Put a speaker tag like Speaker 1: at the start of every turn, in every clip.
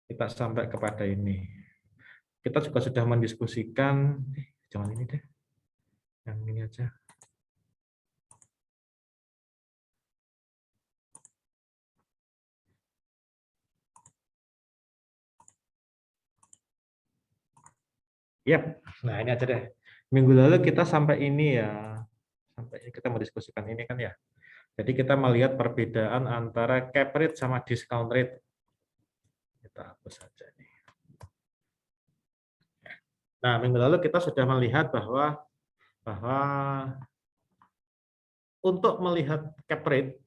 Speaker 1: Kita sampai kepada ini. Kita juga sudah mendiskusikan, jangan ini deh, yang ini aja. Yap, nah ini aja deh. Minggu lalu kita sampai ini ya, sampai kita mendiskusikan ini kan ya. Jadi kita melihat perbedaan antara cap rate sama discount rate. Kita hapus saja nih. Nah, minggu lalu kita sudah melihat bahwa untuk melihat cap rate,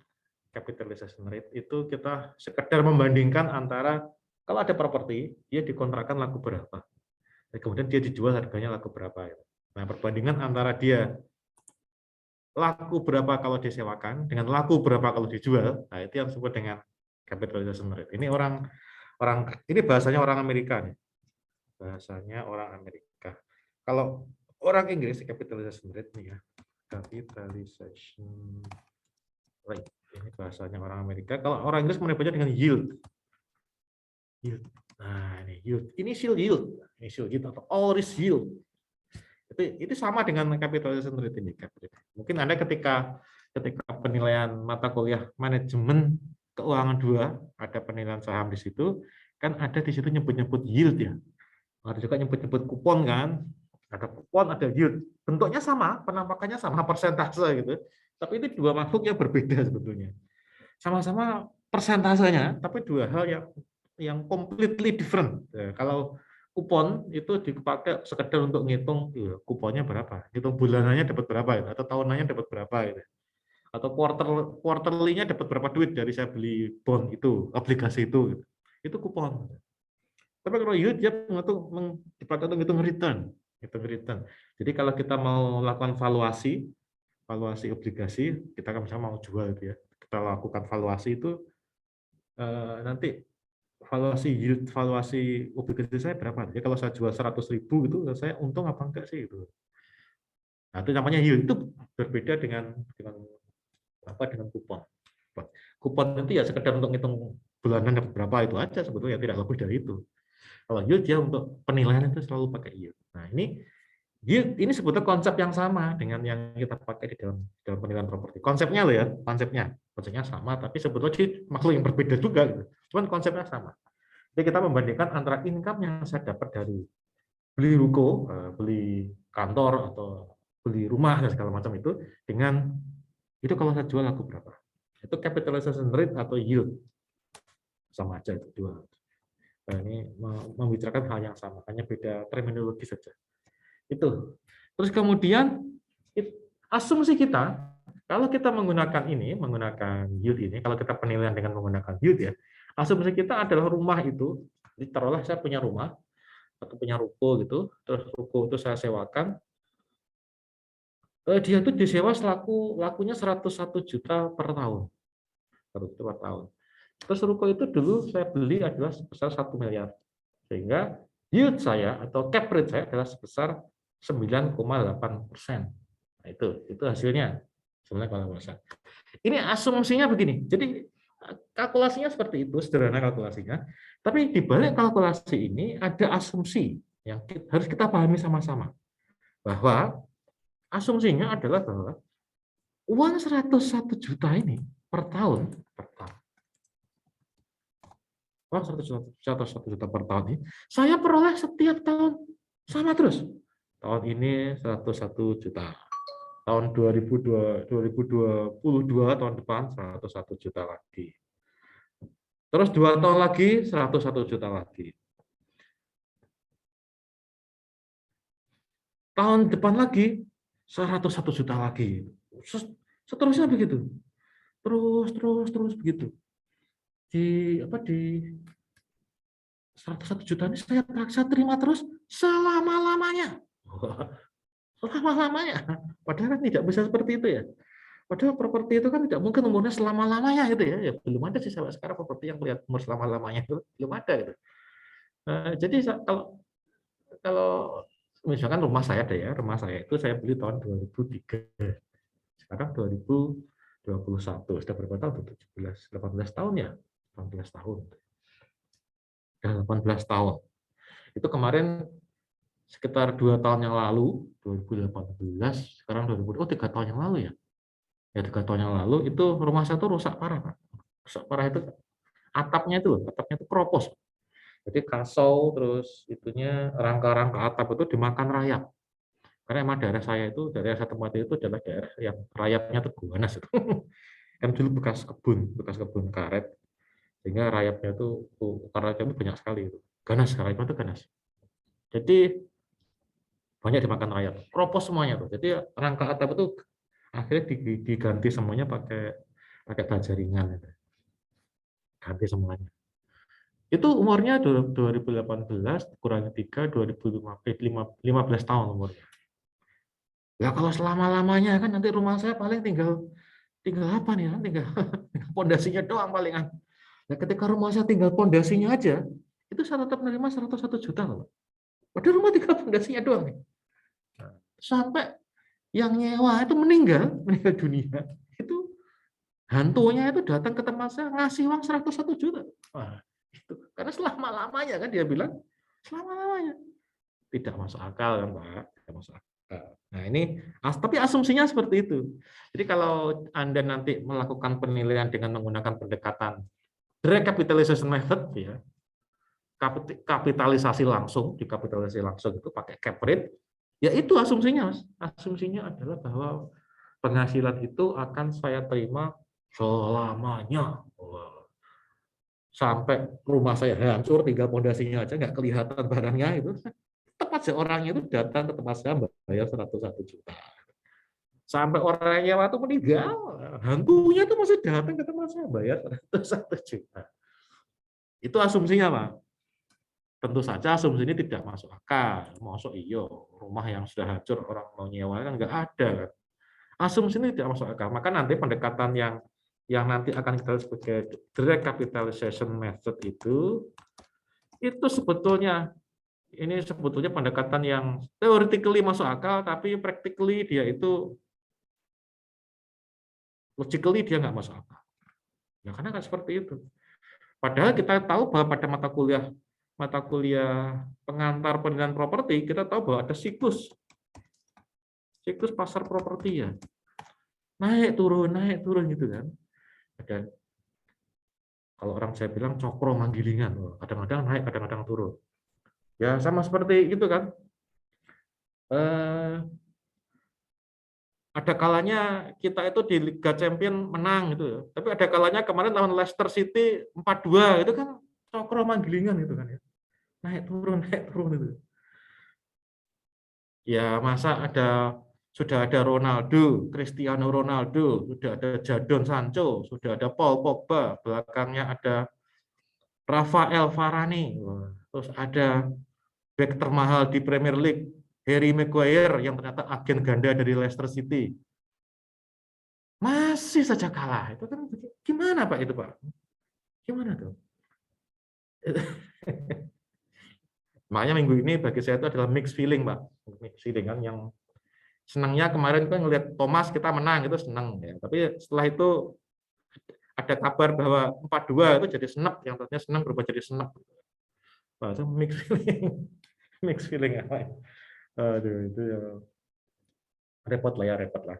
Speaker 1: capitalization rate, itu kita sekedar membandingkan antara kalau ada properti, dia dikontrakkan laku berapa. Dan kemudian dia dijual harganya laku berapa. Nah, perbandingan antara dia laku berapa kalau disewakan dengan laku berapa kalau dijual, nah itu yang disebut dengan capitalization rate. Ini ini bahasanya orang Amerika nih. Bahasanya orang Amerika. Kalau orang Inggris capitalization rate nih ya. Capitalization rate. Ini bahasanya orang Amerika. Kalau orang Inggris menyebutnya dengan yield. Yield. Nah, ini yield. Initial yield. Initial yield atau all risk yield. Itu sama dengan capitalization rate ini. Mungkin Anda ketika penilaian mata kuliah manajemen keuangan 2, ada penilaian saham di situ, kan ada di situ nyebut-nyebut yield ya. Ada juga nyebut-nyebut kupon kan. Ada kupon, ada yield. Bentuknya sama, penampakannya sama, persentase gitu. Tapi ini dua makhluk yang berbeda sebetulnya. Sama-sama persentasenya, tapi dua hal yang completely different. Ya, kalau kupon itu dipakai sekedar untuk ngitung ya, kuponnya berapa, hitung bulanannya dapat berapa, atau tahunannya dapat berapa, gitu. Atau quarterly-nya dapat berapa duit dari saya beli bond itu, obligasi itu kupon. Tapi kalau yield dia dipakai untuk ngitung return. Jadi kalau kita mau lakukan valuasi obligasi, kita kan misalnya mau jual itu ya, kita lakukan valuasi itu nanti valuasi obligasi saya berapa? Jadi kalau saya jual 100.000 gitu, saya untung apa enggak sih itu? Nah, itu namanya yield. Itu berbeda dengan kupon. Kupon itu ya sekedar untuk ngitung bulanan dapat berapa itu aja sebetulnya, tidak lebih dari itu. Kalau yield ya untuk penilaian itu selalu pakai yield. Nah, ini sebetulnya konsep yang sama dengan yang kita pakai di dalam penilaian properti. Konsepnya loh ya, konsepnya sama, tapi sebetulnya makhluk yang berbeda juga gitu. Cuman konsepnya sama. Jadi kita membandingkan antara income yang saya dapat dari beli ruko, beli kantor atau beli rumah dan segala macam itu dengan itu kalau saya jual laku berapa. Itu capitalization rate atau yield. Sama aja itu dua. Nah, ini membicarakan hal yang sama, hanya beda terminologi saja. Itu. Terus kemudian asumsi kita kalau kita menggunakan yield ini, kalau kita penilaian dengan menggunakan yield ya, asumsi kita adalah rumah itu, taruhlah saya punya rumah atau punya ruko gitu, terus ruko itu saya sewakan, dia itu disewa lakunya 101 juta per tahun. Per tahun. Terus ruko itu dulu saya beli adalah sebesar 1 miliar. Sehingga yield saya atau cap rate saya adalah sebesar 9,8%. Nah, itu hasilnya. 9,8%. Ini asumsinya begini. Jadi kalkulasinya seperti itu, sederhana kalkulasinya. Tapi di balik kalkulasi ini ada asumsi yang harus kita pahami sama-sama. Bahwa asumsinya adalah bahwa uang 101 juta ini per tahun, uang 101 juta per tahun ini, saya peroleh setiap tahun sama terus. Tahun ini 101 juta. Tahun 2022 tahun depan 101 juta lagi. Terus 2 tahun lagi 101 juta lagi. Tahun depan lagi 101 juta lagi. Seterusnya begitu. Terus begitu. Di 101 juta ini saya terima terus selama-lamanya. Selama-lamanya. Padahal kan tidak bisa seperti itu ya. Padahal properti itu kan tidak mungkin umurnya selama-lamanya gitu ya. Ya belum ada sih sampai sekarang properti yang lihat umur selama-lamanya itu belum ada gitu. Jadi kalau misalkan rumah saya ada ya, rumah saya itu saya beli tahun 2003. Sekarang 2021, sudah berapa tahun? 17, 18 tahun ya? 18 tahun. Udah 18 tahun. Itu kemarin sekitar 2 tahun yang lalu, 2018, sekarang 2020, 3 tahun yang lalu ya. Ya 3 tahun yang lalu itu rumah saya tuh rusak parah, Pak. Rusak parah itu atapnya itu keropos. Jadi kasau terus itunya rangka-rangka atap itu dimakan rayap. Karena emang daerah saya itu, daerah saya tempati itu adalah daerah yang rayapnya tuh ganas itu. Kan dulu bekas kebun karet, sehingga rayapnya tuh rayapnya banyak sekali itu. Ganas, rayapnya itu ganas. Jadi banyak dimakan rayap. Keropos semuanya tuh. Jadi rangka atap itu akhirnya diganti semuanya pakai pakai baja ringan itu. Ganti semuanya. Itu umurnya 2018 kurangi 3, 15 tahun umurnya. Ya kalau selama-lamanya kan nanti rumah saya paling tinggal tinggal apa nih? Tinggal pondasinya doang palingan. Nah, ketika rumah saya tinggal pondasinya aja, itu saya tetap menerima 101 juta loh. Padahal rumah tinggal pondasinya doang nih. Sampai yang nyewa itu meninggal dunia. Itu hantunya itu datang ke tempat saya ngasih uang 101 juta. Wah, itu. Karena selama-lamanya kan dia bilang, selama-lamanya. Tidak masuk akal kan Pak, tidak masuk akal. Nah ini, tapi asumsinya seperti itu. Jadi kalau Anda nanti melakukan penilaian dengan menggunakan pendekatan direct capitalization method, ya, kapitalisasi langsung, dikapitalisasi langsung itu pakai cap rate, ya itu asumsinya, Mas. Asumsinya adalah bahwa penghasilan itu akan saya terima selamanya. Sampai rumah saya hancur, tinggal pondasinya aja nggak kelihatan barangnya itu. Tetap aja orangnya itu datang ke tempat saya bayar 101 juta. Sampai orang yang nyewa itu meninggal, hantunya itu masih datang ke tempat saya bayar 101 juta. Itu asumsinya, Pak. Tentu saja asumsi ini tidak masuk akal. Masuk iyo, rumah yang sudah hancur orang mau nyewa kan nggak ada. Asumsi ini tidak masuk akal. Maka nanti pendekatan yang nanti akan kita sebut sebagai direct capitalization method itu sebetulnya pendekatan yang theoretically masuk akal, tapi practically dia itu logically dia nggak masuk akal. Ya karena kan seperti itu. Padahal kita tahu bahwa pada mata kuliah pengantar penilaian properti, kita tahu bahwa ada siklus pasar properti ya. Naik turun gitu kan. Ada kalau orang saya bilang cokro manggilingan, kadang-kadang naik, kadang-kadang turun. Ya sama seperti itu kan. Ada kalanya kita itu di Liga Champion menang gitu ya. Tapi ada kalanya kemarin lawan Leicester City 4-2 itu kan cokro manggilingan itu kan ya. Naik turun itu. Ya masa sudah ada Ronaldo, Cristiano Ronaldo, sudah ada Jadon Sancho, sudah ada Paul Pogba, belakangnya ada Rafael Varane, terus ada bek termahal di Premier League, Harry Maguire yang ternyata agen ganda dari Leicester City. Masih saja kalah. Itu kan gimana Pak itu Pak? Gimana tuh? Makanya minggu ini bagi saya itu adalah mixed feeling, Pak. Mixed feeling kan yang senangnya kemarin kan ngelihat Thomas kita menang itu senang ya. Tapi setelah itu ada kabar bahwa 4-2 itu jadi senep, yang tadinya senang berubah jadi senep. Wah, itu mixed feeling. Mixed feeling apa ya? Aduh, itu ya repot lah ya, repot lah.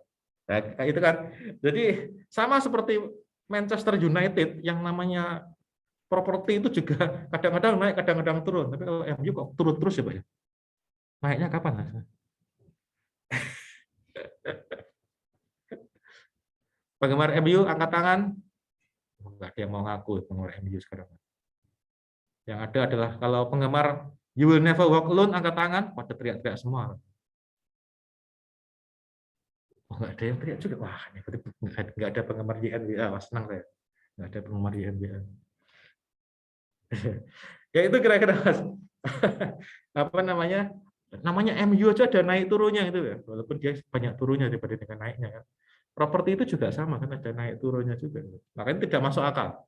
Speaker 1: Nah, itu kan. Jadi sama seperti Manchester United yang namanya properti itu juga kadang-kadang naik, kadang-kadang turun. Tapi kalau MU kok turun terus ya, Pak ya? Naiknya kapan? Penggemar MU angkat tangan. Enggak ada yang mau ngaku penggemar MU sekarang. Yang ada adalah kalau penggemar You Will Never Walk Alone angkat tangan, pada teriak-teriak semua. Oh, enggak ada yang teriak juga. Wah, ini enggak ada penggemar YNBA. Wah, senang saya. Enggak ada penggemar YNBA. Ya itu kira-kira Mas. Apa namanya? Namanya MU aja ada naik turunnya itu ya. Walaupun dia banyak turunnya dibanding dengan naiknya kan. Properti itu juga sama kan, ada naik turunnya juga. Makanya tidak masuk akal.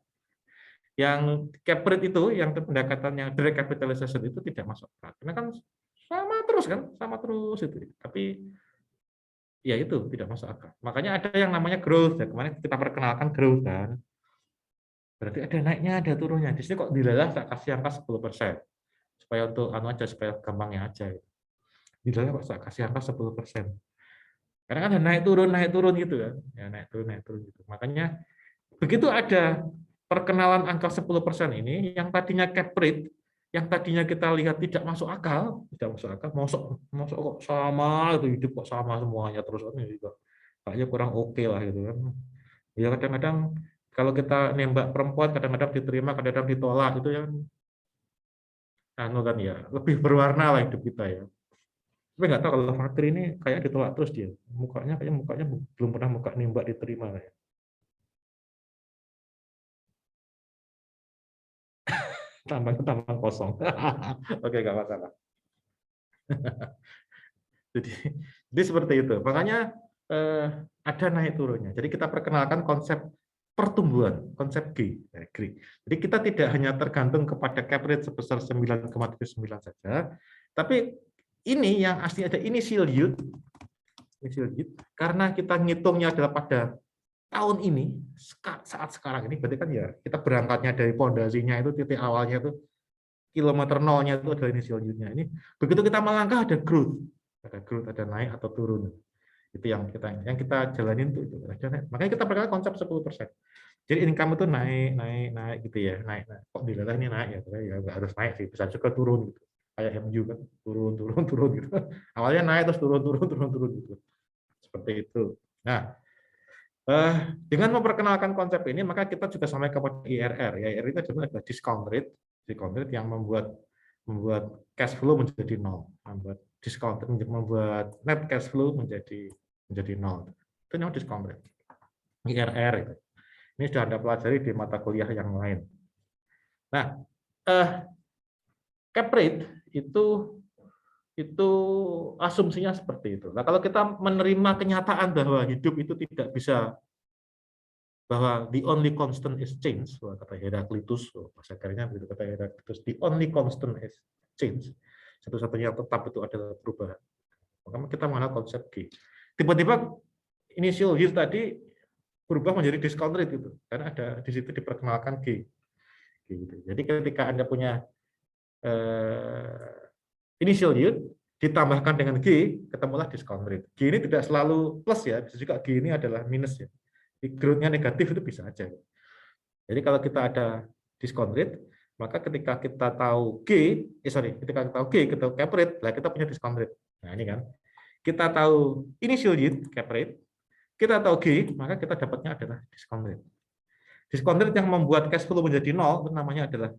Speaker 1: Yang cap rate itu, yang pendekatan yang direct capitalization itu tidak masuk akal. Karena kan sama terus itu. Tapi ya itu tidak masuk akal. Makanya ada yang namanya growth. Ya, kemarin kita perkenalkan growth kan. Berarti ada naiknya, ada turunnya. Di sini kok dilalah tak kasih angka 10%. Supaya untuk anu aja, supaya gampangnya aja. Dilalah kok tak kasih angka 10%. Karena kan ada naik turun gitu kan. Ya, naik turun gitu. Makanya begitu ada perkenalan angka 10% ini, yang tadinya cap rate, yang tadinya kita lihat tidak masuk akal, masuk kok sama, itu hidup kok sama semuanya terus, ini juga kayaknya kurang oke lah gitu kan. Ya kadang-kadang kalau kita nembak perempuan, kadang-kadang diterima, kadang-kadang ditolak, itu yang anu kan ya, lebih berwarna lah hidup kita ya. Tapi nggak tahu kalau Fakir ini kayak ditolak terus dia, mukanya belum pernah muka nembak diterima ya. Tambang kosong. Oke, nggak masalah. Jadi, jadi seperti itu. Makanya ada naik turunnya. Jadi kita perkenalkan konsep pertumbuhan, konsep G. Jadi kita tidak hanya tergantung kepada cap rate sebesar 9,79 saja, tapi ini yang asli ada initial yield, karena kita ngitungnya adalah pada tahun ini, saat sekarang ini, berarti kan ya kita berangkatnya dari pondasinya itu, titik awalnya itu, kilometer nolnya itu adalah initial yield-nya. Ini begitu kita melangkah ada growth, ada naik atau turun. Itu yang kita jalanin tuh itu. Makanya kita pakai konsep 10%. Jadi income itu naik gitu ya, naik. Kok dilihat ini naik ya nggak harus naik sih, bisa juga turun gitu. Kayak MU kan turun gitu. Awalnya naik terus turun gitu. Seperti itu. Nah, dengan memperkenalkan konsep ini, maka kita juga sampai kepada IRR. IRR itu adalah discount rate yang membuat cash flow menjadi nol, membuat net cash flow menjadi nol. Itu namanya discount rate, IRR itu. Ini sudah Anda pelajari di mata kuliah yang lain. Nah, cap rate itu asumsinya seperti itu. Nah, kalau kita menerima kenyataan bahwa hidup itu tidak bisa, bahwa the only constant is change, kata Heraklitus, bahasa Greeknya begitu, kata Heraklitus, the only constant is change, satu-satunya yang tetap itu adalah perubahan. Maka kita mengenal konsep G. Tiba-tiba initial yield tadi berubah menjadi discount rate gitu, karena ada di situ diperkenalkan G. Gitu. Jadi ketika Anda punya initial yield ditambahkan dengan G, ketemulah discount rate. G ini tidak selalu plus ya, bisa juga G ini adalah minus ya. Growth-nya negatif itu bisa aja. Jadi kalau kita ada discount rate, maka ketika kita tahu ketika kita tahu G, kita tahu cap rate, lah kita punya discount rate. Nah ini kan, kita tahu initial yield, cap rate, kita tahu G, maka kita dapatnya adalah discount rate. Discount rate yang membuat cash flow menjadi nol, itu namanya adalah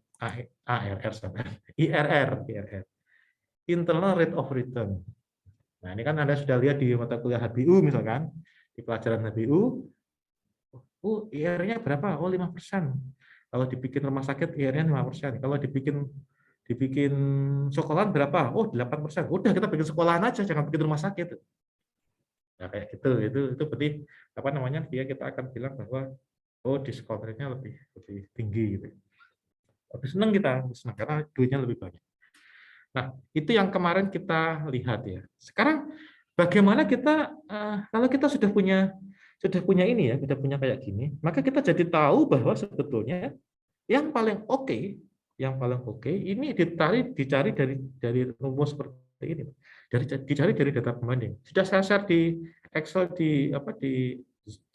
Speaker 1: IRR, internal rate of return. Nah ini kan Anda sudah lihat di mata kuliah HBU misalkan, di pelajaran HBU, IR-nya berapa? 5%. Kalau dibikin rumah sakit IR-nya 5%. Kalau dibikin sekolahan berapa? 8%. Udah kita bikin sekolahan aja, jangan bikin rumah sakit. Nah, kayak gitu. Itu berarti apa namanya? Kita akan bilang bahwa discount rate-nya lebih tinggi gitu. Lebih senang karena duitnya lebih banyak. Nah, itu yang kemarin kita lihat ya. Sekarang bagaimana kita kalau kita sudah punya ini ya, sudah punya kayak gini, maka kita jadi tahu bahwa sebetulnya yang paling oke ini dicari dari rumus seperti ini. Dicari dari data pembanding. Sudah saya share di Excel di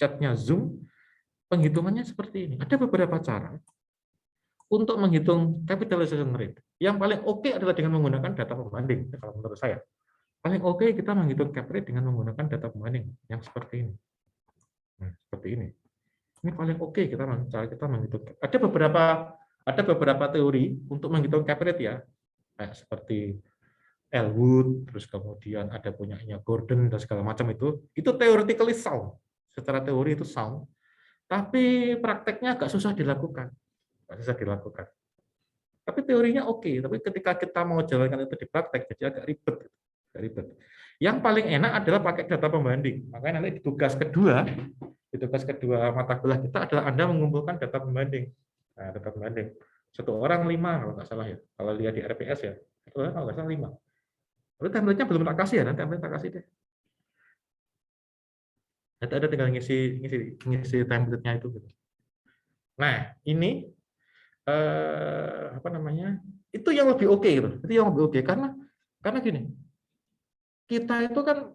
Speaker 1: chatnya Zoom, penghitungannya seperti ini. Ada beberapa cara untuk menghitung capitalization rate. Yang paling oke adalah dengan menggunakan data pembanding, kalau menurut saya. Paling oke kita menghitung cap rate dengan menggunakan data pembanding yang seperti ini. Nah, seperti ini. Ini paling oke cara kita menghitung. Ada beberapa teori untuk menghitung cap rate ya, seperti Elwood, terus kemudian ada punyanya Gordon dan segala macam itu theoretically sound. Secara teori itu sound, tapi prakteknya agak susah dilakukan. Tapi teorinya oke, tapi ketika kita mau jalankan itu di praktek jadi agak ribet. Yang paling enak adalah pakai data pembanding. Makanya nanti di tugas kedua mata kuliah kita adalah Anda mengumpulkan data pembanding. Nah, data pembanding. Satu orang 5 kalau nggak salah ya. Kalau lihat di RPS ya, satu orang kalau nggak salah 5. Lalu template-nya belum tak kasih ya, nanti template tak kasih deh. Nanti ada tinggal ngisi template-nya itu. Gitu. Nah, ini apa namanya? Itu yang lebih oke gitu. Itu yang lebih oke karena gini, kita itu kan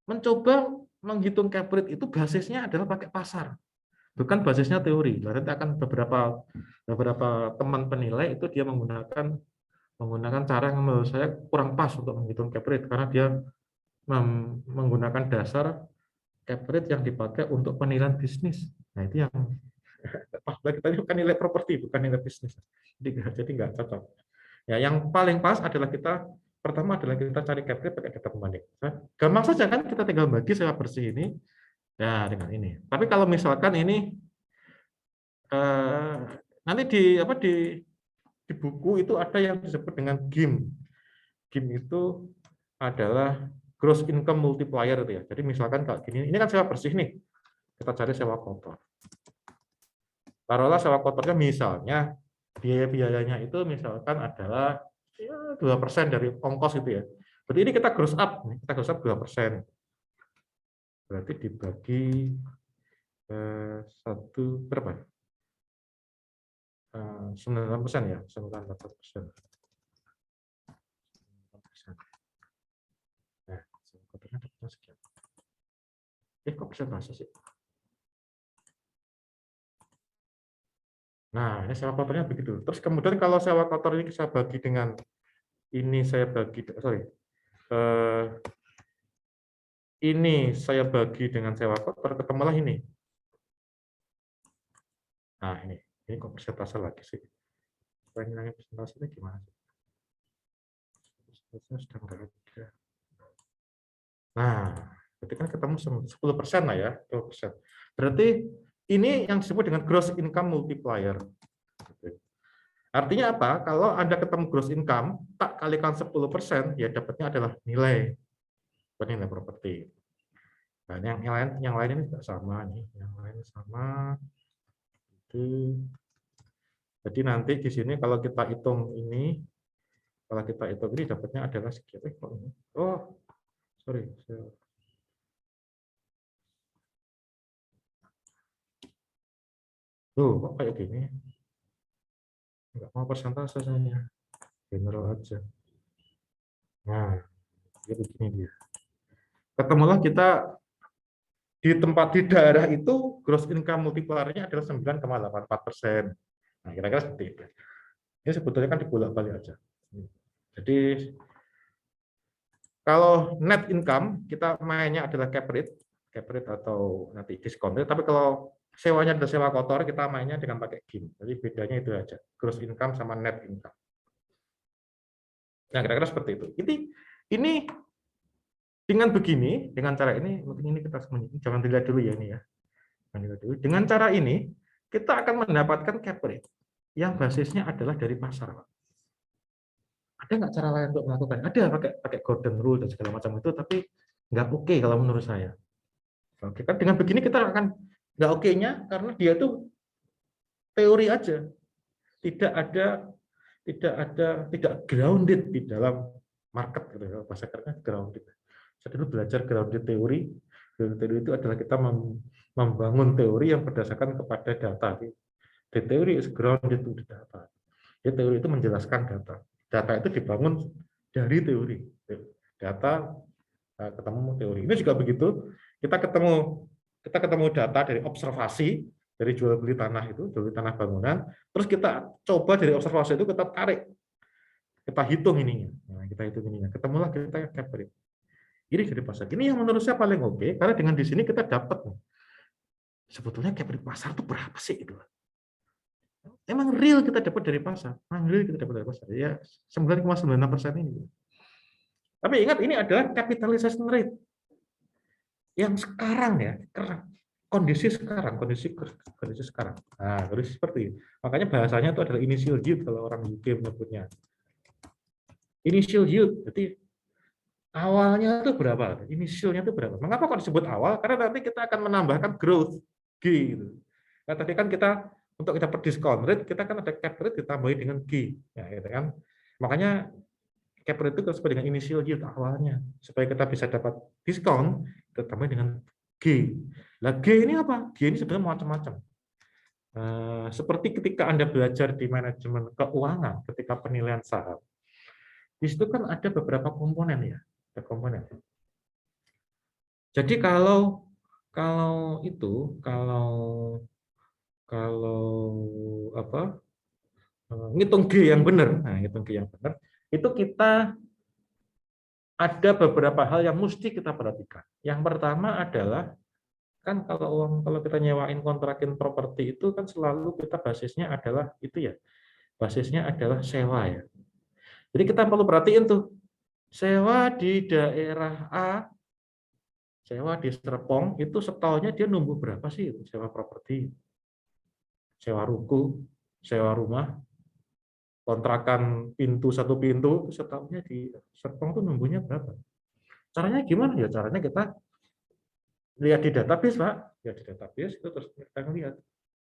Speaker 1: mencoba menghitung cap rate itu basisnya adalah pakai pasar, bukan basisnya teori. Nanti akan beberapa teman penilai itu dia menggunakan cara yang menurut saya kurang pas untuk menghitung cap rate karena dia menggunakan dasar cap rate yang dipakai untuk penilaian bisnis. Nah, itu yang pas kita ini bukan nilai properti, bukan nilai bisnis. Jadi nggak cocok. Ya, yang paling pas adalah pertama adalah kita cari cap rate pakai data pembanding. Gampang saja kan, kita tinggal bagi sewa bersih ini ya dengan ini. Tapi kalau misalkan ini nanti di buku itu ada yang disebut dengan GIM. GIM itu adalah gross income multiplier itu ya. Jadi misalkan kayak gini, ini kan sewa bersih nih. Kita cari sewa kotor. Taruhlah sewa kotornya misalnya biaya-biayanya itu misalkan adalah 2% dari ongkos itu ya. Berarti ini kita gross up 2%. Berarti dibagi satu berapa? 9% ya, 9%. Nah, kotornya dapatnya sekian. Kok persentase sih? Nah, ini sewa kotornya begitu. Terus kemudian kalau sewa kotor ini saya bagi dengan ini saya bagi, ini saya bagi dengan sewa kotor, ketemulah ini. Nah, ini kok persentase lagi sih? Penilaian persentasenya gimana sih? Persentasenya sudah nggak ada. Nah, berarti kan ketemu 10% lah ya, 10%. Berarti ini yang disebut dengan gross income multiplier. Artinya apa? Kalau Anda ketemu gross income, tak kalikan 10%, ya dapatnya adalah nilai properti. Nah, yang lain ini juga sama nih, yang lain sama. Jadi nanti di sini kalau kita hitung ini, dapatnya adalah sekian. Oh, sorry. Tuh, kok kayak gini? Nggak mau persentase saya. General aja. Nah, jadi begini dia. Ketemulah kita di tempat di daerah itu gross income multiplier-nya adalah 9,84%. Nah, kira-kira seperti itu. Ini sebetulnya kan dibolak-balik aja. Jadi kalau net income kita mainnya adalah cap rate atau nanti diskon. Tapi kalau sewanya adalah sewa kotor, kita mainnya dengan pakai GIM. Jadi bedanya itu aja, gross income sama net income. Nah, kira-kira seperti itu. Ini dengan begini, dengan cara ini, mungkin ini kita jangan dilihat dulu ya ini ya. Dengan cara ini, kita akan mendapatkan cap rate yang basisnya adalah dari pasar, Pak. Ada nggak cara lain untuk melakukan? Ada, pakai golden rule dan segala macam itu, tapi nggak oke kalau menurut saya. Oke, kan dengan begini kita akan nggak oke-nya karena dia tuh teori aja, tidak grounded di dalam market gitu ya, bahasa kerennya grounded. Saya dulu belajar grounded teori. Grounded teori itu adalah kita membangun teori yang berdasarkan kepada data. The theory is grounded to the data. Jadi teori itu menjelaskan data. Data itu dibangun dari teori. Data ketemu teori. Ini juga begitu. Kita ketemu data dari observasi, dari jual beli tanah itu, jual beli tanah bangunan. Terus kita coba dari observasi itu kita tarik, kita hitung ininya. Nah, kita hitung ininya. Ketemulah kita cap rate. Ini dari pasar. Ini yang menurut saya paling oke, karena dengan di sini kita dapat sebetulnya cap rate pasar itu berapa sih itu. Emang real kita dapat dari pasar. Ya 9,96% ini. Tapi ingat ini adalah capitalization rate. Yang sekarang ya, kondisi sekarang. Nah, kondisi seperti ini. Makanya bahasanya itu adalah initial yield kalau orang UK menyebutnya. Initial yield. Jadi awalnya itu berapa? Initialnya itu berapa? Mengapa kok disebut awal? Karena nanti kita akan menambahkan growth G gitu. Nah, tadi kan kita untuk dapat discount rate, kita kan ada cap rate ditambahi dengan G. Ya, gitu kan. Makanya cap rate itu disebut dengan initial yield awalnya. Supaya kita bisa dapat diskon, kita tambah dengan G. Nah, G ini apa? G ini sebenarnya macam-macam. Seperti ketika Anda belajar di manajemen keuangan, ketika penilaian saham, di situ kan ada beberapa komponen ya, ada komponen. Jadi kalau itu, kalau apa, ngitung G yang benar, nah ngitung G yang benar, itu kita ada beberapa hal yang mesti kita perhatikan. Yang pertama adalah kan kalau kita nyewain kontrakin properti itu kan selalu kita basisnya adalah itu ya, basisnya adalah sewa ya. Jadi kita perlu perhatiin tuh, sewa di daerah A, sewa di Serpong itu setahunnya dia numbuh berapa sih sewa properti, sewa ruko, sewa rumah, kontrakan pintu satu pintu setahunnya di Serpong tuh numbuhnya berapa? Caranya gimana ya? Caranya kita lihat di database, Pak. Ya di database itu terus kita lihat.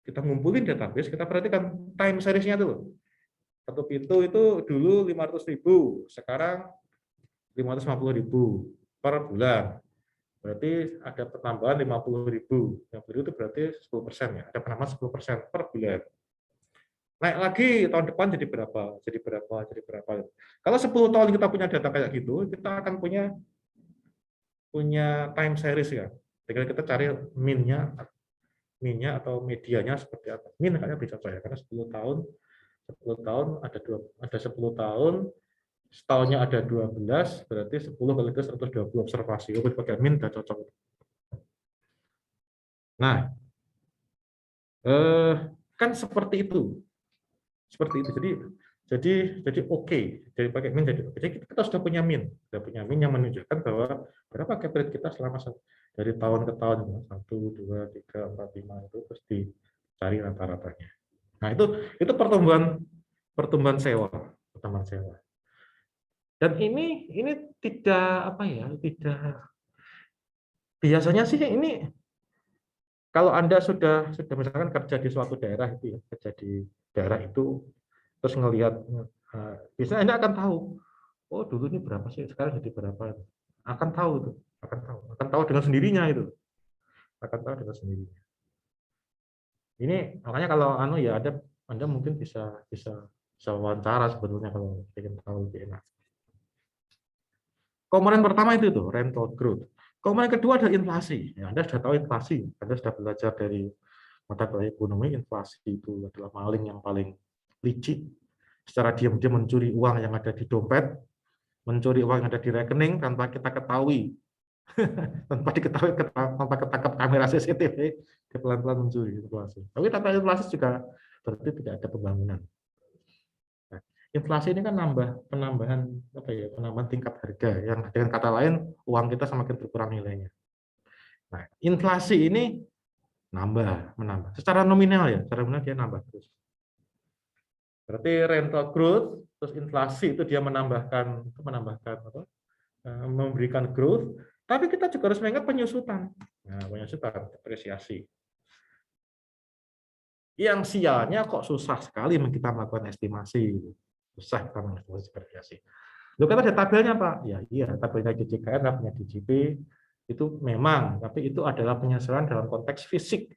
Speaker 1: Kita ngumpulin database, kita perhatikan time series-nya tuh. Satu pintu itu dulu 500.000, sekarang 550.000 per bulan. Berarti ada penambahan 50.000. Yang itu berarti 10% ya. Ada penambahan 10% per bulan. Naik lagi tahun depan jadi berapa? Jadi berapa? Jadi berapa? Kalau 10 tahun kita punya data kayak gitu, kita akan punya time series ya. Tinggal kita cari min-nya atau medianya seperti apa. Min kayaknya bisa saya karena 10 tahun ada 10 tahun, setahunnya ada 12, berarti 10 kali itu 120 observasi. Oh, pakai min udah cocok. Nah, kan seperti itu. Seperti itu. Jadi oke. Jadi pakai min jadi oke. Jadi kita sudah punya min yang menunjukkan bahwa berapa cap rate kita selama dari tahun ke tahun 1, 2, 3, 4, 5 itu terus dicari rata-ratanya. Nah, itu pertumbuhan sewa. Dan ini tidak apa ya, tidak biasanya sih ini kalau Anda sudah misalkan kerja di suatu daerah itu ya, kerja di daerah itu terus ngelihat biasanya Anda akan tahu, oh dulu ini berapa sih, sekarang jadi berapa. Akan tahu itu, akan tahu dengan sendirinya itu. Akan tahu dengan sendirinya. Ini makanya kalau ya Anda mungkin bisa wawancara sebetulnya kalau ingin tahu lebih enak. Komponen pertama itu tuh rental growth. Komponen kedua adalah inflasi. Ya, Anda sudah tahu inflasi. Anda sudah belajar dari mata kuliah ekonomi, inflasi itu adalah maling yang paling licik. Secara diam-diam mencuri uang yang ada di dompet, mencuri uang yang ada di rekening tanpa kita ketahui. tanpa ketangkap kamera CCTV, dia pelan-pelan mencuri inflasi. Tapi tanpa inflasi juga berarti tidak ada pembangunan. Inflasi ini kan penambahan tingkat harga yang dengan kata lain uang kita semakin berkurang nilainya. Nah, inflasi ini menambah. Secara nominal ya, secara nominal dia nambah terus. Berarti rental growth terus inflasi itu dia memberikan growth, tapi kita juga harus mengingat penyusutan. Nah, penyusutan depresiasi. Yang sialnya kok susah sekali kita melakukan estimasi. Susah kita melakukan depresiasi. Loh, kan ada tabelnya, Pak. Ya, iya, tabelnya DJKN, tabelnya DJP, itu memang, tapi itu adalah penyesuaian dalam konteks fisik.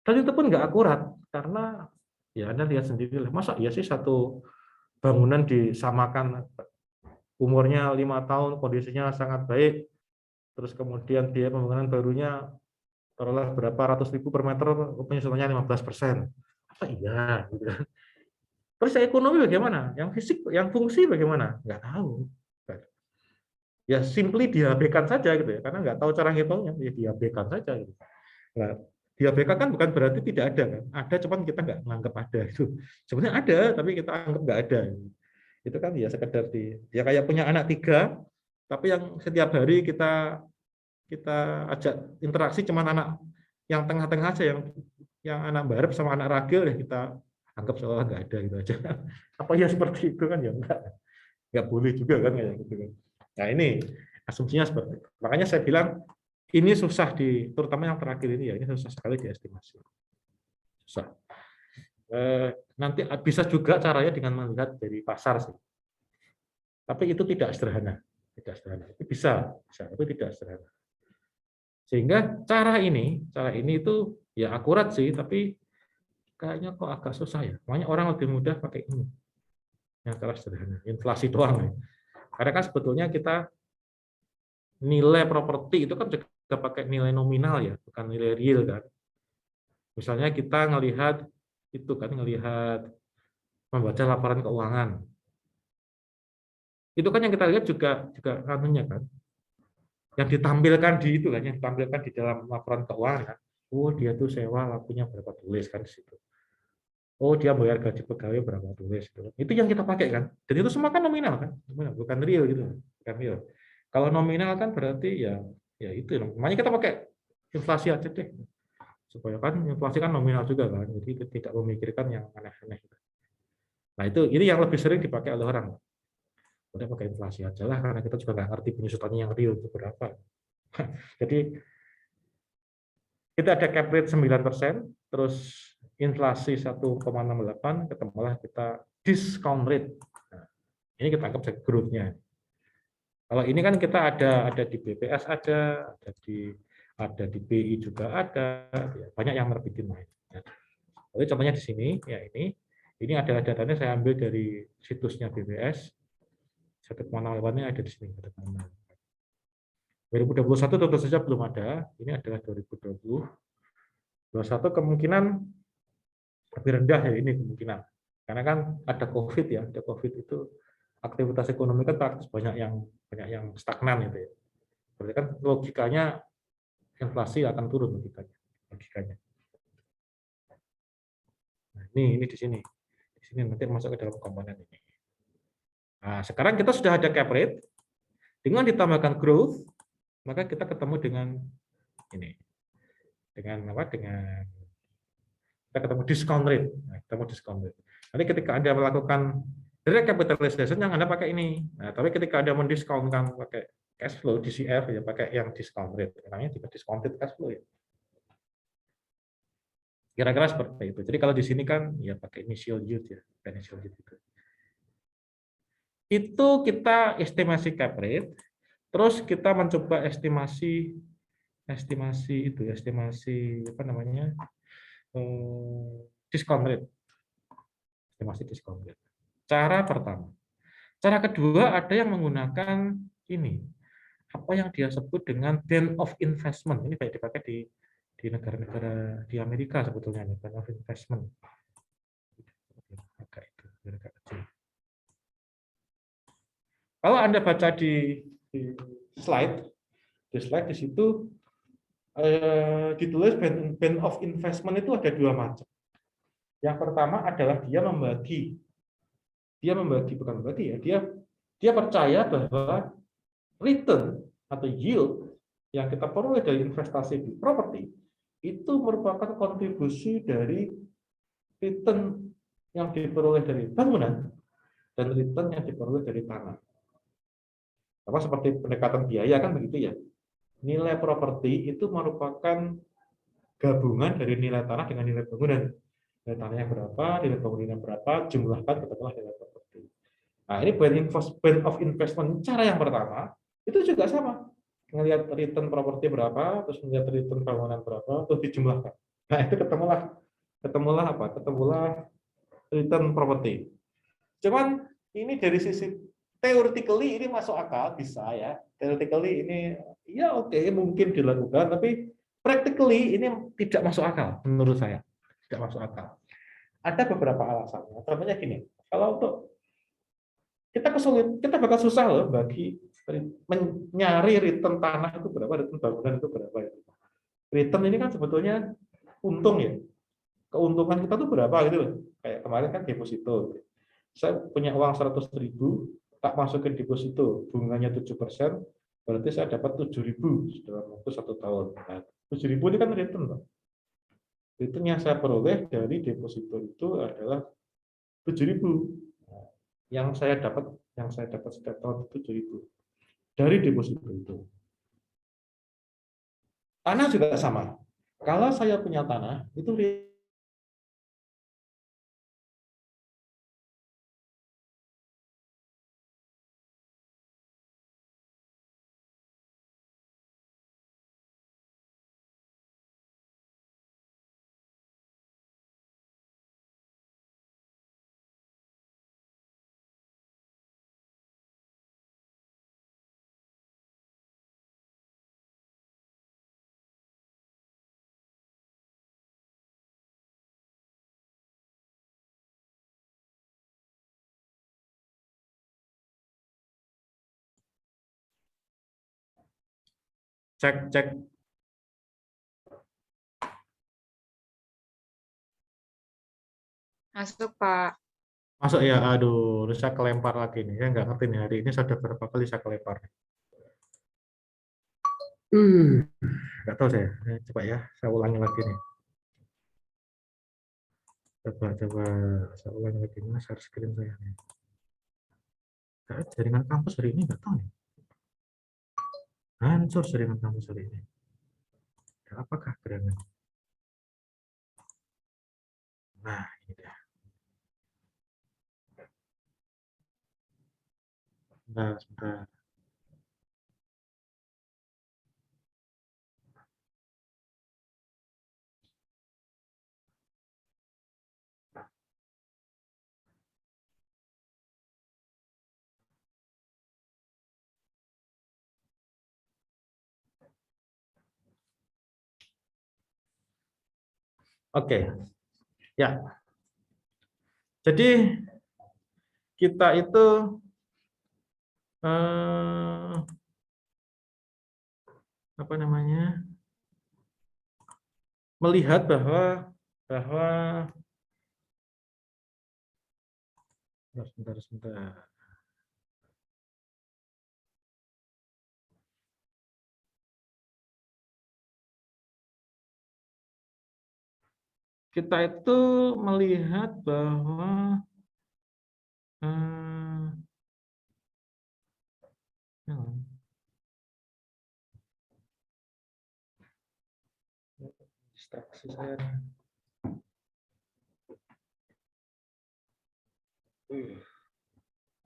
Speaker 1: Dan itu pun nggak akurat, karena ya Anda lihat sendiri, masa iya sih satu bangunan disamakan umurnya 5 tahun, kondisinya sangat baik, terus kemudian dia pembangunan barunya taruhlah berapa ratus ribu per meter, penyesuaiannya 15%. Apa iya? Gitu. Terus ekonomi bagaimana? Yang fisik, yang fungsi bagaimana? Nggak tahu. Ya simply diabaikan saja gitu ya, karena nggak tahu cara ngitungnya, ya diabaikan saja gitu. Nah, diabaikan kan bukan berarti tidak ada kan, ada cuman kita nggak menganggap ada itu. Sebenarnya ada tapi kita anggap nggak ada. Itu kan ya sekedar ya kayak punya anak 3, tapi yang setiap hari kita ajak interaksi cuman anak yang tengah-tengah aja, yang anak barep sama anak ragil ya kita anggap seolah nggak ada gitu aja. Apa ya seperti itu kan ya nggak boleh juga kan kayak gitu kan. Nah, ini asumsinya seperti itu. Makanya saya bilang ini susah terutama yang terakhir ini ya, ini susah sekali diestimasi. Susah. Nanti bisa juga caranya dengan melihat dari pasar sih. Tapi itu tidak sederhana. Itu bisa, tapi tidak sederhana. Sehingga cara ini itu Ya akurat sih, tapi kayaknya kok agak susah ya. Makanya orang lebih mudah pakai ini, yang cara sederhana, inflasi doang ya. Karena kan sebetulnya kita nilai properti itu kan juga pakai nilai nominal ya, bukan nilai real kan. Misalnya kita ngelihat itu kan, ngelihat membaca laporan keuangan. Itu kan yang kita lihat juga anunya kan, yang ditampilkan di itu kan, yang ditampilkan di dalam laporan keuangan kan. Oh, dia tuh sewa lakunya berapa, tulis kan di situ. Oh, dia bayar gaji pegawai berapa, tulis gitu. Itu yang kita pakai kan. Dan itu semua kan nominal kan, bukan real gitu, bukan real. Kalau nominal kan berarti ya itu. Makanya kita pakai inflasi aja deh. Supaya kan inflasi kan nominal juga kan. Jadi tidak memikirkan yang aneh-aneh. Nah, itu ini yang lebih sering dipakai oleh orang. Udah pakai inflasi aja lah, karena kita juga nggak ngerti penyusutannya yang real itu berapa. Jadi kita ada cap rate 9%, terus inflasi 1,68, ketemulah kita discount rate. Nah, ini kita anggap sebagai growth-nya. Kalau ini kan kita ada di BPS ada di BI juga ada, ya, banyak yang nerbitin lain. Jadi contohnya di sini, ya ini adalah datanya saya ambil dari situsnya BPS. 1,08-nya ada di sini. 2021 tentu saja belum ada, ini adalah 2020. 21 kemungkinan lebih rendah ya ini kemungkinan. Karena kan ada COVID ya, ada COVID itu aktivitas ekonomi kan praktis banyak yang stagnan itu ya. Berarti kan logikanya inflasi akan turun logikanya. Nah, ini di sini. Di sini nanti masuk ke dalam komponen ini. Nah, sekarang kita sudah ada cap rate, dengan ditambahkan growth, maka kita ketemu dengan ini. Dengan apa? Dengan kita ketemu discount rate. Nah, ketemu discount rate. Nanti ketika Anda melakukan direct capitalization yang Anda pakai ini. Nah, tapi ketika Anda mendiskonkan pakai cash flow DCF ya pakai yang discount rate. Namanya juga discounted cash flow ya. Kira-kira seperti itu. Jadi kalau di sini kan ya pakai initial yield ya, initial yield itu. Itu kita estimasi cap rate, terus kita mencoba estimasi apa namanya? Discount rate. Estimasi discount rate. Cara pertama. Cara kedua ada yang menggunakan ini, apa yang dia sebut dengan band of investment. Ini banyak dipakai di negara-negara di Amerika sebetulnya, band of investment. Agak kecil. Kalau Anda baca di slide di situ ditulis band of investment itu ada dua macam. Yang pertama adalah bukan membagi ya, dia percaya bahwa return atau yield yang kita peroleh dari investasi di properti itu merupakan kontribusi dari return yang diperoleh dari bangunan dan return yang diperoleh dari tanah. Sama seperti pendekatan biaya kan begitu ya. Nilai properti itu merupakan gabungan dari nilai tanah dengan nilai bangunan. Nilai tanahnya berapa, nilai bangunannya berapa, jumlahkan katakanlah nilai properti. Nah, ini band of investment cara yang pertama itu juga sama. Ngelihat return properti berapa, terus ngelihat return bangunan berapa, terus dijumlahkan. Nah, itu ketemulah apa? Ketemulah return properti. Cuman ini dari sisi theoretically ini masuk akal, bisa ya. Theoretically ini ya oke, mungkin dilakukan, tapi practically ini tidak masuk akal menurut saya. Tidak masuk akal. Ada beberapa alasannya. Contohnya gini, kalau untuk kita bakal susah loh bagi mencari return tanah itu berapa, return bangunan itu berapa. Return ini kan sebetulnya untung ya. Keuntungan kita tuh berapa gitu loh. Kayak kemarin kan deposito. Saya punya uang 100.000, tak masukin deposito, bunganya 7%, berarti saya dapat 7.000 dalam waktu 1 tahun. Nah, 7.000 ini kan return, Pak. Return yang saya peroleh dari deposito itu adalah 7.000. Nah, yang saya dapat setiap tahun itu 7.000 dari deposito itu. Tanah juga sama. Kalau saya punya tanah, itu Cek, cek.
Speaker 2: Masuk, Pak.
Speaker 1: Masuk ya, aduh, saya kelempar lagi nih. Ya nggak ngerti nih, hari ini sudah berapa kali saya kelempar. Nggak tahu saya. Coba ya, saya ulangi lagi nih. Coba, saya ulangi lagi. Mana share screen saya nih. Jaringan kampus hari ini nggak tahu nih. Hancur jaringan kampus hari ini. Apakah gerangan? Nah, ini dia. Sebentar. Oke, ya. Jadi kita itu apa namanya, melihat bahwa sebentar. Kita itu melihat bahwa distraksi saya.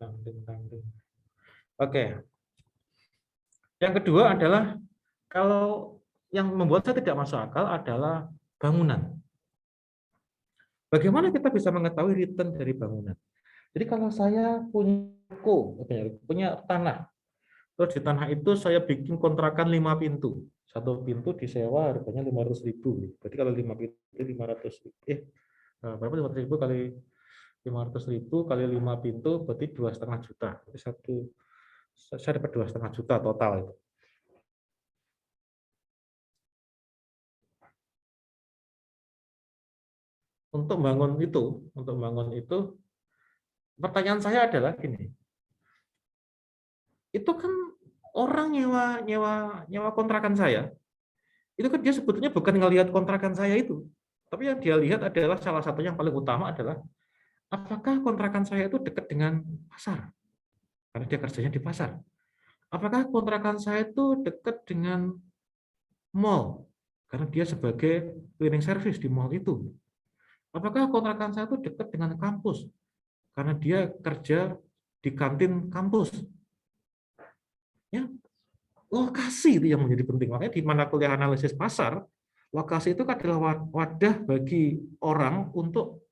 Speaker 1: Tanggung. Oke. Yang kedua adalah, kalau yang membuat saya tidak masuk akal adalah bangunan. Bagaimana kita bisa mengetahui return dari bangunan? Jadi kalau saya punya tanah, terus di tanah itu saya bikin kontrakan 5 pintu. Satu pintu disewa harganya 500.000. Berarti kalau 5 pintu 500.000. Berapa 500.000 kali 500.000 kali 5 pintu berarti 2,5 juta. Berarti saya dapat 2,5 juta total itu. Untuk bangun itu, pertanyaan saya adalah gini. Itu kan orang nyewa kontrakan saya. Itu kan dia sebetulnya bukan ngelihat kontrakan saya itu. Tapi yang dia lihat adalah salah satu yang paling utama adalah apakah kontrakan saya itu dekat dengan pasar? Karena dia kerjanya di pasar. Apakah kontrakan saya itu dekat dengan mall? Karena dia sebagai cleaning service di mall itu. Apakah kontrakan saya itu dekat dengan kampus? Karena dia kerja di kantin kampus. Ya, lokasi itu yang menjadi penting. Makanya di mana kuliah analisis pasar, lokasi itu adalah wadah bagi orang untuk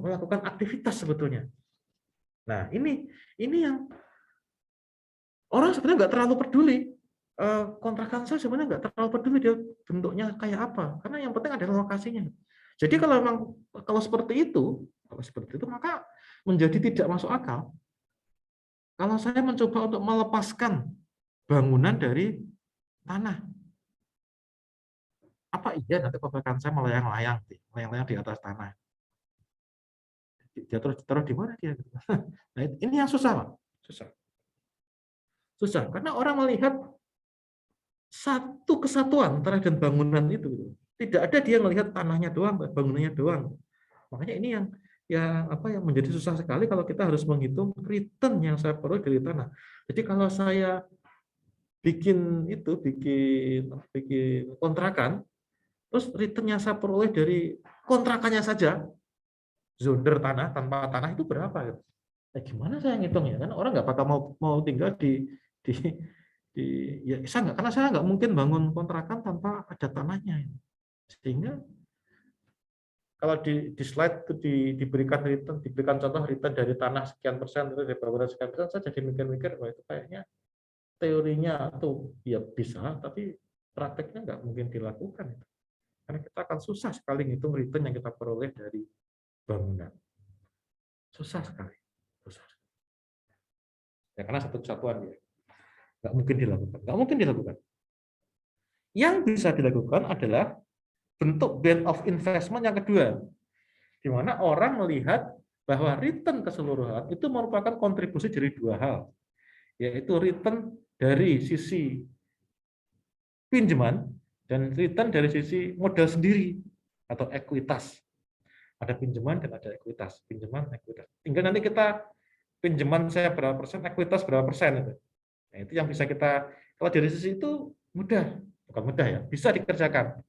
Speaker 1: melakukan aktivitas sebetulnya. Nah, ini yang orang sebenarnya nggak terlalu peduli. Kontrakan saya sebenarnya nggak terlalu peduli dia bentuknya kayak apa, karena yang penting adalah lokasinya. Jadi kalau seperti itu maka menjadi tidak masuk akal. Kalau saya mencoba untuk melepaskan bangunan dari tanah, apa iya nanti kontrakan saya melayang-layang di atas tanah? Dia terus di mana dia? Nah, ini yang susah, Pak. Susah karena orang melihat satu kesatuan terhadap bangunan itu. Tidak ada dia melihat tanahnya doang, bangunannya doang. Makanya ini yang menjadi susah sekali kalau kita harus menghitung return yang saya peroleh dari tanah. Jadi kalau saya bikin kontrakan, terus return yang saya peroleh dari kontrakannya saja, zonder tanah tanpa tanah itu berapa? Gimana saya ngitungnya? Kan orang nggak bakal mau tinggal di ya karena saya nggak mungkin bangun kontrakan tanpa ada tanahnya. Sehingga kalau di slide itu diberikan contoh return dari tanah sekian persen, dari bangunan sekian persen, saya jadi mikir-mikir, wah itu kayaknya teorinya tuh ya bisa, tapi prakteknya nggak mungkin dilakukan. Karena kita akan susah sekali ngitung return yang kita peroleh dari bangunan. Susah sekali. Ya, karena satu kesatuan ya. Nggak mungkin dilakukan. Nggak mungkin dilakukan. Yang bisa dilakukan adalah bentuk band of investment yang kedua, di mana orang melihat bahwa return keseluruhan itu merupakan kontribusi dari dua hal, yaitu return dari sisi pinjaman dan return dari sisi modal sendiri atau ekuitas. Ada pinjaman dan ada ekuitas. Pinjaman, ekuitas. Tinggal nanti kita pinjaman saya berapa persen, ekuitas berapa persen itu. Nah, itu yang bisa kita, kalau dari sisi itu mudah, bukan mudah ya, bisa dikerjakan.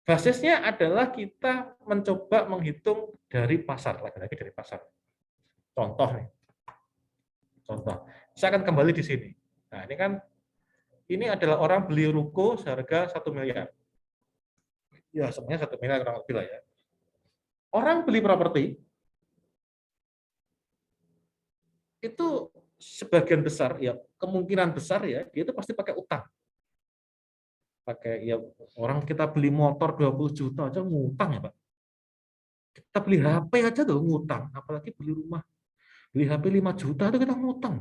Speaker 1: Basisnya adalah kita mencoba menghitung dari pasar, lagi-lagi dari pasar. Contoh nih, contoh. Saya akan kembali di sini. Nah, ini kan, ini adalah orang beli ruko seharga 1 miliar. Ya, sebenarnya 1 miliar kurang lebih lah ya. Orang beli properti itu sebagian besar ya, kemungkinan besar ya, dia itu pasti pakai utang. Pakai ya, orang kita beli motor 20 juta aja ngutang ya, Pak. Kita beli HP aja tuh ngutang, apalagi beli rumah. Beli HP 5 juta itu kita ngutang.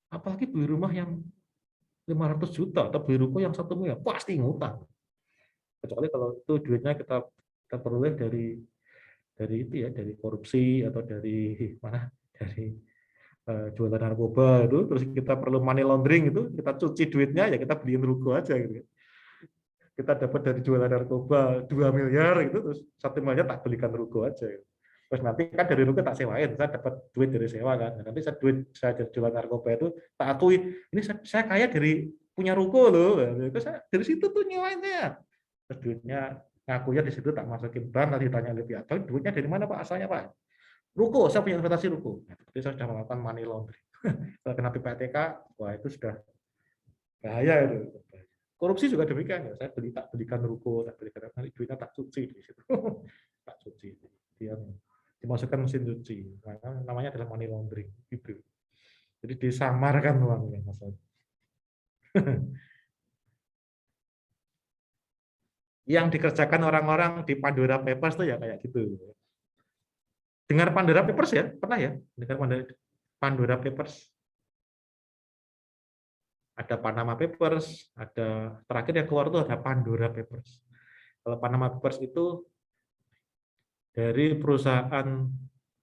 Speaker 1: Apalagi beli rumah yang 500 juta atau beli ruko yang 1 miliar, pasti ngutang. Kecuali kalau itu duitnya kita peroleh dari itu ya, dari korupsi atau dari mana, dari jualan narkoba itu, terus kita perlu money laundering itu, kita cuci duitnya ya kita beliin ruko aja gitu. Kita dapat dari jualan narkoba 2 miliar gitu, terus 1 miliar tak belikan ruko aja. Terus nanti kan dari ruko tak sewain, saya dapat duit dari sewa kan. Nanti saya jualan narkoba itu tak akui, ini saya kaya dari punya ruko loh. Terus saya dari situ tuh nyewainnya. Terus duitnya ngakunya di situ tak masukin bank, nanti ditanya lebih atau duitnya dari mana Pak asalnya Pak? Ruko, saya punya investasi ruko. Nah, berarti saya sudah melakukan money laundering. Kalau kena PPATK, wah itu sudah bahaya itu. Korupsi juga demikian ya. Saya tak belikan ruko, tak belikan nanti duitnya tak cuci di situ. Tak cuci. Dia dimasukkan mesin cuci. Namanya adalah money laundering gitu. Jadi disamarkan uangnya maksudnya. Yang dikerjakan orang-orang di Pandora Papers tuh ya kayak gitu. Dengar Pandora Papers ya? Pernah ya? Dengar Pandora Papers? Ada Panama Papers, ada terakhir yang keluar itu ada Pandora Papers. Kalau Panama Papers itu dari perusahaan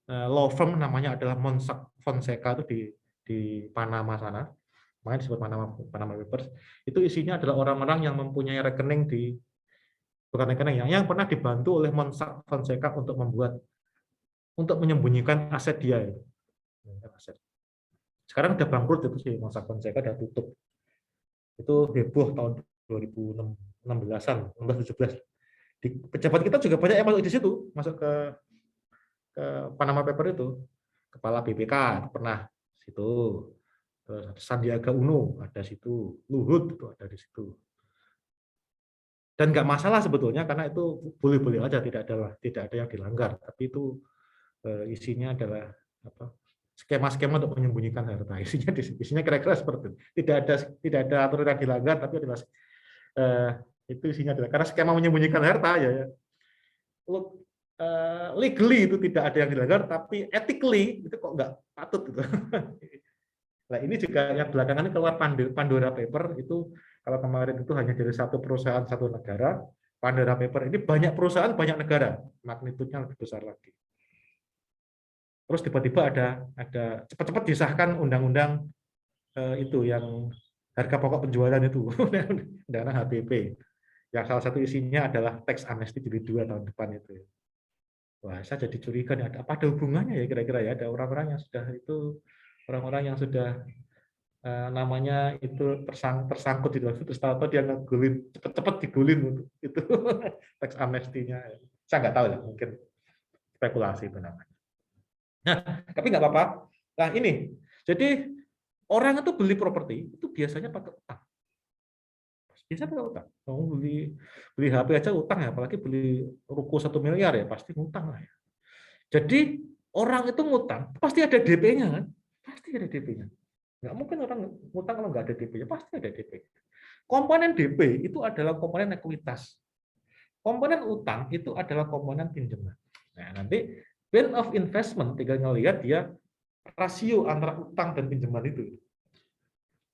Speaker 1: law firm namanya adalah Mossack Fonseca itu di Panama sana, makanya disebut Panama Papers. Itu isinya adalah orang-orang yang mempunyai rekening di, bukan rekening yang pernah dibantu oleh Mossack Fonseca untuk menyembunyikan aset dia. Sekarang udah bangkrut itu sih, Mossack Fonseca udah tutup. Itu heboh tahun 2016-an, 16-17. Di pejabat kita juga banyak yang masuk di situ, masuk ke Panama Paper itu. Kepala BPK pernah situ. Terus Sandiaga Uno ada situ, Luhut itu ada di situ. Dan nggak masalah sebetulnya karena itu boleh-boleh aja, tidak ada yang dilanggar. Tapi itu isinya adalah apa? Skema-skema untuk menyembunyikan harta. Isinya kira-kira seperti itu. Tidak ada aturan yang dilanggar, tapi adalah itu isinya adalah karena skema menyembunyikan harta ya. Legally itu tidak ada yang dilanggar, tapi ethically itu kok nggak patut gitu. Nah ini juga yang belakangan ini keluar Pandora Paper itu, kalau kemarin itu hanya dari satu perusahaan satu negara, Pandora Paper ini banyak perusahaan banyak negara, magnitudenya lebih besar lagi. Terus tiba-tiba ada cepat-cepat disahkan undang-undang itu yang harga pokok penjualan itu, dana HPP. Yang salah satu isinya adalah tax amnesty jilid 2 tahun depan itu. Wah, saya jadi curiga nih, apa ada hubungannya ya kira-kira ya, ada orang-orang yang sudah itu, orang-orang yang sudah namanya itu tersangkut di dalam itu, terus tahu dia ngegulin, cepet-cepet digulin itu tax amnestinya. Saya nggak tahu ya, mungkin spekulasi itu namanya. Nah, tapi nggak apa-apa. Nah ini, jadi orang itu beli properti itu biasanya pakai utang. Biasanya pakai utang. Kamu beli HP aja utang ya, apalagi beli ruko 1 miliar ya, pasti utang lah ya. Jadi orang itu ngutang, pasti ada DP-nya kan? Pasti ada DP-nya. Nggak mungkin orang ngutang kalau nggak ada DP-nya, pasti ada DP. Komponen DP itu adalah komponen ekuitas. Komponen utang itu adalah komponen pinjaman. Nah, nanti band of investment tinggal ngelihat dia rasio antara utang dan pinjaman itu.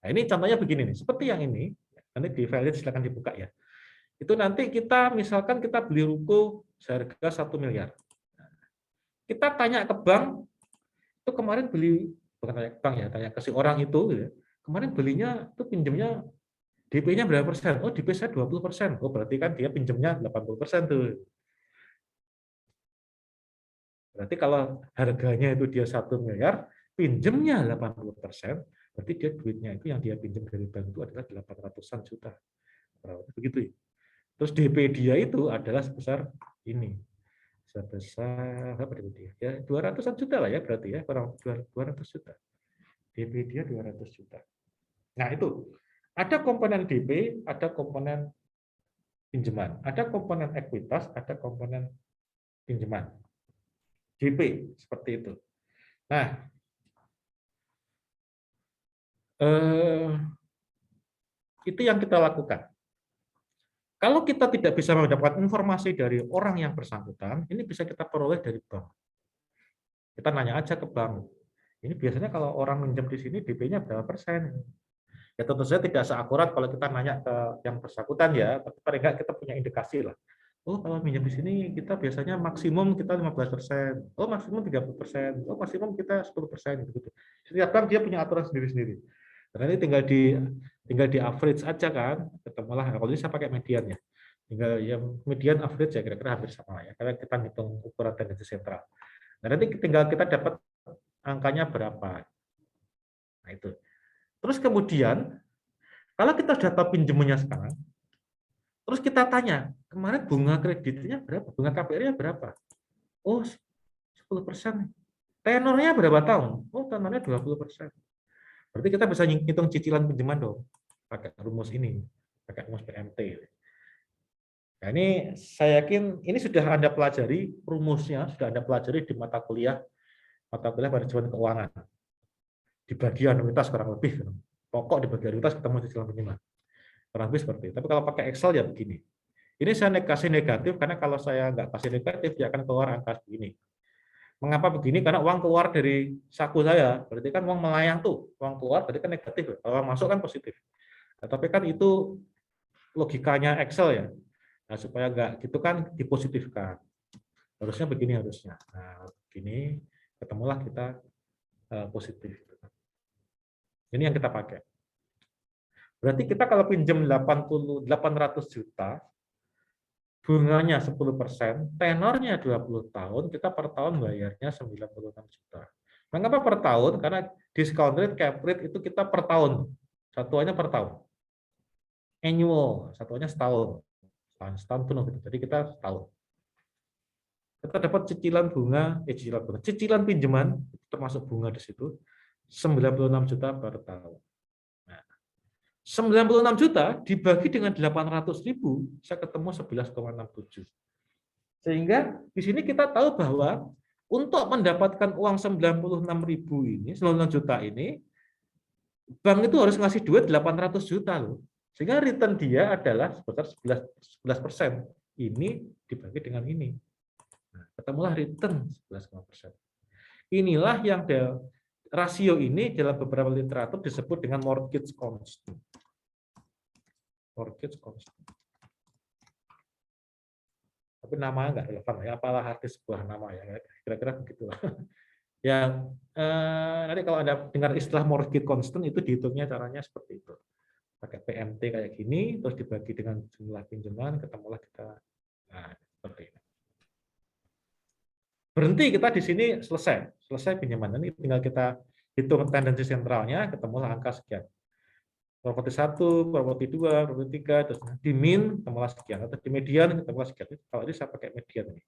Speaker 1: Nah, ini contohnya begini nih, seperti yang ini, nanti di file silakan dibuka ya. Itu nanti kita misalkan kita beli ruko seharga 1 miliar. Kita tanya ke bank, itu kemarin beli, bukan tanya ke bank ya, tanya ke si orang itu, ya, kemarin belinya itu pinjamnya DP-nya berapa persen? Oh, DP saya 20%. Oh, berarti kan dia pinjamnya 80% tuh. Berarti kalau harganya itu dia 1 miliar, pinjamnya 80%, berarti dia duitnya itu yang dia pinjam dari bank itu adalah 800-an juta. Begitu ya. Terus DP dia itu adalah sebesar ini. Sebesar apa dia? Ya 200-an juta lah ya berarti ya, kurang 200 juta. DP dia 200 juta. Nah, itu ada komponen DP, ada komponen pinjaman, ada komponen ekuitas, ada komponen pinjaman. DP seperti itu. Nah, itu yang kita lakukan. Kalau kita tidak bisa mendapatkan informasi dari orang yang bersangkutan, ini bisa kita peroleh dari bank. Kita nanya aja ke bank. Ini biasanya kalau orang minjem di sini DP-nya berapa persen? Ya tentu saja tidak seakurat kalau kita nanya ke yang bersangkutan ya, tapi paling enggak kita punya indikasi lah. Oh, kalau minjem di sini kita biasanya maksimum kita 15%, oh maksimum 30%, oh maksimum kita 10% gitu. Setiap bank dia punya aturan sendiri-sendiri. Karena ini tinggal di average aja kan, ketemulah. Kalau ini saya pakai median ya. Tinggal yang median average ya kira-kira hampir sama ya. Karena kita hitung ukuran tendensi sentral. Nah, nanti tinggal kita dapat angkanya berapa. Nah, itu. Terus kemudian kalau kita sudah tahu pinjamannya sekarang, terus kita tanya, kemarin bunga kreditnya berapa? Bunga KPR-nya berapa? Oh, 10%. Tenornya berapa tahun? Oh, tenornya 20%. Berarti kita bisa hitung cicilan pinjaman dong, pakai rumus ini, pakai rumus PMT. Nah, ini saya yakin ini sudah Anda pelajari rumusnya, sudah Anda pelajari di mata kuliah manajemen keuangan. Di bagian anuitas kurang lebih. Pokok di bagian anuitas ketemu cicilan pinjaman. Kurang lebih seperti itu. Tapi kalau pakai Excel ya begini. Ini saya kasih negatif karena kalau saya nggak kasih negatif dia akan keluar angka begini. Mengapa begini? Karena uang keluar dari saku saya, berarti kan uang melayang tuh, uang keluar berarti kan negatif, kalau uang masuk kan positif. Nah, tapi kan itu logikanya Excel ya. Nah, supaya nggak gitu kan dipositifkan. Harusnya begini harusnya. Nah, begini ketemulah kita positif. Ini yang kita pakai. Berarti kita kalau pinjam 800 juta, bunganya 10%, tenornya 20 tahun, kita per tahun bayarnya 96 juta. Mengapa per tahun? Karena discount rate, cap rate itu kita per tahun. Satuannya per tahun. Annual, satuannya setahun. Setahun penuh. Jadi kita setahun. Kita dapat cicilan bunga, cicilan pinjaman, termasuk bunga di situ, 96 juta per tahun. Nah, 96 juta dibagi dengan 800.000, saya ketemu 11,67. Sehingga di sini kita tahu bahwa untuk mendapatkan uang 96.000 ini, 96 juta ini, bank itu harus ngasih duit 800 juta loh. Sehingga return dia adalah sebesar 11%. Ini dibagi dengan ini. Nah, ketemulah return 11,%. Inilah yang rasio ini dalam beberapa literatur disebut dengan mortgage constant. Mortgage constant. Tapi namanya nggak relevan ya, apalah arti sebuah nama ya, kira-kira begitulah. Yang nanti kalau Anda dengar istilah mortgage constant itu dihitungnya caranya seperti itu. Pakai PMT kayak gini, terus dibagi dengan jumlah pinjaman, ketemulah kita, nah seperti ini. Berhenti kita di sini selesai pinjaman. Ini tinggal kita hitung tendensi sentralnya, ketemulah angka sekian. Properti 1, properti 2, properti 3, terus di min ketemulah sekian, atau di median ketemulah sekian. Kalau ini saya pakai median ini.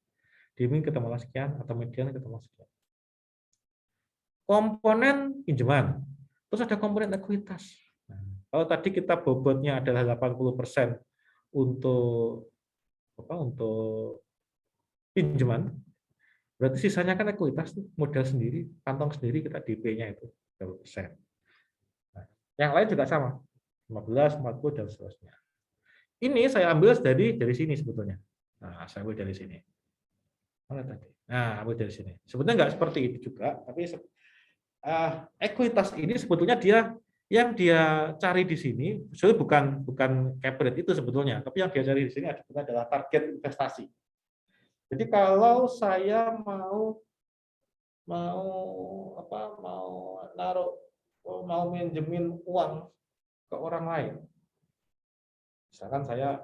Speaker 1: Di min ketemulah sekian, atau median ketemulah sekian. Komponen pinjaman, terus ada komponen ekuitas. Nah, kalau tadi kita bobotnya adalah 80% untuk pinjaman, berarti sisanya kan ekuitas, modal sendiri, kantong sendiri, kita DP-nya itu 20%. Nah, yang lain juga sama, 15, 40 dan seterusnya. Ini saya ambil dari sini sebetulnya. Nah, saya ambil dari sini. Mana tadi? Nah, ambil dari sini. Sebetulnya nggak seperti itu juga, tapi ekuitas ini sebetulnya dia Yang dia cari di sini sebetulnya bukan cap rate itu sebetulnya, tapi yang dia cari di sini adalah target investasi. Jadi kalau saya mau naruh mau minjemin uang ke orang lain, misalkan saya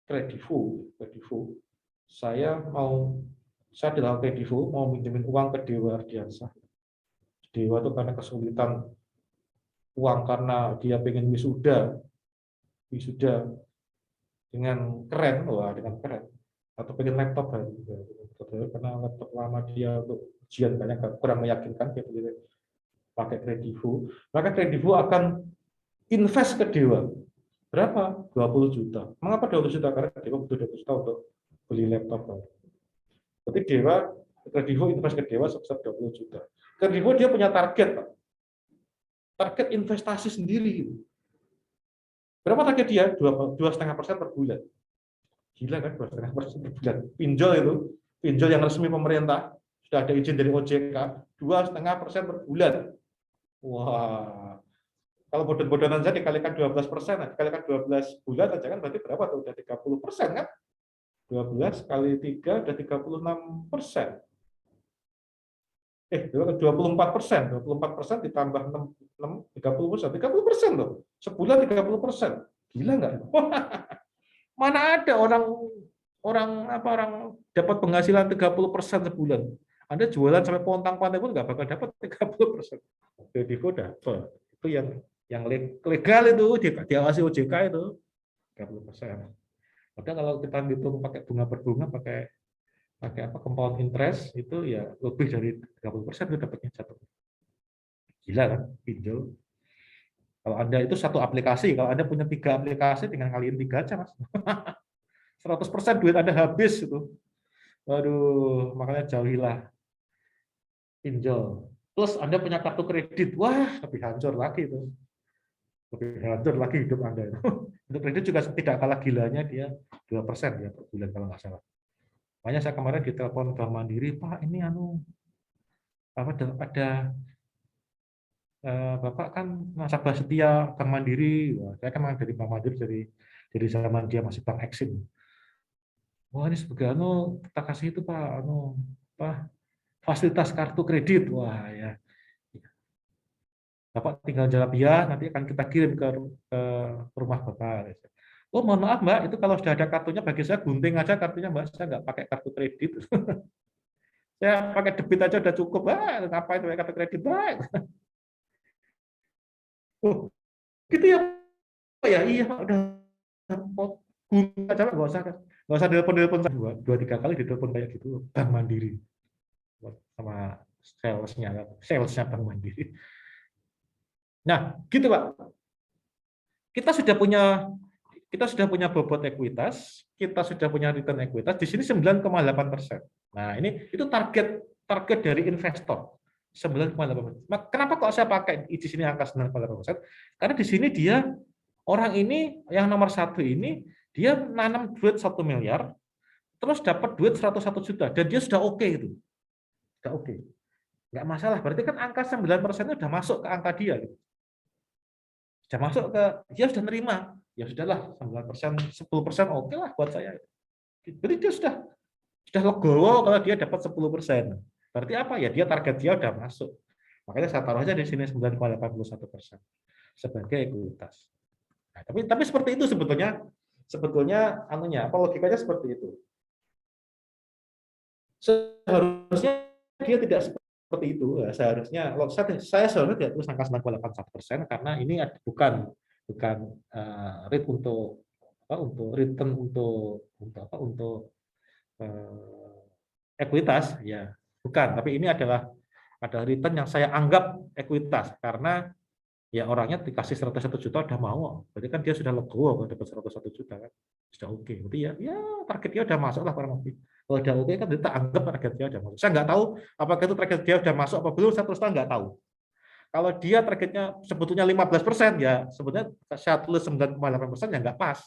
Speaker 1: kredivo, saya adalah kredivo mau minjemin uang ke Dewa Ardiansah. Dewa itu karena kesulitan uang karena dia pengen wisuda dengan keren, atau pengen laptop karena laptop lama dia untuk ujian banyak kurang meyakinkan, dia pakai kredivo, maka kredivo akan invest ke Dewa. Berapa? 20 juta. Mengapa 20 juta? Karena Dewa butuh 20 juta untuk beli laptop. Berarti kredivo invest ke Dewa sebesar 20 juta. Kredivo dia punya target, Pak. Target investasi sendiri. Berapa target dia? 2,5% per bulan. Gila kan, 2,5% per bulan. Pinjol yang resmi pemerintah, sudah ada izin dari OJK, 2,5% per bulan. Wah, kalau bodoh-bodohan saja dikalikan 12%, dikalikan 12 bulan saja kan berarti berapa tuh? Udah 30% kan? 12 kali 3 udah 36%. 24% ditambah 6 30% loh. Sebulan 30%. Gila nggak? Mana ada orang dapat penghasilan 30% sebulan. Anda jualan sampai pontang-pantai pun nggak bakal dapat 30%. Kredivo dapat. Itu yang legal itu diawasi OJK itu 30%. Padahal kalau kita hitung pakai bunga per bunga, pakai compound interest itu ya lebih dari 30% itu dapatnya jatuh. Gila kan, pinjol. Kalau Anda itu satu aplikasi, kalau Anda punya 3 aplikasi, tinggal kaliin 3 aja, Mas. 100% duit Anda habis itu. Waduh, makanya jauhilah pinjol. Plus Anda punya kartu kredit, wah lebih hancur lagi itu. Lebih hancur lagi hidup Anda itu. Untuk kredit juga tidak kalah gilanya, dia 2% ya per bulan kalau nggak salah. Makanya saya kemarin ditelepon Bank Mandiri, Pak ini ada Bapak kan nasabah setia Bank Mandiri. Wah, saya kan dari Bank Mandiri dari zaman dia masih Bank Eksim. Wah ini sebagai kita kasih itu Pak fasilitas kartu kredit. Wah ya, Bapak tinggal jawab ya, nanti akan kita kirim ke rumah Bapak. Oh mohon maaf Mbak, itu kalau sudah ada kartunya bagi saya gunting aja kartunya Mbak, saya nggak pakai kartu kredit. Saya pakai debit aja udah cukup. Ngapain pakai kartu kredit Mbak? Oh gitu ya Pak ya, iya Pak udah gunting aja nggak usah telepon 2-3 kali ditelepon kayak gitu Bank Mandiri sama salesnya Bank Mandiri. Nah gitu Pak, kita sudah punya bobot ekuitas, kita sudah punya return ekuitas, di sini 9,8%. Nah, itu target dari investor. 9,8%. Kenapa kok saya pakai di sini angka 9,8%? Karena di sini orang ini yang nomor 1 ini dia nanam duit 1 miliar, terus dapat duit 101 juta dan dia sudah oke itu. Sudah oke. Nggak masalah, berarti kan angka 9% sudah masuk ke angka dia gitu. Sudah masuk dia sudah nerima. Ya sudahlah, 9%, 10% oke lah buat saya. Jadi dia sudah legowo kalau dia dapat 10%. Berarti apa ya? Target dia udah masuk. Makanya saya taruh aja di sini 9,81% sebagai ekuitas. Nah, tapi seperti itu sebetulnya logikanya seperti itu. Seharusnya dia tidak seperti itu. Seharusnya saya tidak tulis angka 9,81% karena ini bukan rate untuk return untuk ekuitas ya, bukan, tapi ini adalah return yang saya anggap ekuitas karena ya orangnya dikasih 101 juta udah mau, berarti kan dia sudah legowo kalau dapat 101 juta kan sudah oke. Berarti ya target dia udah masuk lah kurang lebih. Kalau udah oke kan kita anggap target dia udah masuk. Saya nggak tahu apakah itu target dia udah masuk apa belum, saya terus terang nggak tahu. Kalau dia targetnya sebetulnya 15%, ya sebetulnya saya tulis 9,8% ya nggak pas.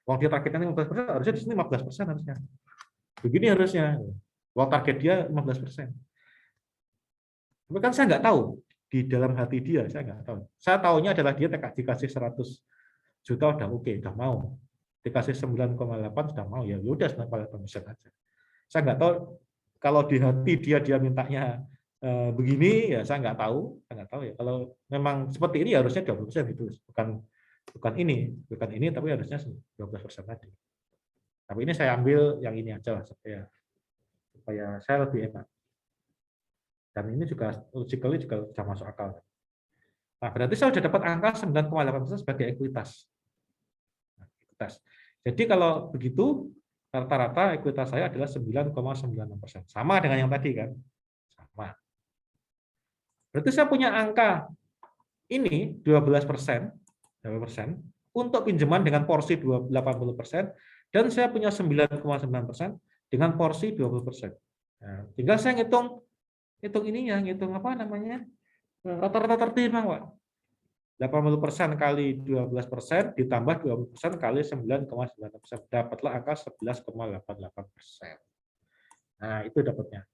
Speaker 1: Kalau dia targetnya 15%, harusnya di sini 15% harusnya. Begini harusnya. Kalau target dia 15%. Tapi kan saya nggak tahu di dalam hati dia, saya nggak tahu. Saya tahunya adalah dia dikasih 100 juta udah oke, udah mau. Dikasih 9,8 sudah mau, ya udah 9,8% aja. Saya nggak tahu kalau di hati dia mintanya begini, ya saya nggak tahu ya. Kalau memang seperti ini harusnya 20% gitu, bukan ini, tapi harusnya 12% tadi. Tapi ini saya ambil yang ini aja lah, supaya saya lebih enak. Dan ini juga logically juga sudah masuk akal. Nah, berarti saya sudah dapat angka 9,8% sebagai ekuitas. Jadi kalau begitu, rata-rata ekuitas saya adalah 9,96%. Sama dengan yang tadi kan? Sama. Berarti saya punya angka ini 12%, untuk pinjaman dengan porsi 80%, dan saya punya 9,9% dengan porsi 20%. Nah, tinggal saya ngitung ininya, ngitung apa namanya? Rata-rata tertimang, Pak. 80% kali 12% ditambah 20% kali 9,9%. Dapatlah angka 11,88%. Nah, itu dapatnya.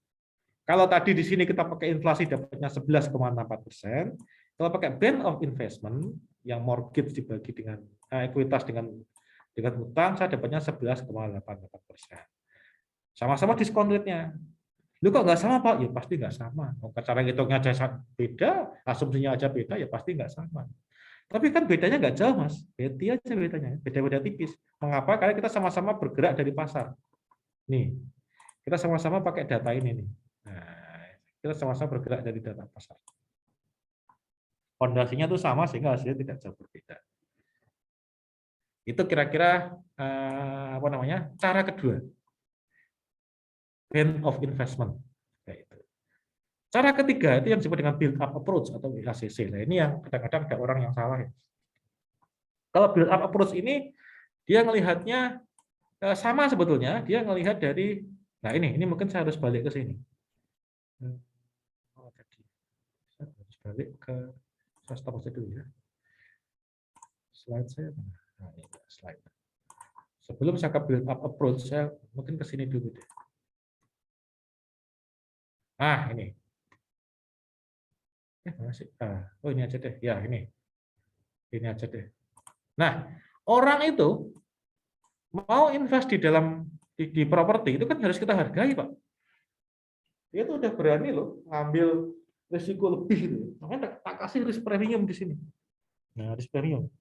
Speaker 1: Kalau tadi di sini kita pakai inflasi dapatnya 11,64%, kalau pakai band of investment yang mortgage dibagi dengan ekuitas dengan utang, saya dapatnya 11,88%. Sama-sama diskon rate-nya. Lu kok nggak sama, Pak? Ya pasti nggak sama. Cara ngitungnya aja beda, asumsinya aja beda, ya pasti nggak sama. Tapi kan bedanya nggak jauh, Mas. Beti aja bedanya, beda-beda tipis. Mengapa? Karena kita sama-sama bergerak dari pasar. Nih, kita sama-sama pakai data ini nih. Nah, kita sama-sama bergerak dari data pasar. Fondasinya tuh sama sehingga hasilnya tidak jauh berbeda. Itu kira-kira apa namanya? Cara kedua. Band of investment. Cara ketiga itu yang disebut dengan build up approach atau BACC. Nah, ini yang kadang-kadang ada orang yang salah ya. Kalau build up approach ini dia melihatnya sama sebetulnya, dia melihat dari nah ini mungkin saya harus balik ke sini. Saya harus balik ke stop dulu ya. Slide saya mana? Nah, ini slide. Sebelum saya ke build up approach, saya mungkin ke sini dulu deh. Ah, ini. Oh, ini aja deh. Ya, ini. Ini aja deh. Nah, orang itu mau invest di properti itu kan harus kita hargai, Pak. Dia tuh udah berani loh ngambil risiko lebih gitu. Makanya tak kasih risk premium di sini. Nah, risk premium.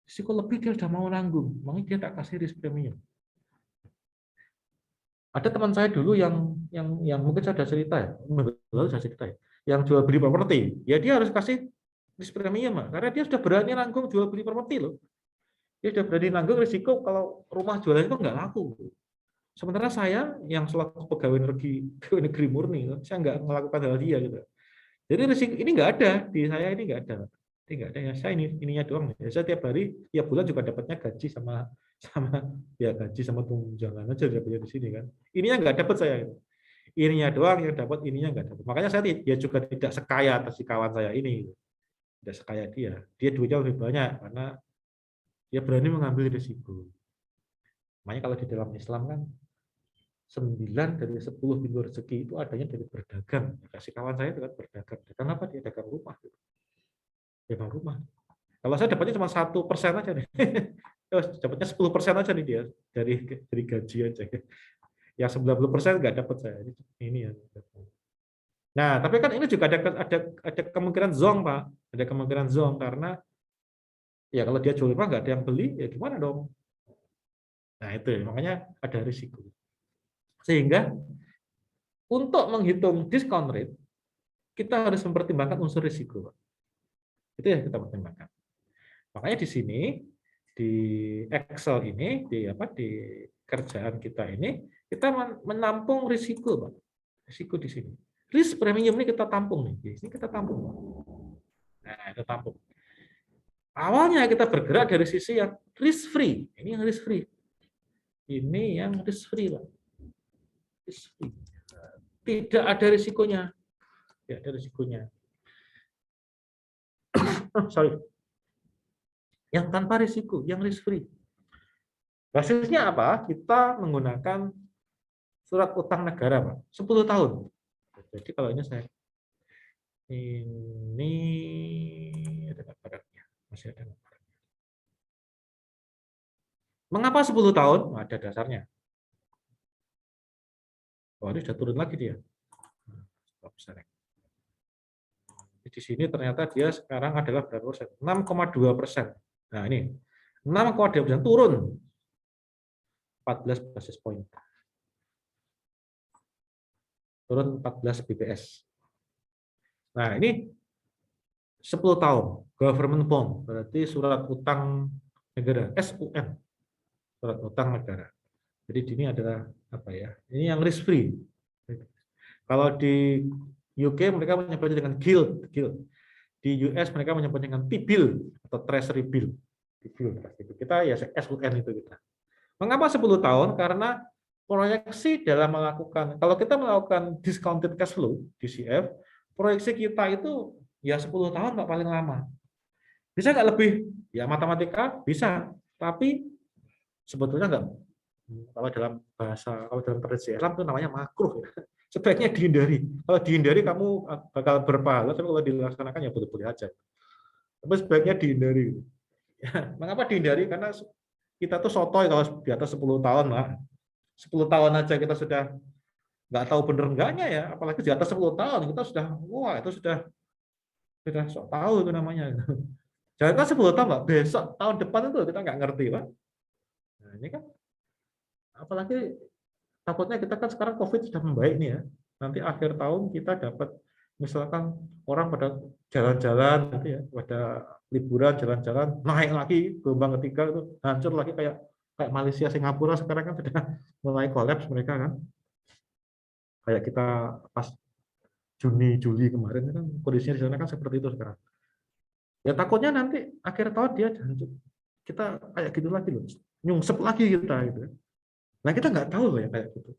Speaker 1: Risiko lebih dia sudah mau nanggung, makanya dia tak kasih risk premium. Ada teman saya dulu yang mungkin saya sudah cerita ya, lalu saya cerita ya, yang jual beli properti, ya dia harus kasih risk premium, karena dia sudah berani nanggung jual beli properti loh. Dia sudah berani nanggung risiko kalau rumah jualan itu nggak laku. Sementara saya yang selaku pegawai negeri murni, saya nggak melakukan hal dia gitu. Jadi risiko ini nggak ada di saya, ini nggak ada. Ini nggak ada ya, saya ininya doang. Ya, saya tiap hari, tiap bulan juga dapatnya gaji sama ya gaji sama tunjangan aja dapatnya di sini kan. Ininya nggak dapat saya. Ininya doang yang dapat, ininya nggak dapat. Makanya saya juga tidak sekaya atas si kawan saya ini. Tidak sekaya dia. Dia duitnya lebih banyak karena dia berani mengambil risiko. Makanya kalau di dalam Islam kan 9 dari 10 pintu rezeki itu adanya dari berdagang. Kasih kawan saya itu kan berdagang. Dagang apa? Dia dagang rumah. Dagang rumah. Kalau saya dapatnya cuma 1% aja nih. Dapatnya 10% aja nih dia dari gaji aja. Yang 90% nggak dapat saya. Ini ya. Nah, tapi kan ini juga ada kemungkinan zong, Pak. Ada kemungkinan zong karena ya kalau dia jual rumah nggak ada yang beli, ya gimana dong? Nah, itu makanya ada risiko. Sehingga untuk menghitung discount rate, kita harus mempertimbangkan unsur risiko. Itu yang kita pertimbangkan. Makanya di sini, di Excel ini, di kerjaan kita ini, kita menampung risiko, Pak. Risiko di sini. Risk premium ini kita tampung nih. Di sini kita tampung. Nah, itu tampung. Awalnya kita bergerak dari sisi yang risk free. Ini yang risk free. Ini yang risk free, Pak. Risk free. Tidak ada risikonya. Tidak ada risikonya. Sorry. Yang tanpa risiko, yang risk free. Basisnya apa? Kita menggunakan surat utang negara, Pak. 10 tahun. Jadi kalau ini saya Ini ada nggak baratnya? Masih ada nggak baratnya? Mengapa 10 tahun? Ada dasarnya. Oh, ini sudah turun lagi dia. Stop sharing. Di sini ternyata dia sekarang adalah berapa persen? 6,2%. Nah ini 6,2% turun 14 basis point. Turun 14 bps. Nah ini 10 tahun government bond berarti surat utang negara, SUN, surat utang negara. Jadi ini adalah apa ya? Ini yang risk free. Kalau di UK mereka menyebutnya dengan gilt. Di US mereka menyebutnya dengan T-bill atau treasury bill. T-bill. Kita ya SUN itu kita. Mengapa 10 tahun? Karena proyeksi dalam melakukan, kalau kita melakukan discounted cash flow, DCF, proyeksi kita itu ya 10 tahun Pak paling lama. Bisa nggak lebih? Ya matematika bisa, tapi sebetulnya nggak. Kalau dalam bahasa, kalau dalam tradisi Islam itu namanya makruh. Sebaiknya dihindari. Kalau dihindari kamu bakal berpahala, tapi kalau dilaksanakan ya boleh-boleh aja. Tapi sebaiknya dihindari. Ya, mengapa dihindari? Karena kita tuh sotoy kalau di atas 10 tahun, Pak. 10 tahun aja kita sudah nggak tahu bener enggaknya ya, apalagi di atas 10 tahun kita sudah, wah itu sudah sok tahu itu namanya. Jangan kan 10 tahun, Pak. Besok tahun depan itu kita nggak ngerti, Pak. Nah, ini kan apalagi takutnya kita kan sekarang COVID sudah membaik nih ya. Nanti akhir tahun kita dapat misalkan orang pada jalan-jalan gitu ya, pada liburan jalan-jalan naik lagi gelombang ketiga itu hancur lagi kayak Malaysia, Singapura sekarang kan sudah mulai kolaps mereka kan. Kayak kita pas Juni, Juli kemarin kan kondisinya di sana kan seperti itu sekarang. Ya takutnya nanti akhir tahun dia hancur. Kita kayak gitu lagi loh, nyungsep lagi kita gitu. Nah kita nggak tahu loh ya kayak gitu.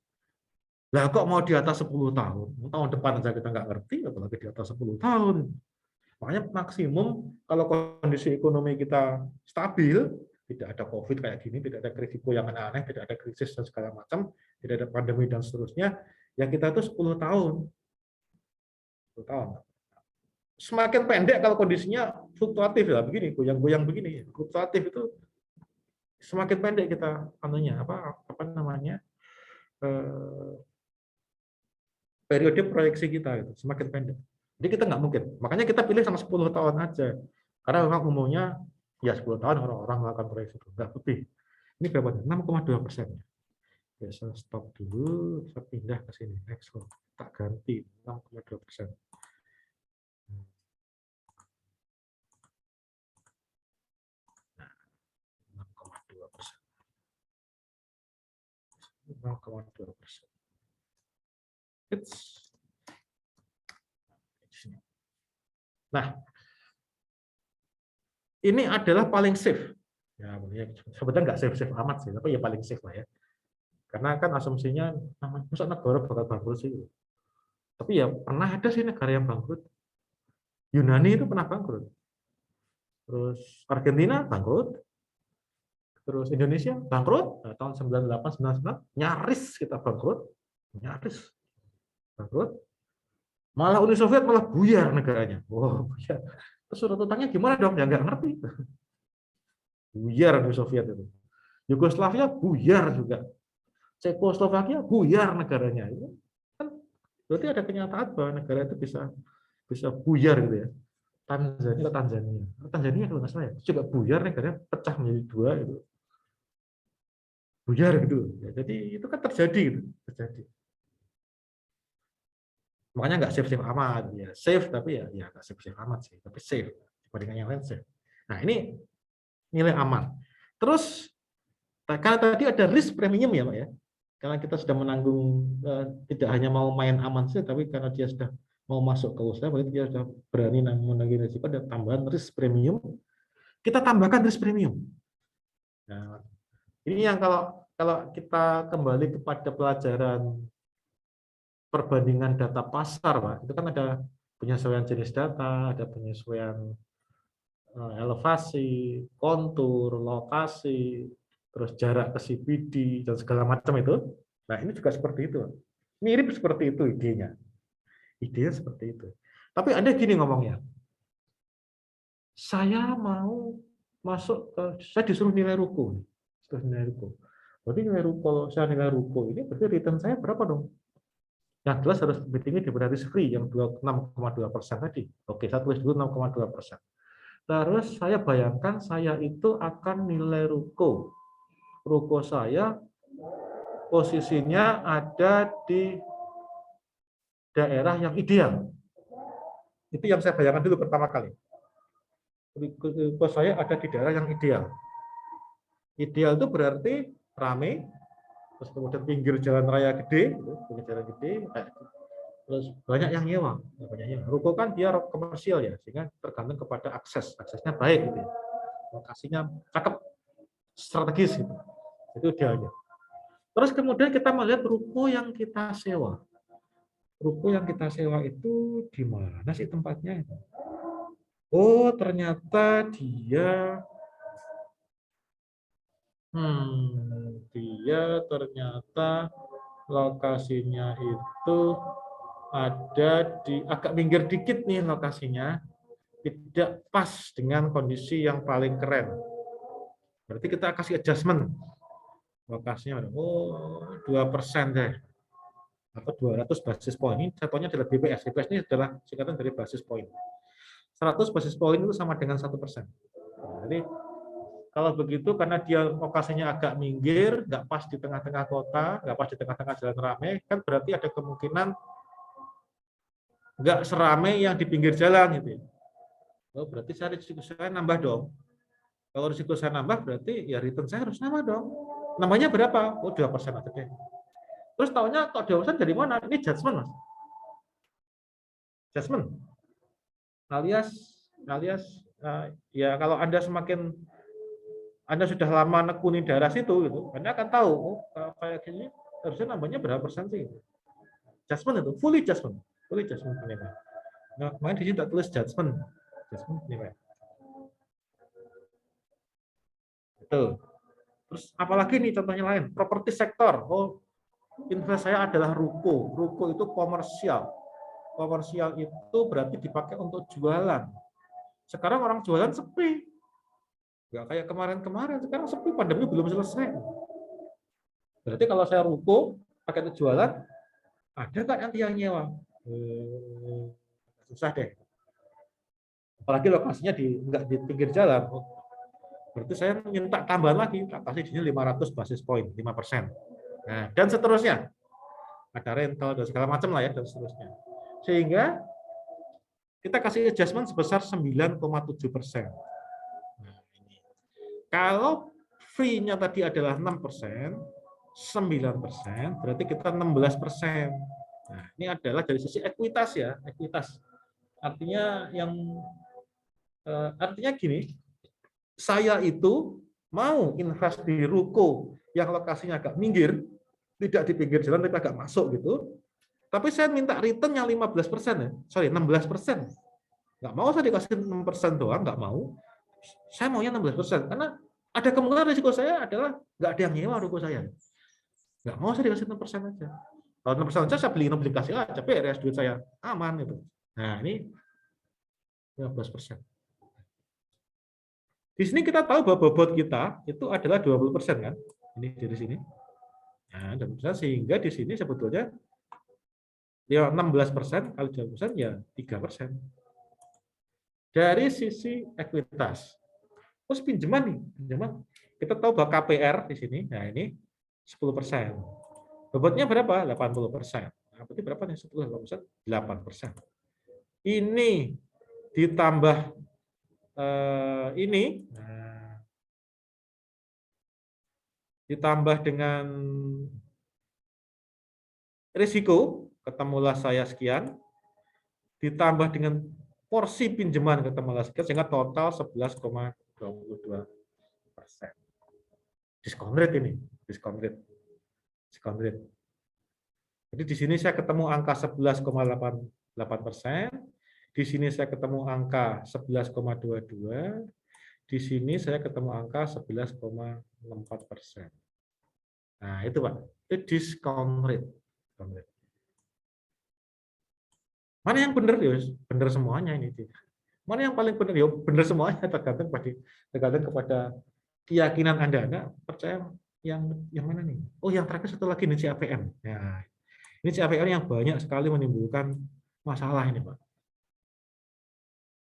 Speaker 1: Lah kok mau di atas 10 tahun? Tahun depan aja kita nggak ngerti, apalagi di atas 10 tahun. Makanya maksimum kalau kondisi ekonomi kita stabil, tidak ada COVID kayak gini, tidak ada risiko yang aneh-aneh, tidak ada krisis dan segala macam, tidak ada pandemi dan seterusnya, ya kita itu 10 tahun. 10 tahun. Semakin pendek kalau kondisinya fluktuatif ya, begini, goyang-goyang begini, fluktuatif itu semakin pendek kita anunya apa namanya? Periode proyeksi kita itu semakin pendek. Jadi kita nggak mungkin. Makanya kita pilih sama 10 tahun aja. Karena memang umumnya ya 10 tahun orang-orang melakukan proyeksi itu nggak lebih. Ini berapa? 6,2%. Ya, saya stop dulu, saya pindah ke sini. Next, tak ganti 6,2%. 6,2%. 6,2%. Nah, ini adalah paling safe. Ya, sebetulnya nggak safe amat sih, tapi ya paling safe lah ya. Karena kan asumsinya, masa negara bakal bangkrut sih. Tapi ya pernah ada sih negara yang bangkrut. Yunani itu pernah bangkrut. Terus Argentina bangkrut. Terus Indonesia bangkrut tahun 98 99 nyaris kita bangkrut. Nyaris bangkrut. Malah Uni Soviet malah buyar negaranya. Wow, buyar. Terus surat utangnya gimana dong? Ya nggak ngerti. Buyar Uni Soviet itu. Yugoslavia buyar juga. Cekoslovakia buyar negaranya. Itu kan berarti ada kenyataan bahwa negara itu bisa buyar gitu ya. Tanzania kalau nggak salah ya, juga buyar negaranya pecah menjadi dua itu. Buyar gitu. Ya, jadi itu kan terjadi gitu, terjadi. Makanya nggak safe amat ya, safe tapi ya nggak safe amat sih, tapi safe dibandingkan yang lain safe. Nah ini nilai aman. Terus karena tadi ada risk premium ya Pak ya, karena kita sudah menanggung tidak hanya mau main aman saja, tapi karena dia sudah mau masuk ke usaha, berarti dia sudah berani menanggung risiko, ada tambahan risk premium. Kita tambahkan risk premium. Nah, ini yang kalau kita kembali kepada pelajaran perbandingan data pasar, Pak, itu kan ada penyesuaian jenis data, ada penyesuaian elevasi, kontur, lokasi, terus jarak ke CBD dan segala macam itu. Nah, ini juga seperti itu. Mirip seperti itu idenya. Idenya seperti itu. Tapi Anda gini ngomongnya, saya mau masuk ke, saya disuruh nilai ruko. Berarti nilai ruko, saya nilai ruko ini berarti return saya berapa dong? Yang jelas harus lebih tinggi daripada risk free yang 6,2% tadi. Oke, saya tulis dulu 6,2%. Terus saya bayangkan saya itu akan nilai ruko. Ruko saya posisinya ada di daerah yang ideal. Itu yang saya bayangkan dulu pertama kali. Ruko saya ada di daerah yang ideal. Ideal itu berarti ramai, terus kemudian pinggir jalan raya gede, pinggir jalan gede, terus banyak yang nyewa. Ruko kan dia komersial ya, sehingga tergantung kepada aksesnya baik gitu ya. Lokasinya cakep, strategis gitu. Itu idealnya. Terus kemudian kita melihat ruko yang kita sewa. Ruko yang kita sewa itu di mana sih tempatnya? Oh, ternyata dia dia ternyata lokasinya itu ada di agak minggir dikit nih lokasinya, tidak pas dengan kondisi yang paling keren. Berarti kita kasih adjustment. Lokasinya oh 2% deh. Atau 200 basis point. Ini contohnya adalah BPS. BPS ini adalah singkatan dari basis point. 100 basis point itu sama dengan 1%. Jadi kalau begitu karena dia lokasinya agak minggir, nggak pas di tengah-tengah kota, nggak pas di tengah-tengah jalan ramai, kan berarti ada kemungkinan nggak seramai yang di pinggir jalan gitu. Oh, berarti risiko saya nambah dong. Kalau risiko saya nambah berarti ya return saya harus nambah dong. Nambahnya berapa? Oh 2% aja deh. Terus tahunya kok 2% dari mana? Ini judgment, Mas. Judgment. Alias ya kalau Anda sudah lama nekuni daerah situ gitu, Anda akan tahu oh, kayak gini harusnya nambahnya berapa persen sih. Judgment itu fully judgment penilaian. Nah, makanya di sini tak tulis judgment penilaian. Betul. Terus apalagi nih contohnya lain, properti sektor. Oh, invest saya adalah ruko. Ruko itu komersial. Komersial itu berarti dipakai untuk jualan. Sekarang orang jualan sepi. Nggak kayak kemarin-kemarin, sekarang sepi, pandemi belum selesai. Berarti kalau saya ruko, pakai untuk jualan, ada nggak nanti yang nyewa? Susah deh. Apalagi lokasinya nggak di pinggir jalan. Berarti saya minta tambahan lagi, tak kasih di sini 500 basis point, 5%. Nah, dan seterusnya. Ada rental dan segala macam lah ya, dan seterusnya. Sehingga kita kasih adjustment sebesar 9,7%. Nah, ini. Kalau free-nya tadi adalah 6%, 9%, berarti kita 16%. Nah, ini adalah dari sisi ekuitas ya, ekuitas. Artinya gini, saya itu mau invest di ruko yang lokasinya agak minggir, tidak di pinggir jalan tapi agak masuk gitu. Tapi saya minta return yang 15% ya. Sorry, 16%. Nggak mau saya dikasih 6% doang, nggak mau. Saya maunya 16%. Karena ada kemungkinan risiko saya adalah nggak ada yang nyewa ruko saya. Nggak mau saya dikasih 6% aja. Kalau 6% aja saya beli obligasi aja, beres duit saya aman itu. Nah, ini 15%. Di sini kita tahu bahwa bobot kita itu adalah 20% kan? Ini dari sini. Nah, sehingga di sini sebetulnya ya 16% kali 20% ya 3%. Dari sisi ekuitas. Terus pinjaman nih, pinjaman. Kita tahu bahwa KPR di sini, nah ini 10%. Bobotnya berapa? 80%. Nah, berarti berapa nih? 10%, 8%. Ini ditambah ini, ditambah dengan risiko, ketemulah saya sekian, ditambah dengan porsi pinjaman ketemulah sekian, sehingga total 11,22%. Diskon rate ini, diskon rate. Jadi di sini saya ketemu angka 11,88%, di sini saya ketemu angka 11,22%, di sini saya ketemu angka 11,64%. Nah, itu Pak, itu discount rate. Mana yang benar ya benar semuanya ini. Mana yang paling benar ya benar semuanya, tergantung kepada keyakinan Anda. Anda percaya yang mana nih? Oh, yang terakhir satu lagi nih CAPM. Ya, ini CAPM yang banyak sekali menimbulkan masalah ini, Pak.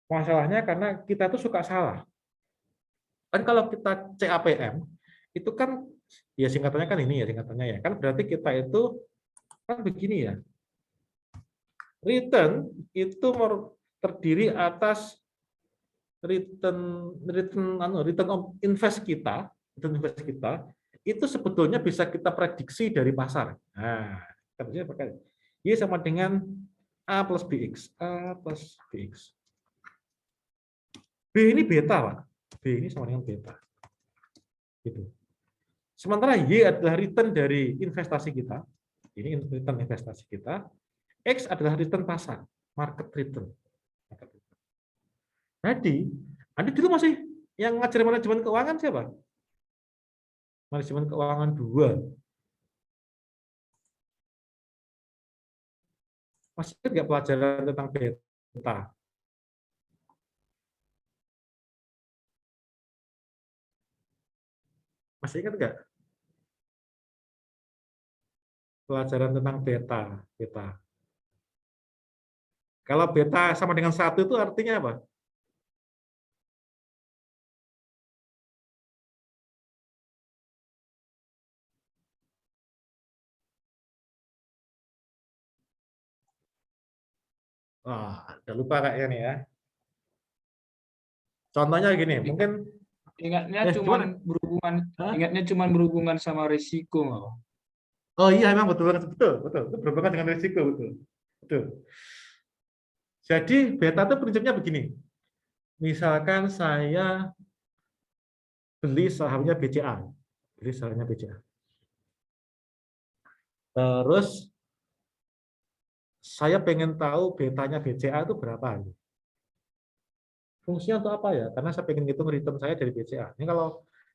Speaker 1: Masalahnya karena kita tuh suka salah. Kan kalau kita CAPM itu kan ya singkatannya kan ini ya singkatannya ya. Kan berarti kita itu kan begini ya. Return itu terdiri atas return on invest kita, itu sebetulnya bisa kita prediksi dari pasar. Nah, kita pakai Y sama dengan A plus BX. A plus BX. B ini beta, Pak. B ini sama dengan beta. Gitu. Sementara Y adalah return dari investasi kita. Ini return investasi kita. X adalah return pasar, market return. Jadi, Anda dulu masih yang ngajar manajemen keuangan siapa? Manajemen keuangan 2. Masih nggak pelajaran tentang beta? Masih ingat nggak? Pelajaran tentang beta. Beta. Kalau beta sama dengan 1 itu artinya apa? Wah, udah lupa kayaknya nih ya. Contohnya gini, mungkin
Speaker 2: Ingatnya
Speaker 1: gimana?
Speaker 2: ingatnya cuman berhubungan sama risiko, nggak?
Speaker 1: Oh iya, memang betul, betul. Itu berhubungan dengan risiko, betul. Betul. Jadi beta itu prinsipnya begini. Misalkan saya beli sahamnya BCA. Beli sahamnya BCA. Terus saya pengen tahu betanya BCA itu berapa. Fungsinya untuk apa ya? Karena saya pengen ngitung return saya dari BCA. Ini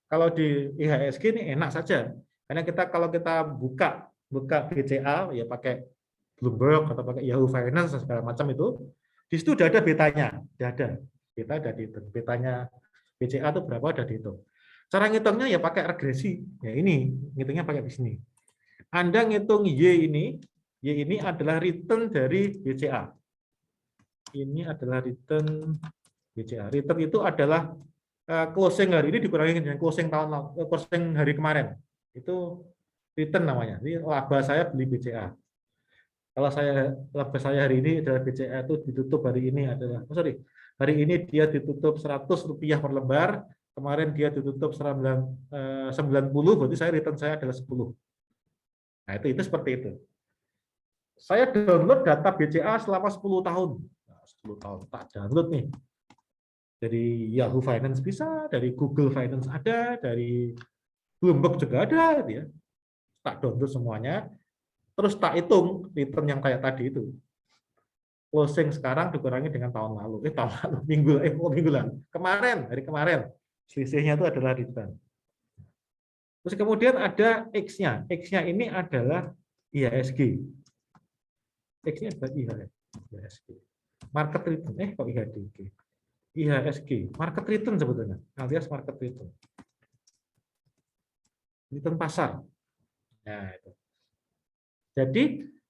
Speaker 1: kalau di IHSG ini enak saja. Karena kalau kita buka BCA ya pakai Bloomberg atau pakai Yahoo Finance segala macam itu, di situ udah ada betanya, udah ada. Beta udah dihitung. Betanya BCA itu berapa udah dihitung. Cara ngitungnya ya pakai regresi. Ya ini, ngitungnya pakai di sini. Anda ngitung Y ini adalah return dari BCA. Ini adalah return BCA. Return itu adalah closing hari ini dikurangi dengan closing hari kemarin. Itu return namanya. Ini laba saya beli BCA. Kalau laba saya hari ini adalah BCA itu ditutup hari ini adalah hari ini dia ditutup Rp100 per lembar, kemarin dia ditutup 90, berarti return saya adalah 10. Nah, itu seperti itu. Saya download data BCA selama 10 tahun. Nah, 10 tahun tak download nih. Dari Yahoo Finance bisa, dari Google Finance ada, dari Bloomberg juga ada, gitu ya. Tak download semuanya, terus tak hitung return yang kayak tadi itu. Closing sekarang dikurangi dengan tahun lalu, minggu lalu, hari kemarin, selisihnya itu adalah return. Terus kemudian ada X-nya, X-nya ini adalah IHSG. X-nya adalah IHSG. Market return, kok IHSG? IHSG, market return sebetulnya, alias market return. Return pasar. Nah, itu. Jadi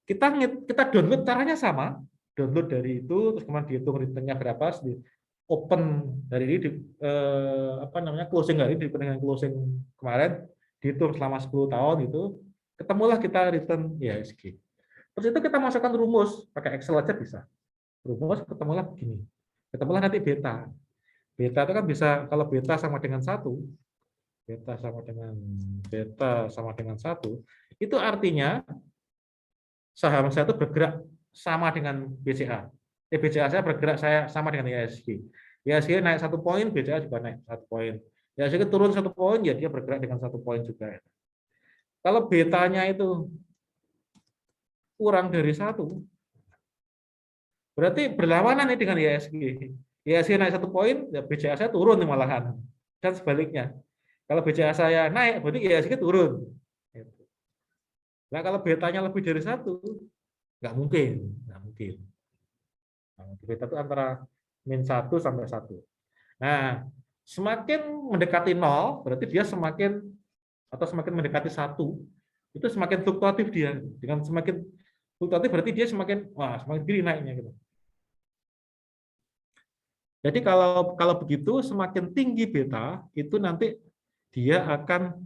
Speaker 1: kita download caranya sama, download dari itu, terus kemudian dihitung returnnya berapa, open dari ini closing hari ini dengan closing kemarin, dihitung selama 10 tahun itu, ketemulah kita return IHSG. Terus itu kita masukkan rumus, pakai Excel aja bisa. Rumus ketemulah begini. Ketemulah nanti beta. Beta itu kan bisa, kalau beta sama dengan 1, beta sama dengan 1, itu artinya saham saya itu bergerak sama dengan BCA. BCA saya bergerak sama dengan IHSG. IHSG naik 1 poin, BCA juga naik 1 poin. IHSG turun 1 poin, ya dia bergerak dengan 1 poin juga. Kalau betanya itu kurang dari 1, berarti berlawanan nih dengan IHSG. IHSG naik 1 poin, ya BCA saya turun malahan. Dan sebaliknya. Kalau BCA saya naik, berarti IHSG turun. Nah, kalau betanya lebih dari 1, nggak mungkin. Nah, beta itu antara -1 sampai 1. Nah, semakin mendekati 0, berarti dia semakin atau semakin mendekati 1, itu semakin fluktuatif dia. Dengan semakin fluktuatif berarti dia semakin kiri naiknya gitu. Jadi kalau begitu semakin tinggi beta itu nanti dia akan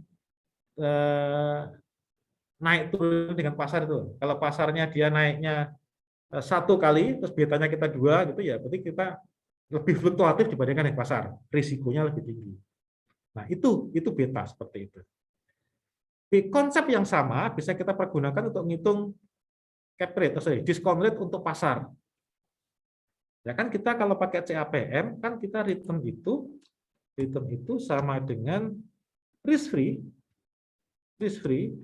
Speaker 1: naik turun dengan pasar itu. Kalau pasarnya dia naiknya 1 kali, terus betanya kita 2 gitu ya, berarti kita lebih fluktuatif dibandingkan dengan pasar, risikonya lebih tinggi. Nah itu beta seperti itu. Konsep yang sama bisa kita pergunakan untuk menghitung cap rate, discount rate untuk pasar. Ya kan kita kalau pakai CAPM kan kita return itu sama dengan risk free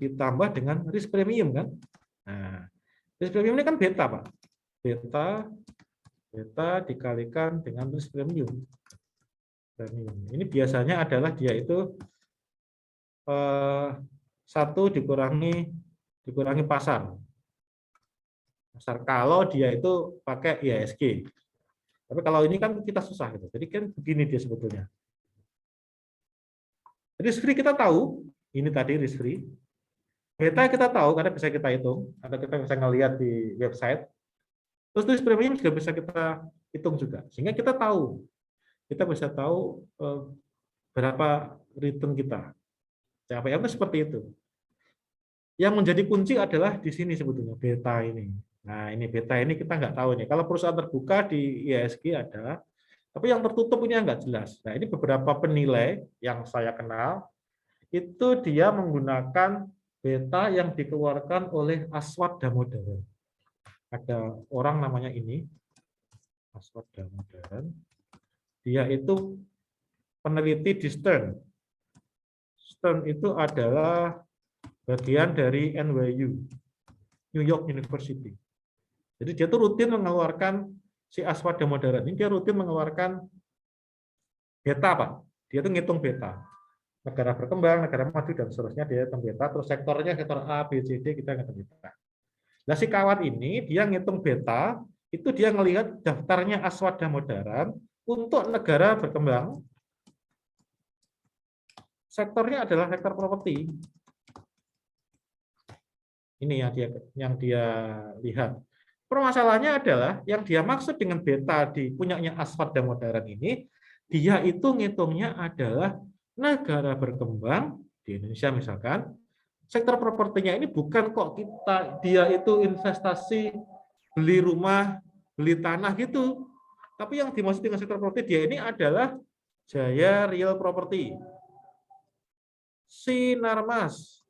Speaker 1: ditambah dengan risk premium kan. Nah, risk premium ini kan beta, Pak. Beta dikalikan dengan risk premium. Ini biasanya adalah dia itu 1 dikurangi pasar. Kalau dia itu pakai IHSG. Tapi kalau ini kan kita susah gitu. Jadi kan begini dia sebetulnya. Risk free kita tahu, ini tadi risk free. Beta kita tahu karena bisa kita hitung, atau kita bisa ngelihat di website. Terus risk premium juga bisa kita hitung juga. Sehingga kita bisa tahu berapa return kita. CAPM itu seperti itu. Yang menjadi kunci adalah di sini sebetulnya beta ini. Nah ini beta ini kita nggak tahu nih. Kalau perusahaan terbuka di IHSG ada, tapi yang tertutup ini nggak jelas. Nah ini beberapa penilai yang saya kenal itu dia menggunakan beta yang dikeluarkan oleh Aswad Damodaran. Ada orang namanya ini Aswad Damodaran. Dia itu peneliti di Stern. Stern itu adalah bagian dari NYU, New York University. Jadi dia tuh rutin mengeluarkan si Aswad Damodaran ini, dia rutin mengeluarkan beta, Pak. Dia tuh ngitung beta. Negara berkembang, negara maju, dan seterusnya dia hitung beta, terus sektornya sektor A, B, C, D, kita ngitung beta. Nah si kawan ini, dia ngitung beta, itu dia ngelihat daftarnya Aswad Damodaran untuk negara berkembang, sektornya adalah sektor properti. Ini yang dia lihat. Permasalahannya adalah yang dia maksud dengan beta di punyanya Aswad Damodaran ini, dia itu ngitungnya adalah negara berkembang di Indonesia misalkan, sektor propertinya ini bukan kok dia itu investasi beli rumah, beli tanah gitu. Tapi yang dimaksud dengan sektor properti dia ini adalah Jaya Real Property, Sinarmas,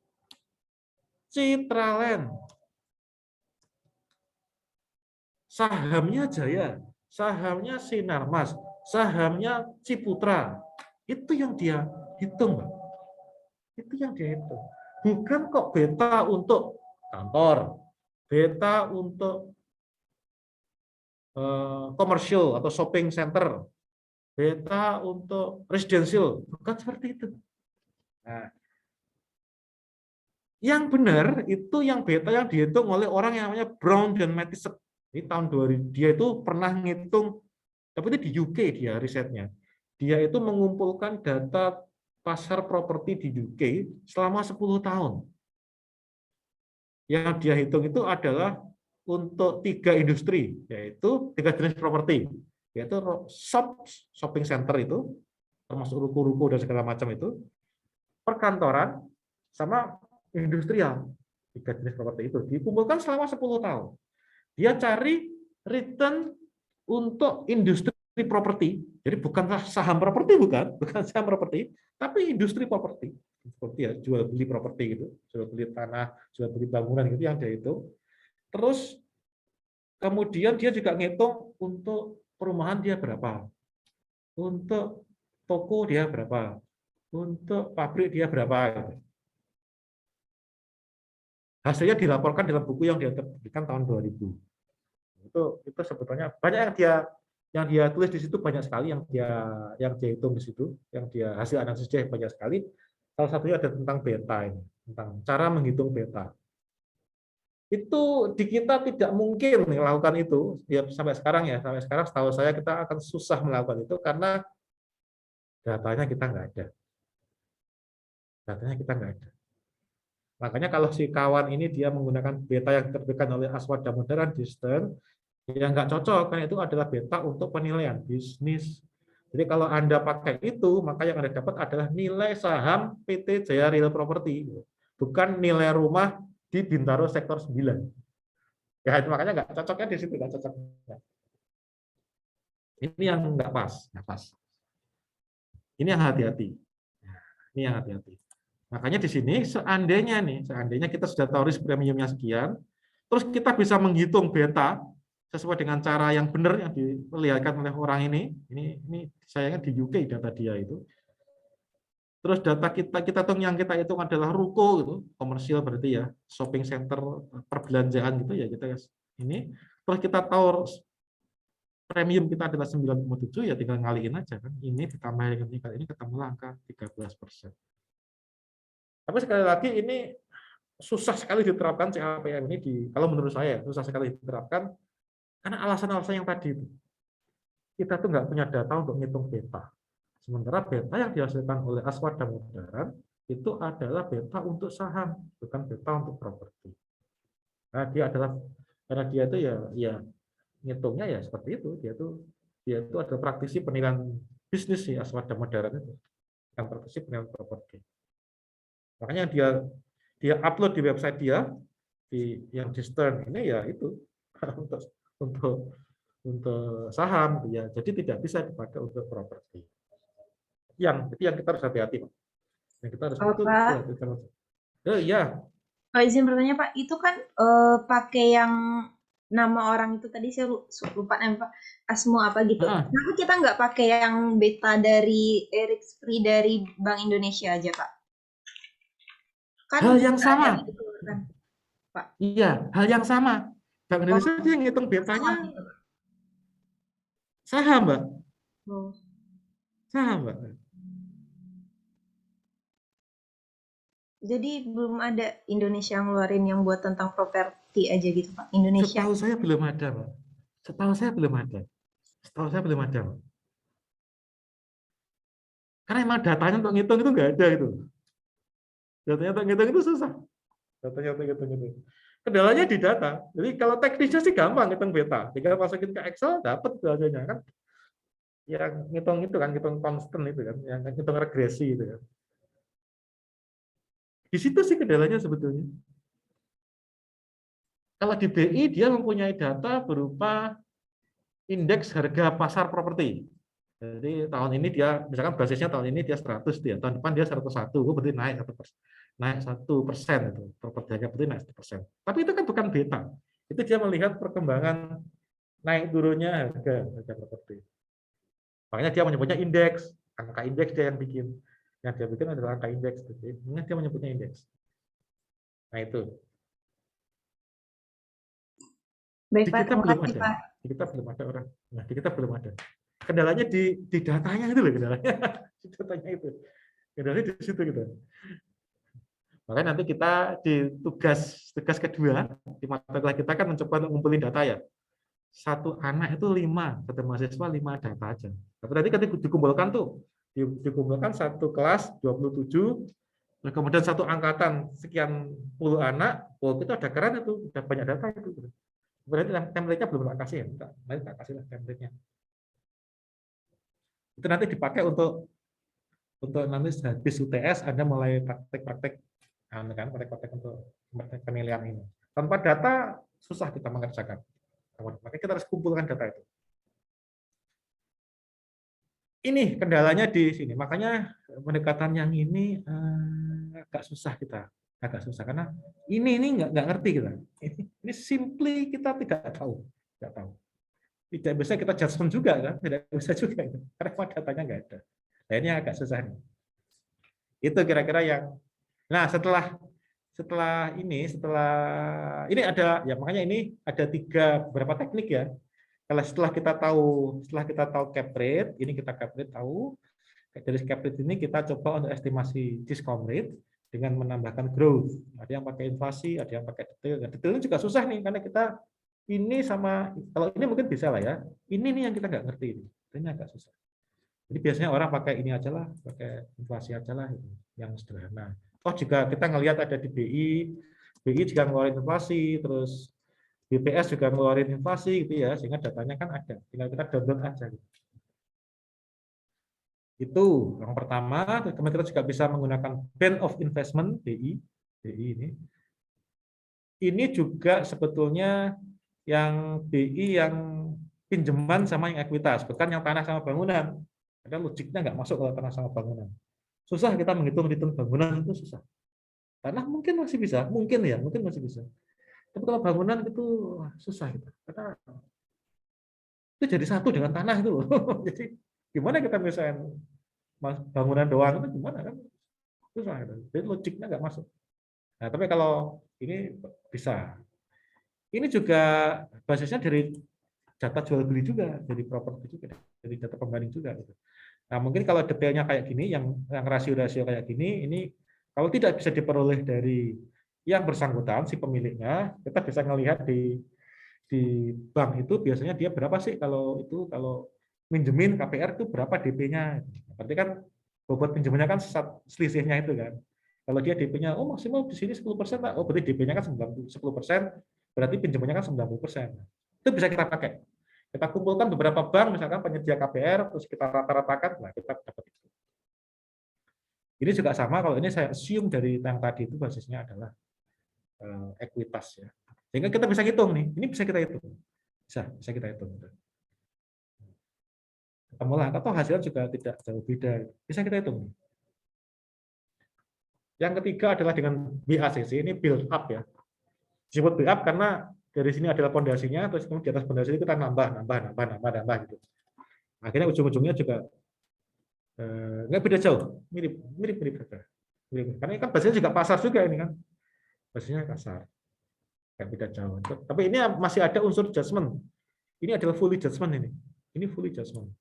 Speaker 1: Citraland, sahamnya Jaya, sahamnya Sinarmas, sahamnya Ciputra. Itu yang dia hitung, Pak. Itu yang dia hitung. Bukan kok beta untuk kantor, beta untuk komersial atau shopping center, beta untuk residential, bukan seperti itu. Nah, yang benar itu yang beta yang dihitung oleh orang yang namanya Brown dan Mattison. Ini tahun 2000, dia itu pernah ngitung, tapi itu di UK dia risetnya. Dia itu mengumpulkan data pasar properti di UK selama 10 tahun. Yang dia hitung itu adalah untuk 3 industri, yaitu 3 jenis properti, yaitu shopping center itu, termasuk ruko-ruko dan segala macam itu, perkantoran, sama industrial. 3 jenis properti itu dikumpulkan selama 10 tahun. Dia cari return untuk industri properti, jadi bukan saham properti, bukan saham properti, tapi industri properti, seperti ya jual beli properti gitu, jual beli tanah, jual beli bangunan gitu yang dia itu. Terus kemudian dia juga ngitung untuk perumahan dia berapa, untuk toko dia berapa, untuk pabrik dia berapa. Gitu. Hasilnya dilaporkan dalam buku yang dia terbitkan tahun 2000. Itu sebetulnya banyak yang dia tulis di situ, banyak sekali yang dia hitung di situ, yang dia hasil analisisnya banyak sekali. Salah satunya ada tentang beta ini, tentang cara menghitung beta. itu di kita tidak mungkin melakukan itu ya sampai sekarang ya. Sampai sekarang setahu saya kita akan susah melakukan itu karena datanya kita nggak ada. Datanya kita nggak ada. Makanya kalau si kawan ini dia menggunakan beta yang diterbitkan oleh Aswada dan Distance, yang nggak cocok, karena itu adalah beta untuk penilaian bisnis. Jadi kalau Anda pakai itu, maka yang Anda dapat adalah nilai saham PT Jaya Real Property, bukan nilai rumah di Bintaro sektor 9. Ya, makanya nggak cocoknya di situ, nggak cocok. Ini yang nggak pas, nggak pas. Ini yang hati-hati. Ini yang hati-hati. Makanya di sini seandainya kita sudah tahu risk premiumnya sekian, terus kita bisa menghitung beta sesuai dengan cara yang benar yang diperlihatkan oleh orang ini sayangnya di UK data dia itu. Terus data kita yang kita hitung adalah ruko gitu, komersial berarti ya, shopping center, perbelanjaan gitu ya kita ini. Terus kita tahu premium kita adalah 9,7 ya tinggal ngaliin aja kan. Ini ditambah dengan tingkat ini ketemu angka 13%. Tapi sekali lagi ini susah sekali diterapkan CAPM ini kalau menurut saya susah sekali diterapkan karena alasan-alasan yang tadi itu. Kita tuh nggak punya data untuk ngitung beta. Sementara beta yang dihasilkan oleh Aswada Modern itu adalah beta untuk saham, bukan beta untuk properti. Nah, karena dia itu ya ngitungnya ya seperti itu. Dia itu adalah praktisi penilaian bisnis sih Aswada Modern itu, yang praktisi penilaian properti. Makanya dia upload di website dia yang di Stern ini ya itu untuk saham ya. Jadi tidak bisa dipakai untuk properti. Itu yang kita harus hati-hati, Pak. Yang kita harus
Speaker 3: Pak,
Speaker 1: ya.
Speaker 3: izin bertanya Pak, itu kan pakai yang nama orang itu tadi saya lupa Pak, Asmo apa gitu. Kenapa kita nggak pakai yang beta dari Eric Spree dari Bank Indonesia aja Pak? Kan
Speaker 1: hal yang sama.
Speaker 3: gitu, kan, Pak.
Speaker 1: Iya, hal yang sama. Bank Indonesia dia ngitung betanya saham, Mbak. Saham, Mbak.
Speaker 3: Jadi belum ada Indonesia ngeluarin yang buat tentang properti aja gitu Pak. Indonesia.
Speaker 1: Setahu saya belum ada, Pak. Setahu saya belum ada, Pak. Karena emang datanya untuk ngitung itu nggak ada gitu. Datanya untuk ngitung itu susah. Datanya untuk ngitung itu. Kendalanya di data. Jadi kalau teknisnya sih gampang ngitung beta. Tinggal masukin ke Excel dapat datanya kan. Yang ngitung itu kan, ngitung constant itu kan, yang ngitung regresi itu kan. Di situ sih kendalanya sebetulnya. Kalau di BI dia mempunyai data berupa indeks harga pasar properti. Jadi tahun ini dia, misalkan basisnya tahun ini dia 100, tahun depan dia 101, berarti naik 1%. Naik 1% itu, properti harga berarti naik 1%. Tapi itu kan bukan beta. Itu dia melihat perkembangan naik turunnya harga properti. Makanya dia menyebutnya indeks, angka indeks dia yang bikin. Yang dia bikin adalah angka indeks. Jadi dia menyebutnya indeks. Nah itu.
Speaker 3: Baik,
Speaker 1: Di
Speaker 3: Pak,
Speaker 1: kita belum ada. Di kita belum ada orang. Nah, di kita belum ada. Kendalanya di datanya itu loh, kendalanya. Di datanya itu. Kendalanya di situ gitu. Makanya nanti kita di tugas kedua di mata kuliah kita kan mencoba untuk ngumpulin data ya. Satu anak itu 5, satu mahasiswa 5 data aja. Tapi nanti ketika dikumpulkan satu kelas 27, kemudian satu angkatan sekian puluh anak, kita udah keren itu, udah banyak data itu. Berarti template-nya belum tak kasih ya, nanti tak kasih lah template-nya. Itu nanti dipakai untuk nanti habis UTS Anda mulai praktek-praktek untuk penilaian ini. Tanpa data susah kita mengerjakan. Makanya kita harus kumpulkan data itu. Ini kendalanya di sini. Makanya pendekatan yang ini agak susah karena ini nggak ngerti kita. Ini simply kita tidak tahu. Tidak bisa kita judgement juga kan, tidak bisa juga karena datanya nggak ada. Nah ini agak susah nih. Itu kira-kira yang. Nah setelah ini ada ya, makanya ini ada beberapa teknik ya. Kalau setelah kita tahu cap rate, ini kita cap rate tahu. Dari cap rate ini kita coba untuk estimasi discount rate. dengan menambahkan growth. Ada yang pakai inflasi, ada yang pakai detail. Nah, detailnya juga susah nih karena kita ini sama, kalau ini mungkin bisa lah ya. Ini nih yang kita nggak ngerti ini. Ini agak susah. Jadi biasanya orang pakai ini aja lah, pakai inflasi aja lah, yang sederhana. Oh juga kita ngelihat ada di BI juga ngeluarin inflasi, terus BPS juga ngeluarin inflasi gitu ya, sehingga datanya kan ada. Tinggal kita download aja. Gitu. Itu yang pertama. Kemudian kita juga bisa menggunakan Band of Investment BI ini. Ini juga sebetulnya yang BI yang pinjaman sama yang ekuitas, bukan yang tanah sama bangunan. Ada logiknya nggak masuk kalau tanah sama bangunan. Susah kita menghitung bangunan itu susah. Tanah mungkin masih bisa, mungkin masih bisa. Tapi kalau bangunan itu susah gitu. Karena itu jadi satu dengan tanah itu. Jadi gimana kita misalnya bangunan doang itu gimana kan? Susah gitu. Jadi logiknya nggak masuk. Nah, tapi kalau ini bisa. Ini juga basisnya dari data jual beli juga, dari properti juga, dari data pembanding juga. Gitu. Nah, mungkin kalau detailnya kayak gini, yang rasio-rasio kayak gini, ini kalau tidak bisa diperoleh dari yang bersangkutan, si pemiliknya, kita bisa melihat di bank itu biasanya dia berapa sih kalau minjemin KPR itu berapa DP-nya. Berarti kan bobot pinjamannya kan selisihnya itu kan. Kalau dia DP-nya, oh maksimal di sini 10%, Pak. Oh berarti DP-nya kan 10%, berarti pinjamannya kan 90%. Itu bisa kita pakai. Kita kumpulkan beberapa bank, misalkan penyedia KPR, terus kita rata-ratakan, nah kita dapat itu. Ini juga sama, kalau ini saya assume dari yang tadi itu basisnya adalah ekuitas ya. Sehingga kita bisa hitung nih, ini bisa kita hitung. Bisa kita hitung. Ketemulah, atau hasilnya juga tidak jauh beda. Bisa kita hitung. Yang ketiga adalah dengan BACC, ini build up ya. Disebut build up karena dari sini adalah pondasinya, terus kemudian di atas pondasi itu kita nambah gitu. Akhirnya ujung-ujungnya juga nggak beda jauh, mirip saja. Karena kan basisnya juga pasar juga ini kan, basisnya kasar, nggak beda jauh. Tapi ini masih ada unsur judgment. Ini adalah fully judgment ini fully judgment.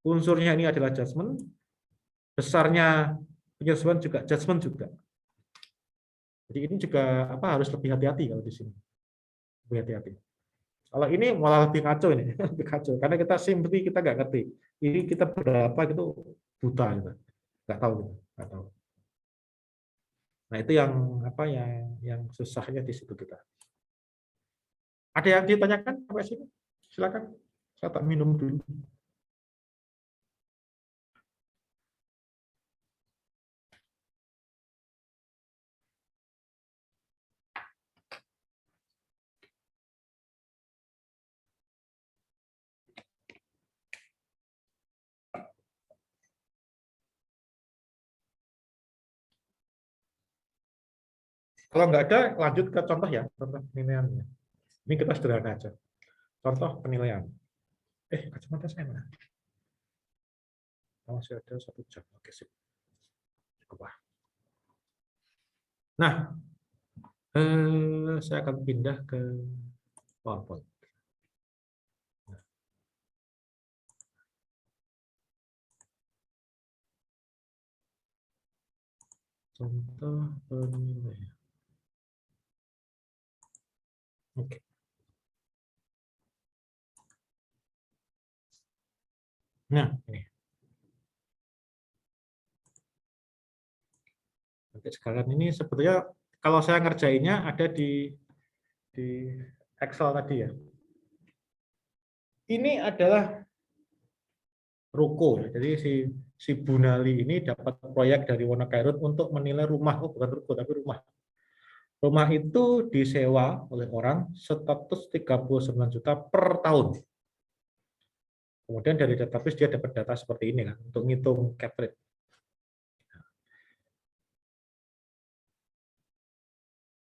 Speaker 1: Unsurnya ini adalah judgment, besarnya penyesuaian juga judgment juga. Jadi ini juga harus lebih hati-hati kalau di sini. Lebih hati-hati. Kalau ini malah lebih kacau ini, lebih kacau. Karena kita simply kita nggak ngerti. Ini kita berapa gitu buta gitu. Nggak tahu gitu, nggak tahu. Nah itu yang susahnya di situ kita. Ada yang ditanyakan sampai sini? Silakan. Saya tak minum dulu. Kalau nggak ada, lanjut ke contoh ya, contoh penilaiannya. Ini kita sederhana aja. Contoh penilaian. Kacamata saya mana? Masih ada 1 jam. Oke, sip. Cukup. Nah, saya akan pindah ke PowerPoint. Contoh penilaian. Oke. Nah, ini. Nanti sekarang ini sebetulnya kalau saya ngerjainnya ada di Excel tadi ya. Ini adalah ruko. Jadi si Bunali ini dapat proyek dari Wonokairut untuk menilai rumah. Oh, bukan ruko, tapi rumah. Rumah itu disewa oleh orang status 39 juta per tahun. Kemudian dari database dia dapat data seperti ini kan untuk ngitung cap rate.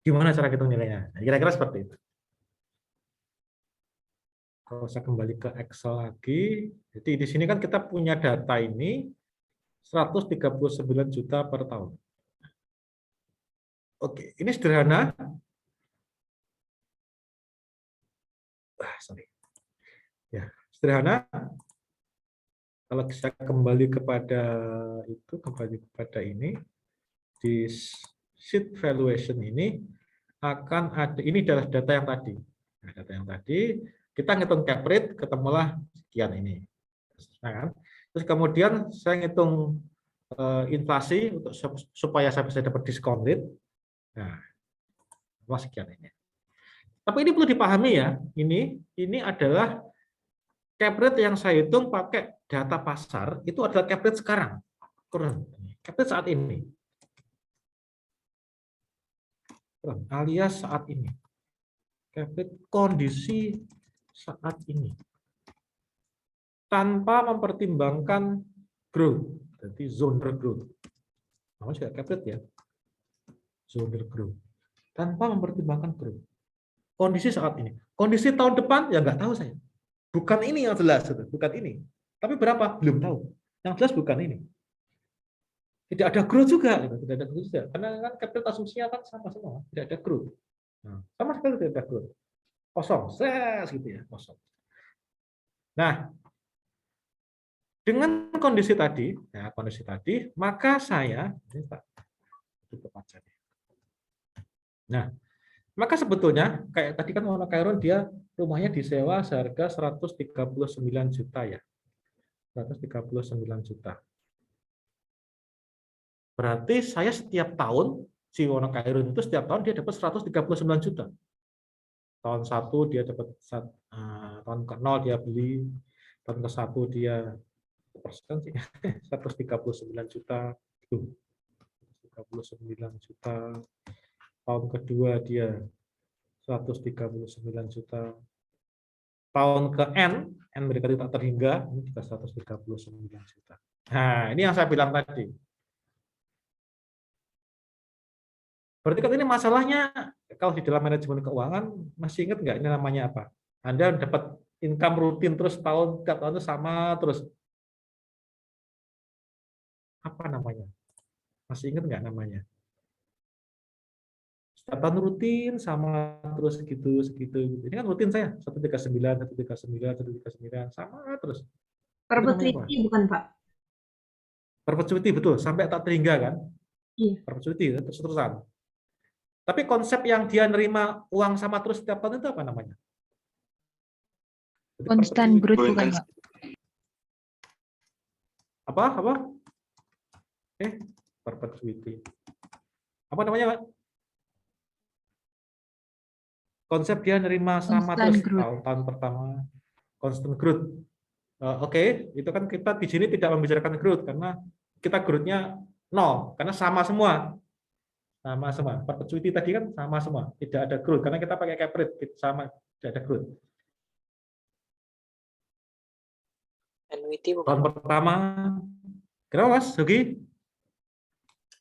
Speaker 1: Gimana cara hitung nilainya? Kira-kira seperti itu. Kalau saya kembali ke Excel lagi, jadi di sini kan kita punya data ini 139 juta per tahun. Oke, ini sederhana. Sorry. Ya, sederhana. Kalau saya kembali kepada ini di sheet valuation ini akan ada, ini adalah data yang tadi. Nah, data yang tadi, kita ngitung cap rate, ketemulah sekian ini. Nah, kan? Terus kemudian saya ngitung inflasi untuk supaya saya bisa dapat diskon rate. Nah, sekian ini. Tapi ini perlu dipahami ya, ini adalah cap rate yang saya hitung pakai data pasar, itu adalah cap rate sekarang. Cap rate saat ini. Alias saat ini. Cap rate kondisi saat ini. Tanpa mempertimbangkan growth. Jadi zone growth. Namanya juga cap rate ya. Zone growth. Tanpa mempertimbangkan growth. Kondisi saat ini. Kondisi tahun depan ya nggak tahu saya. Bukan ini yang jelas, bukan ini. Tapi berapa? Belum tahu. Yang jelas bukan ini. Tidak ada growth juga, tidak ada growth juga. Karena kan capital asumsinya kan sama semua, tidak ada growth. Nah, sama sekali tidak ada growth. Kosong, gitu ya, kosong. Nah, dengan kondisi tadi, maka saya ini Pak, tutup aja. Nah, maka sebetulnya kayak tadi kan Wono Kairon dia rumahnya disewa seharga 139 juta ya. 139 juta. Berarti saya setiap tahun, si Wono Kairon itu setiap tahun dia dapat 139 juta. Tahun 1 dia dapat, tahun ke-0 dia beli, tahun ke-1 dia persen sih, 139 juta. 139 juta. Tahun kedua dia 139 juta. Tahun ke N berarti tak terhingga, ini juga 139 juta. Nah, ini yang saya bilang tadi. Berarti kan ini masalahnya, kalau di dalam manajemen keuangan, masih ingat nggak ini namanya apa? Anda dapat income rutin terus tiap tahun itu sama terus. Apa namanya? Masih ingat nggak namanya? Setiap tahun rutin sama terus segitu. Ini kan rutin saya, 139, 139, sama terus.
Speaker 3: Perpetuity bukan Pak?
Speaker 1: Perpetuity betul, sampai tak terhingga kan?
Speaker 3: Iya.
Speaker 1: Perpetuity terus-terusan. Tapi konsep yang dia nerima uang sama terus setiap tahun itu apa namanya?
Speaker 4: Constant growth bukan Pak?
Speaker 1: Apa? Perpetuity. Apa namanya Pak? Konsep dia nerima sama terus tahun pertama. Constant growth. Oke, itu kan kita di sini tidak membicarakan growth karena kita growth-nya 0 karena sama semua. Sama semua. Perpetuity tadi kan sama semua, tidak ada growth karena kita pakai cap rate sama, tidak ada growth.
Speaker 5: Annuity bukan?
Speaker 1: Tahun pertama, kenapa Mas Yogi?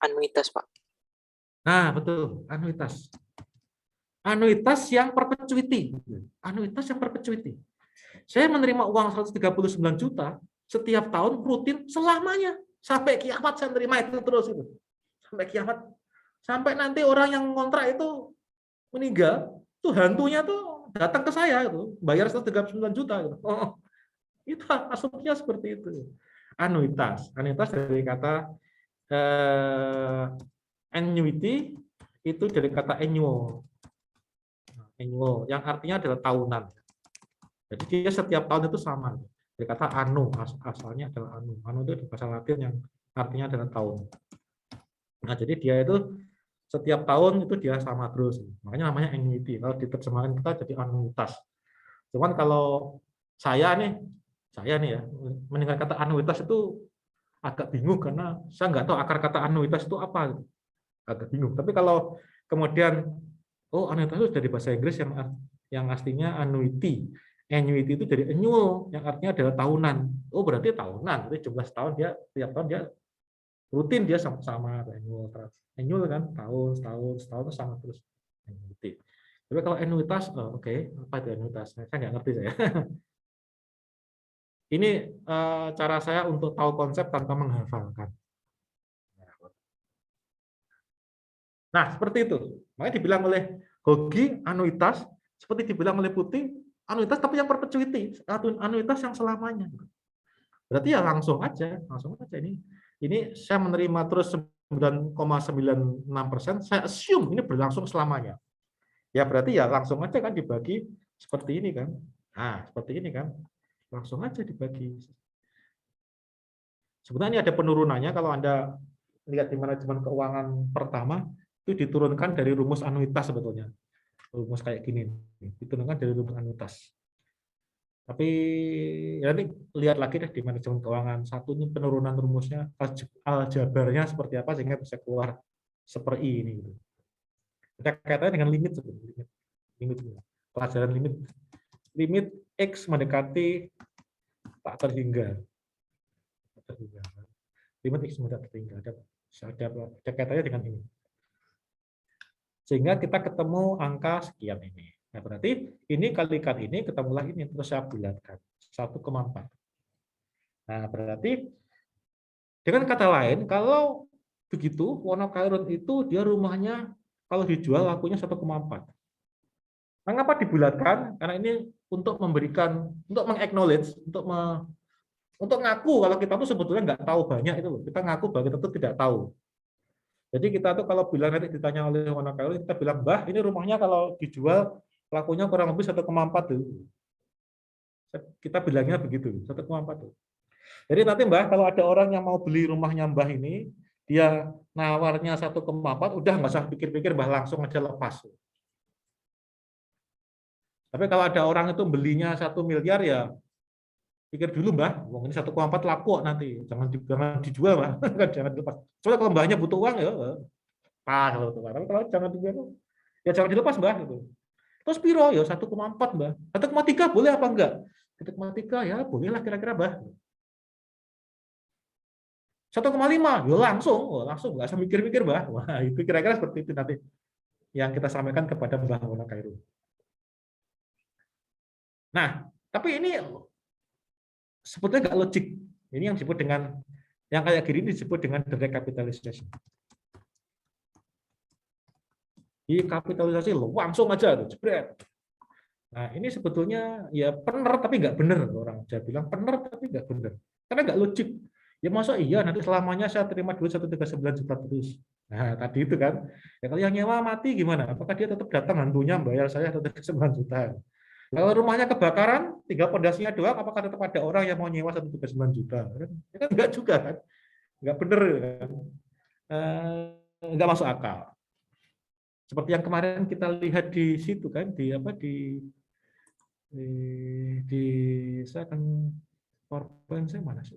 Speaker 5: Anuitas Pak.
Speaker 1: Nah betul, anuitas. Anuitas yang perpetuity. Anuitas yang perpetuity. Saya menerima uang 139 juta setiap tahun rutin selamanya sampai kiamat saya terima itu terus itu. Sampai kiamat. Sampai nanti orang yang ngontrak itu meninggal, tuh hantunya tuh datang ke saya itu, bayar 139 juta gitu. Itu asumsinya seperti itu. Anuitas dari kata annuity itu dari kata annual yang artinya adalah tahunan. Jadi dia setiap tahun itu sama. Dari kata anno, asalnya adalah anno. Anno itu bahasa Latin yang artinya adalah tahun. Nah, jadi dia itu setiap tahun itu dia sama terus. Makanya namanya annuity. Kalau diterjemahkan kita jadi anuitas. Cuman kalau saya nih ya, mendengar kata anuitas itu agak bingung karena saya nggak tahu akar kata anuitas itu apa. Agak bingung. Tapi kalau kemudian anuitas itu dari bahasa Inggris yang aslinya annuity. Annuity itu dari annual yang artinya adalah tahunan. Berarti tahunan. Jadi jumlah setahun dia tiap tahun dia rutin dia sama annual kan setahun sama terus annuity. Tapi kalau annuitas apa itu annuitas? Saya nggak ngerti saya. Ini cara saya untuk tahu konsep tanpa menghafalkan. Nah, seperti itu. Makanya dibilang oleh Hogi anuitas, seperti dibilang oleh Putih anuitas tapi yang perpetuity, anuitas yang selamanya. Berarti ya langsung aja ini saya menerima terus 99,96%, saya assume ini berlangsung selamanya. Ya berarti ya langsung aja kan dibagi seperti ini kan. Nah, seperti ini kan. Langsung aja dibagi. Sebenarnya ini ada penurunannya kalau Anda lihat di manajemen keuangan pertama, itu diturunkan dari rumus anuitas sebetulnya. Rumus kayak gini, diturunkan dari rumus anuitas. Tapi ya ini lihat lagi deh di manajemen keuangan satu ini penurunan rumusnya, aljabarnya seperti apa sehingga bisa keluar seperti ini. Gitu. Ada kaitannya dengan limit sebetulnya. Limit, pelajaran limit. Limit X mendekati tak terhingga. Limit X mendekati terhingga. Ada kaitannya dengan ini. Sehingga kita ketemu angka sekian ini. Nah, berarti ini kalikan ini ketemulah ini, terus saya bulatkan 1,4. Nah, berarti dengan kata lain, kalau begitu Wonokairun itu dia rumahnya kalau dijual lakunya 1,4. Mengapa dibulatkan? Karena ini untuk memberikan, untuk meng-acknowledge, untuk ngaku kalau kita tuh sebetulnya nggak tahu banyak itu loh. Kita ngaku bahwa kita tuh tidak tahu. Jadi kita tuh kalau bilang nanti ditanya oleh Wonokairun, kita bilang, "Mbah, ini rumahnya kalau dijual lakunya kurang lebih 1,4 tuh." Kita bilangnya begitu, 1,4 tuh. Jadi nanti Mbah, kalau ada orang yang mau beli rumahnya Mbah ini, dia nawarnya 1,4, udah nggak usah pikir-pikir Mbah, langsung aja lepas. Tapi kalau ada orang itu belinya 1 miliar ya pikir dulu Mbah, uang ini 1,4 laku nanti, jangan dijual Mbah, jangan dilepas. Soalnya kalau Mbahnya butuh uang ya pas kalau butuh uang. Tapi kalau jangan dijual ya jangan dilepas Mbah gitu. Terus piro ya 1,4 Mbah. 1,3 boleh apa enggak? 1,3 ya bolehlah kira-kira Mbah. 1,5 ya langsung nggak usah mikir-mikir Mbah. Wah, itu kira-kira seperti itu nanti yang kita sampaikan kepada Mbah Wonokairun. Nah, tapi ini sebetulnya nggak logik. Ini yang disebut dengan yang kayak gini disebut dengan direct capitalization. Kapitalisasi langsung aja tuh, jebret. Nah, ini sebetulnya ya benar tapi nggak benar, orang Jawa bilang benar tapi nggak benar. Karena nggak logik. Ya masa iya nanti selamanya saya terima duit 1,39 juta terus. Nah, tadi itu kan. Ya kalau yang nyewa mati gimana? Apakah dia tetap datang hantunya bayar saya 1,9 juta? Kalau rumahnya kebakaran, tinggal pondasinya doang, apakah tetap ada orang yang mau nyewa 1,9 juta? Ya kan enggak juga kan? Enggak benar kan? Enggak masuk akal. Seperti yang kemarin kita lihat di situ kan, di apa di saya akan PowerPoint saya mana sih?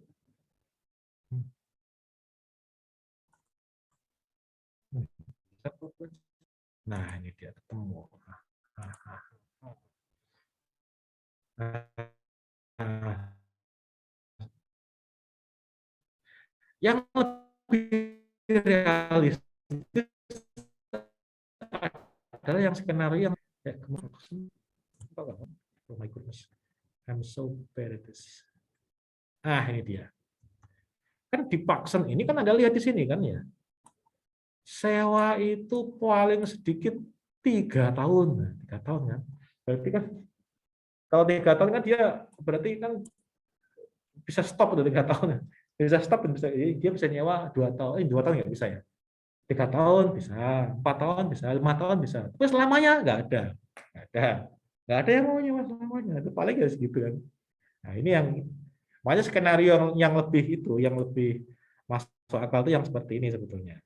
Speaker 1: Nah, ini dia ketemu. Yang lebih realistis adalah yang skenario yang oh my goodness, I'm so bad at this. Ini dia. Kan di Paxson ini kan Anda lihat di sini kan ya. Sewa itu paling sedikit 3 tahun. 3 tahun kan. Berarti kan kalau 3 tahun kan dia berarti kan bisa stop udah 3 tahun. Bisa stop bisa dia bisa nyewa 2 tahun. 2 tahun nggak bisa ya. 3 tahun bisa, 4 tahun bisa, 5 tahun bisa. Terus selamanya nggak ada. Nggak ada yang mau nyewa selamanya. Itu paling ya segitu kan. Nah, ini yang makanya skenario yang lebih masuk akal itu yang seperti ini sebetulnya.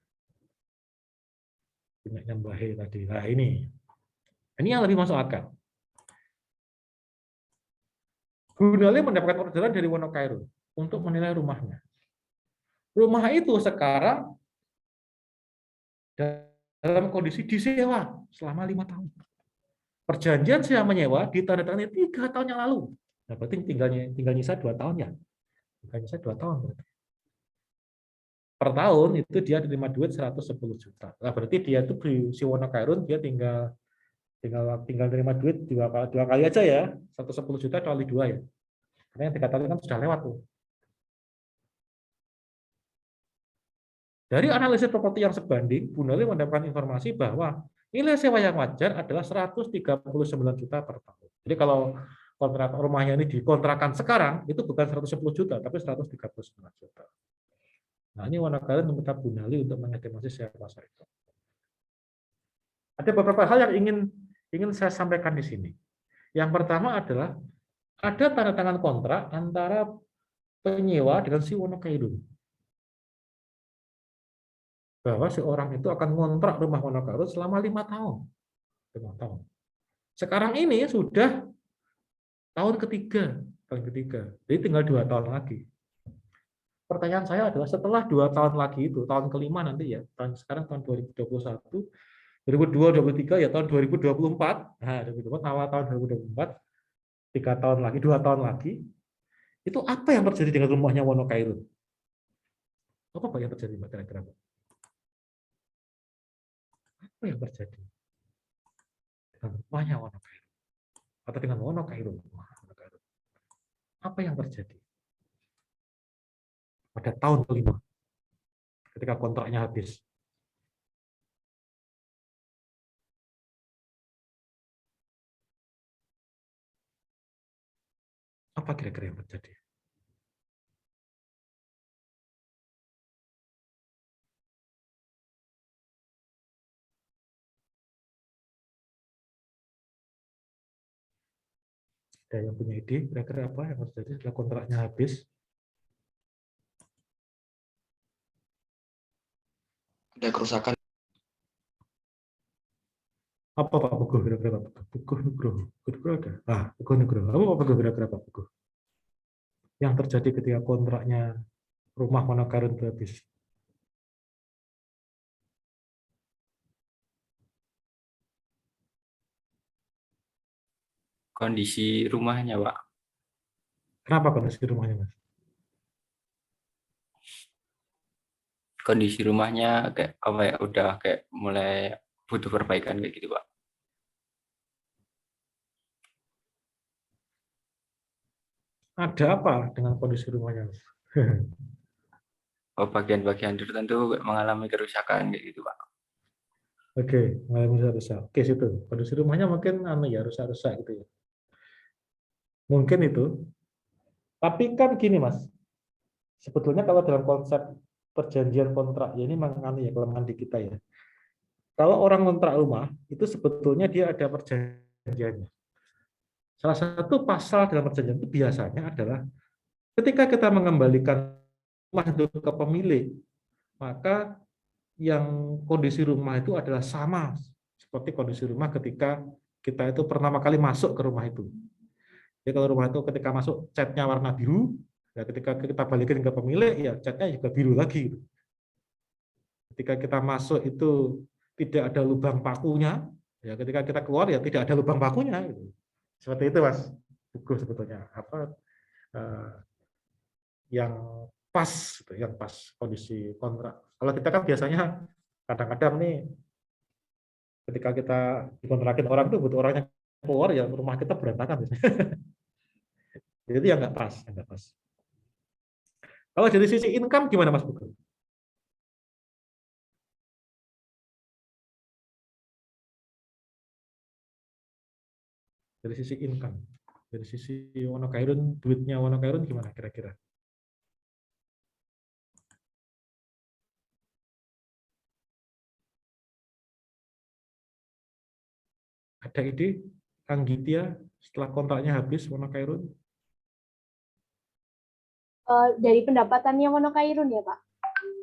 Speaker 1: Punyanya Mbah He tadi. Nah, ini yang lebih masuk akal. Gunali mendapatkan orderan dari Wonokairun untuk menilai rumahnya. Rumah itu sekarang dalam kondisi disewa selama 5 tahun. Perjanjian sewa menyewa ditandatangani 3 tahun yang lalu. Nah, berarti tinggal nyisa 2 tahun ya. Tinggal nyisa 2 tahun. Berarti. Per tahun itu dia terima duit 110 juta. Nah, berarti dia itu si Wonokairun dia tinggal terima duit dua kali aja ya. 110 juta kali 2 ya. Karena yang 3 tahun kan sudah lewat tuh. Dari analisis properti yang sebanding, Bu Nuril mendapatkan informasi bahwa nilai sewa yang wajar adalah 139 juta per tahun. Jadi kalau kontrak rumahnya ini dikontrakan sekarang, itu bukan 110 juta, tapi 139 juta. Nah, ini Wonokairun meminta Bunali untuk mengestimasi share pasar itu. Ada beberapa hal yang ingin saya sampaikan di sini. Yang pertama adalah ada tanda tangan kontrak antara penyewa dengan si Wonokairun. Bahwa si orang itu akan ngontrak rumah Wonokairun selama 5 tahun. 5 tahun. Sekarang ini sudah tahun ketiga. Jadi tinggal 2 tahun lagi. Pertanyaan saya adalah setelah 2 tahun lagi itu, tahun kelima nanti ya, sekarang tahun 2021, 2022, 2023 ya tahun 2024. Nah, 2024 awal tahun 2024, 3 tahun lagi, 2 tahun lagi. Itu apa yang terjadi dengan rumahnya Wonokairun? Apa yang terjadi, Mbak, kira-kira? Apa yang terjadi dengan rumahnya Wonokairun? Atau dengan Wonokairun? Apa yang terjadi pada tahun kelima ketika kontraknya habis? Apa kira-kira yang terjadi? Ada yang punya ide kira-kira apa yang terjadi setelah kontraknya habis?
Speaker 4: Ada kerusakan.
Speaker 1: Apa Pak Puguh kira-kira Pak Puguh Nugroho? Puguh ada? Ah, Puguh Nugroho. Apa Pak Puguh kira-kira Pak Puguh? Yang terjadi ketika kontraknya rumah Wonokairun itu habis?
Speaker 6: Kondisi rumahnya, Pak.
Speaker 1: Kenapa kondisi rumahnya, Mas?
Speaker 6: Kondisi rumahnya kayak apa ya, udah kayak mulai butuh perbaikan kayak gitu, Pak.
Speaker 1: Ada apa dengan kondisi rumahnya, Mas?
Speaker 6: Oh, bagian-bagian tertentu kayak mengalami kerusakan kayak gitu, Pak.
Speaker 1: Oke, mengalami rusak. Oke, situ. Kondisi rumahnya mungkin rusak-rusak gitu ya. Mungkin itu. Tapi kan gini, Mas. Sebetulnya kalau dalam konsep perjanjian kontrak, ya ini memang ya kelemahan di kita ya. Kalau orang kontrak rumah, itu sebetulnya dia ada perjanjiannya. Salah satu pasal dalam perjanjian itu biasanya adalah ketika kita mengembalikan rumah itu ke pemilik, maka yang kondisi rumah itu adalah sama seperti kondisi rumah ketika kita itu pertama kali masuk ke rumah itu. Jadi kalau rumah itu ketika masuk catnya warna biru, ya ketika kita balikin ke pemilik, ya catnya juga biru lagi. Ketika kita masuk itu tidak ada lubang pakunya, ya ketika kita keluar ya tidak ada lubang pakunya. Seperti itu, Mas Puguh, sebetulnya apa yang pas kondisi kontrak. Kalau kita kan biasanya kadang-kadang nih ketika kita dikontrakin orang itu butuh orangnya keluar ya rumah kita berantakan. Jadi ya nggak pas. Kalau dari sisi income gimana, Mas Puguh? Dari sisi income, dari sisi Wonokairun, duitnya Wonokairun gimana kira-kira? Ada ide, Kang Gitya, setelah kontraknya habis Wonokairun?
Speaker 7: Dari pendapatannya Wonokairun ya, Pak?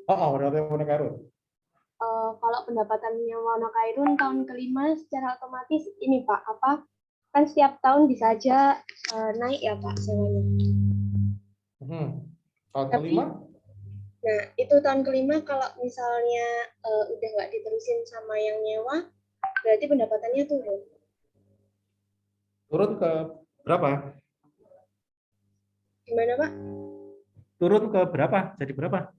Speaker 1: Wonokairun.
Speaker 7: Kalau pendapatannya Wonokairun tahun kelima secara otomatis ini Pak, kan setiap tahun bisa aja naik ya Pak sewanya.
Speaker 1: Tahun
Speaker 7: Tapi,
Speaker 1: kelima?
Speaker 7: Nah, itu tahun kelima kalau misalnya udah nggak diterusin sama yang nyewa, berarti pendapatannya turun.
Speaker 1: Turun ke berapa?
Speaker 7: Gimana Pak?
Speaker 1: Turun ke berapa? Jadi berapa?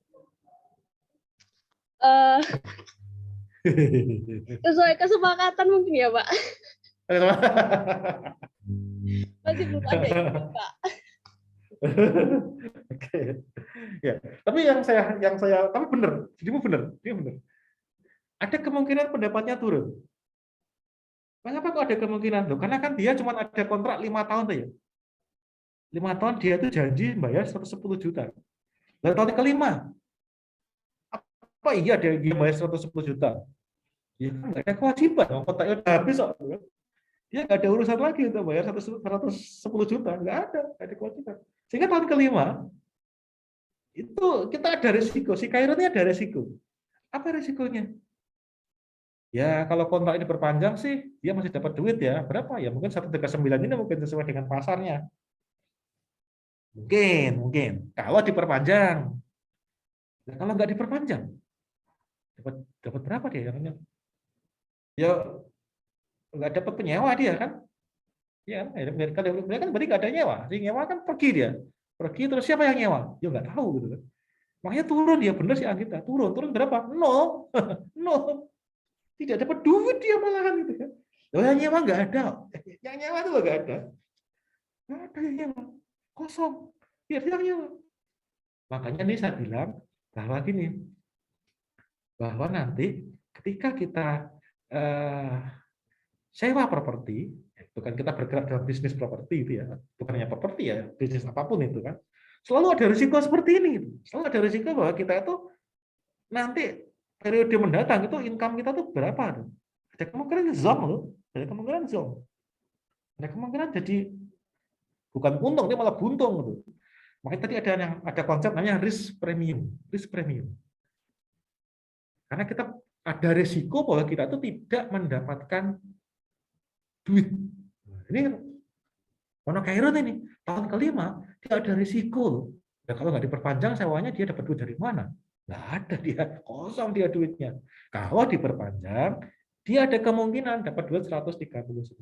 Speaker 7: Sesuai kesepakatan mungkin ya Pak. Masih belum ada itu Pak.
Speaker 1: Oke. Ya, tapi tapi benar, dia benar. Ada kemungkinan pendapatnya turun. Kenapa kok ada kemungkinan? Loh, karena kan dia cuma ada kontrak 5 tahun tuh ya. 5 tahun dia tuh janji bayar 110 juta. Lalu tahun kelima Apa iya dia bayar 110 juta? Ya kan nggak ada kewajiban, kontraknya udah habis kok. Dia nggak ada urusan lagi untuk bayar 110 juta, nggak ada kewajiban. Sehingga tahun kelima itu kita ada risiko, si Cairo ini ada risiko. Apa risikonya? Ya kalau kontrak ini berpanjang sih, dia masih dapat duit ya. Berapa ya? Mungkin 1,39 ini mungkin sesuai dengan pasarnya. Mungkin. Kalau diperpanjang. Nah, kalau nggak diperpanjang, dapat berapa dia? Ya nggak dapat penyewa dia kan? Ya, mereka kan berarti nggak ada nyewa. Si nyewa kan pergi dia. Pergi terus siapa yang nyewa? Ya nggak tahu gitu kan. Makanya turun dia, benar sih Anggita. Turun berapa? 0. 0. Tidak dapat duit dia malahan gitu kan. Loh, yang nyewa nggak ada. Yang nyewa itu nggak ada. Nggak ada yang nyewa. Kosong. Biar yang nyewa. Makanya ini saya bilang bahwa gini, bahwa nanti ketika kita sewa properti, itu kan kita bergerak dalam bisnis properti itu ya, bukan hanya properti ya, bisnis apapun itu kan, selalu ada risiko seperti ini. Selalu ada risiko bahwa kita itu nanti periode mendatang itu income kita tuh berapa? Ada kemungkinan zonk loh, ada kemungkinan zonk. Ada kemungkinan jadi bukan untung, dia malah buntung gitu. Makanya tadi ada konsep namanya risk premium, Karena kita ada risiko bahwa kita itu tidak mendapatkan duit. Ini Wono Cairo ini tahun kelima dia ada risiko. Ya, kalau nggak diperpanjang sewanya dia dapat duit dari mana? Nggak ada, dia kosong dia duitnya. Kalau diperpanjang dia ada kemungkinan dapat duit 139.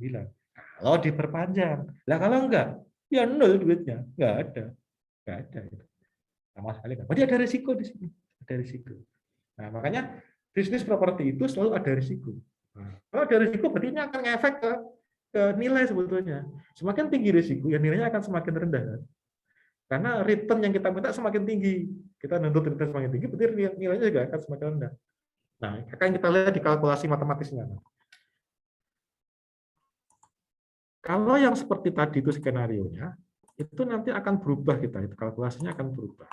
Speaker 1: Kalau diperpanjang, lah kalau enggak ya 0 duitnya, nggak ada gitu. Sama sekali nggak. Berarti ada risiko di sini, ada risiko. Nah makanya bisnis properti itu selalu ada risiko. Nah, kalau ada risiko berarti ini akan ngefek ke nilai sebetulnya. Semakin tinggi risiko, ya nilainya akan semakin rendah. Kan? Karena return yang kita minta semakin tinggi. Kita nuntut return semakin tinggi, berarti nilainya juga akan semakin rendah. Nah, akan kita lihat di kalkulasi matematisnya. Kalau yang seperti tadi itu skenario-nya, itu nanti akan berubah kita, itu kalkulasinya akan berubah.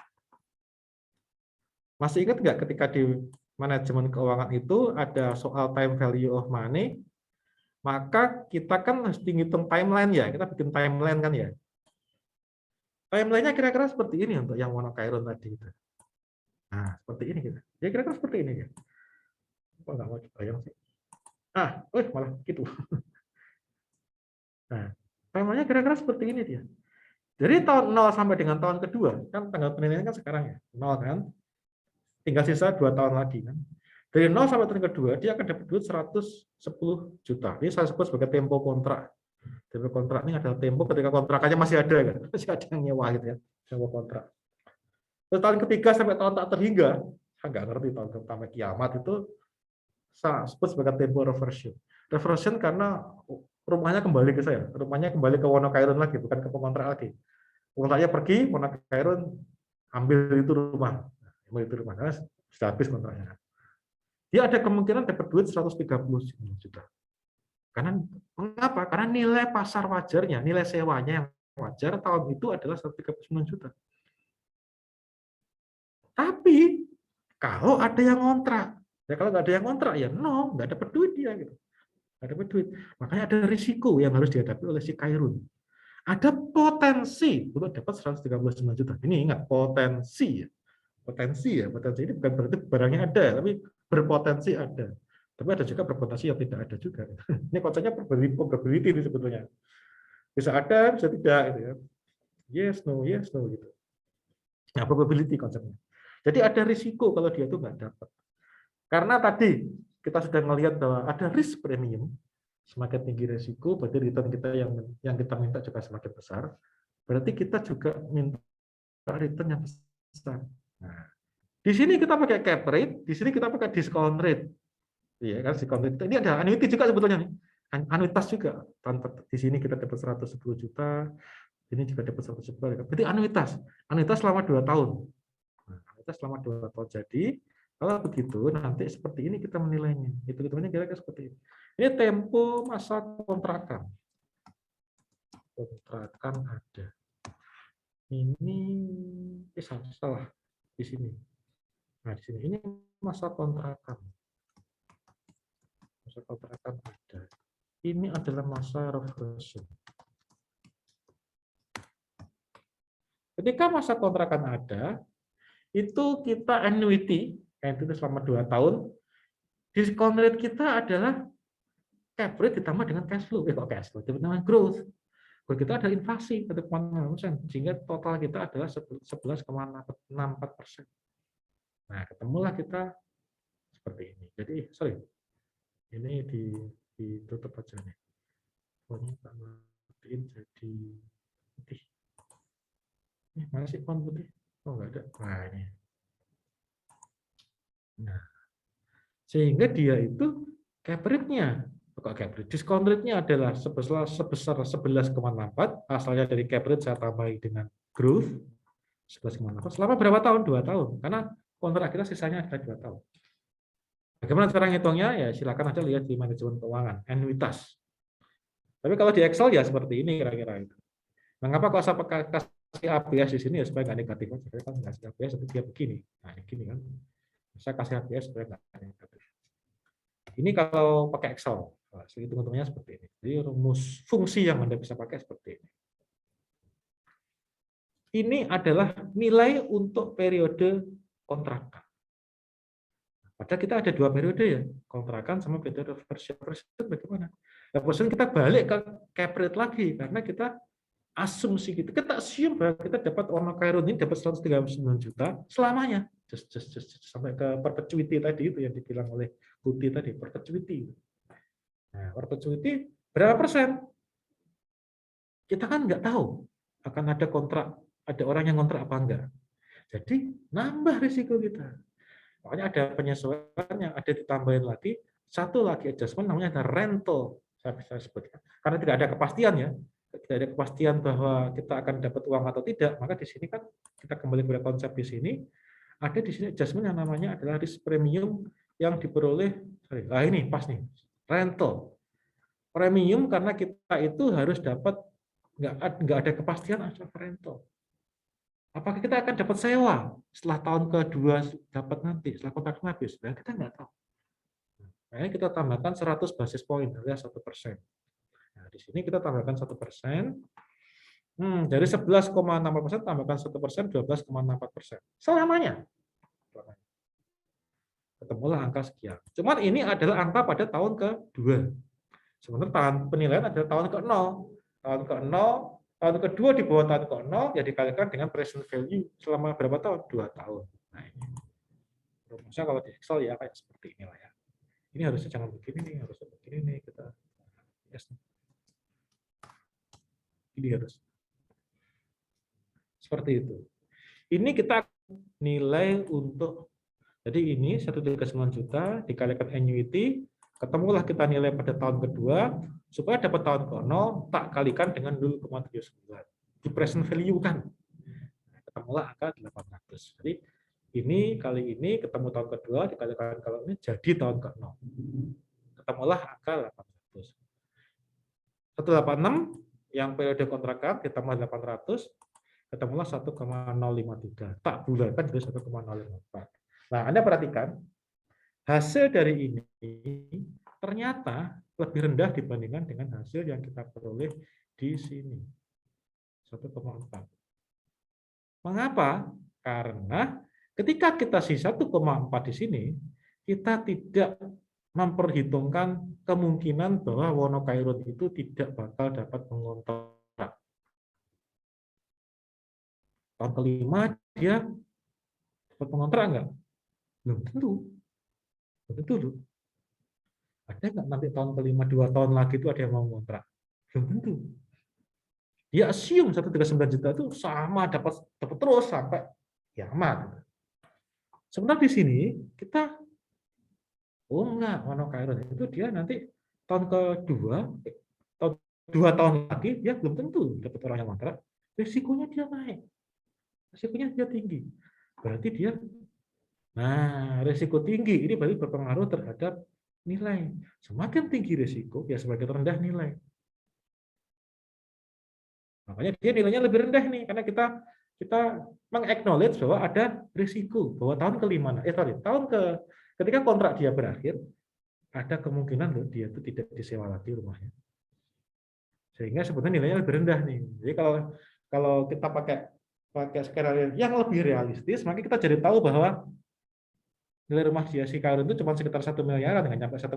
Speaker 1: Masih ingat nggak ketika di manajemen keuangan itu ada soal time value of money, maka kita kan harus hitung timeline ya, kita bikin timeline kan ya. Timeline-nya kira-kira seperti ini untuk yang Wono Cairo tadi. Nah, seperti ini kita. Ya kira-kira seperti ini ya. Kok nggak mau bayang sih? Malah gitu. Nah, timeline-nya kira-kira seperti ini dia. Jadi tahun 0 sampai dengan tahun kedua, kan tanggal penilaian kan sekarang ya, 0 kan. Tinggal sisa 2 tahun lagi kan. Dari 0 sampai tahun kedua, dia akan dapat duit 110 juta. Ini saya sebut sebagai tempo kontrak. Tempo kontrak ini adalah tempo ketika kontrakannya masih ada kan. Masih ada yang nyewa gitu ya, tempo kontrak. Terus tahun ketiga sampai tahun tak terhingga, saya nggak ngerti tahun sampai kiamat itu, saya sebut sebagai tempo reversion. Reversion karena rumahnya kembali ke saya, rumahnya kembali ke Wono Cairo lagi, bukan ke pengontrak lagi. Kontraknya pergi, Wono Cairo ambil itu rumah. Karena sudah habis kontraknya. Dia ada kemungkinan dapat duit 130 juta. Karena mengapa? Karena nilai pasar wajarnya, nilai sewanya yang wajar tahun itu adalah 139 juta. Tapi kalau ada yang ngontrak, ya kalau nggak ada yang ngontrak ya nggak dapat duit dia gitu. Nggak dapat duit. Makanya ada risiko yang harus dihadapi oleh si Cairo. Ada potensi untuk dapat 139 juta. Ini ingat potensi ya. Potensi ini bukan berarti barangnya ada, tapi berpotensi ada. Tapi ada juga berpotensi yang tidak ada juga. Ini konsepnya probability ini sebetulnya. Bisa ada, bisa tidak gitu ya. Yes, no gitu. Nah, probability konsepnya. Jadi ada risiko kalau dia itu nggak dapat. Karena tadi kita sudah melihat bahwa ada risk premium, semakin tinggi risiko, berarti return kita yang kita minta juga semakin besar. Berarti kita juga minta return yang besar. Nah, di sini kita pakai cap rate, di sini kita pakai discount rate. Iya kan, discount rate. Ini ada annuity juga sebetulnya nih. Anuitas juga. Di sini kita dapat 110 juta, ini juga dapat 110 juta. Berarti anuitas. Anuitas selama 2 tahun. Nah, anuitas selama 2 tahun. Jadi, kalau begitu nanti seperti ini kita menilainya. Hitung-hitungannya kira-kira seperti ini. Ini tempo masa kontrakan. Kontrakan ada. Ini salah di sini. Nah, di sini ini masa kontrakan. Masa kontrakan ada. Ini adalah masa reversion. Ketika masa kontrakan ada, itu kita annuity, itu selama 2 tahun, discount rate kita adalah cap rate ditambah dengan cash flow. Kok cash flow? Dengan growth. Kalau kita ada inflasi 1,6%, sehingga total kita adalah 11,64%. Nah, ketemulah kita seperti ini. Jadi, sorry, ini ditutup aja nih. Pokoknya tak matiin jadi putih. Ini mana sih font putih? Oh, nggak ada. Nah, ini. Nah, sehingga dia itu cap rate-nya, kok cap rate, discount rate-nya adalah sebesar 11,64, asalnya dari cap rate saya tambahi dengan growth 11,64. Selama berapa tahun? 2 tahun. Karena kontrak kita sisanya ada 2 tahun. Bagaimana cara ngitungnya? Ya silakan aja lihat di manajemen keuangan, anuitas. Tapi kalau di Excel ya seperti ini kira-kira itu. Mengapa kalau saya kasih ABS di sini ya supaya nggak negatif aja. Saya kan kasih ABS tapi dia begini. Nah, ini gini kan. Saya kasih ABS supaya nggak negatif. Ini kalau pakai Excel, hitung-hitungnya seperti ini. Jadi rumus fungsi yang Anda bisa pakai seperti ini. Ini adalah nilai untuk periode kontrakan. Padahal kita ada 2 periode ya, kontrakan sama periode reversion. Reversion bagaimana? Reversion kita balik ke cap rate lagi karena kita asumsi kita assume bahwa kita dapat warna Chiron ini dapat 139 juta selamanya. Just sampai ke perpetuity tadi itu yang dibilang oleh Kuti tadi, perpetuity. Nah, perpetuity berapa persen? Kita kan nggak tahu akan ada kontrak, ada orang yang kontrak apa enggak. Jadi nambah risiko kita. Makanya ada penyesuaian yang ada ditambahin lagi, satu lagi adjustment namanya ada rental. Saya bisa sebutkan. Karena tidak ada kepastian ya, tidak ada kepastian bahwa kita akan dapat uang atau tidak, maka di sini kan kita kembali pada konsep di sini, ada di sini adjustment yang namanya adalah risk premium yang diperoleh, ini pas nih, rental. Premium karena kita itu harus dapat, nggak ada kepastian asal rental. Apakah kita akan dapat sewa setelah tahun kedua dapat nanti, setelah kontrak habis? Nah, kita nggak tahu. Nah, kita tambahkan 100 basis poin, alias 1%. Nah, di sini kita tambahkan 1%. Dari 11,6% tambahkan 1%, 12,64%. Selamanya. Ketemulah angka sekian. Cuman ini adalah angka pada tahun kedua. Sementara penilaian adalah tahun ke-0. Tahun ke-0, tahun kedua di bawah tahun ke-0, ya dikalikan dengan present value selama berapa tahun? 2 tahun. Nah, ini. Rumusnya kalau di Excel ya kayak seperti inilah ya. Ini harusnya jangan begini nih, harusnya begini nih. Kita yes. Ini harus. Seperti itu. Ini kita nilai untuk, jadi ini 139 juta dikalikan annuity, ketemulah kita nilai pada tahun kedua, supaya dapat tahun ke-0, tak kalikan dengan 0,79. Di present value kan. Ketemulah angka 800. Jadi ini kali ini ketemu tahun kedua, dikalikan kalau ini jadi tahun ke-0. Ketemulah angka 800. 186 yang periode kontrakan ditambah 800, ketemulah 1,053. Tak bulatkan jadi 1,054. Nah, Anda perhatikan, hasil dari ini ternyata lebih rendah dibandingkan dengan hasil yang kita peroleh di sini. 1,4. Mengapa? Karena ketika kita sisa 1,4 di sini, kita tidak memperhitungkan kemungkinan bahwa Wonokairun itu tidak bakal dapat mengontrak. Tahun kelima dia dapat mengontrak enggak? Belum tentu. Belum tentu loh. Ada nggak nanti tahun kelima 2 tahun lagi itu ada yang mau mengontrak? Belum tentu. Dia assume 139 juta itu sama dapat terus sampai kiamat. Sebenarnya di sini kita enggak, Wonokairun itu dia nanti tahun kedua, tahun 2 tahun lagi dia belum tentu dapat orang yang kontrak. Risikonya dia naik. Risikonya dia tinggi. Berarti dia, nah risiko tinggi ini berarti berpengaruh terhadap nilai. Semakin tinggi risiko, ya semakin rendah nilai. Makanya dia nilainya lebih rendah nih, karena kita kita meng-acknowledge bahwa ada risiko bahwa ketika kontrak dia berakhir, ada kemungkinan loh dia itu tidak disewa lagi rumahnya. Sehingga sebenarnya nilainya lebih rendah nih. Jadi kalau kita pakai skenario yang lebih realistis, maka kita jadi tahu bahwa nilai rumah di Kairun itu cuma sekitar 1 miliaran, dengan nyampe 1,4.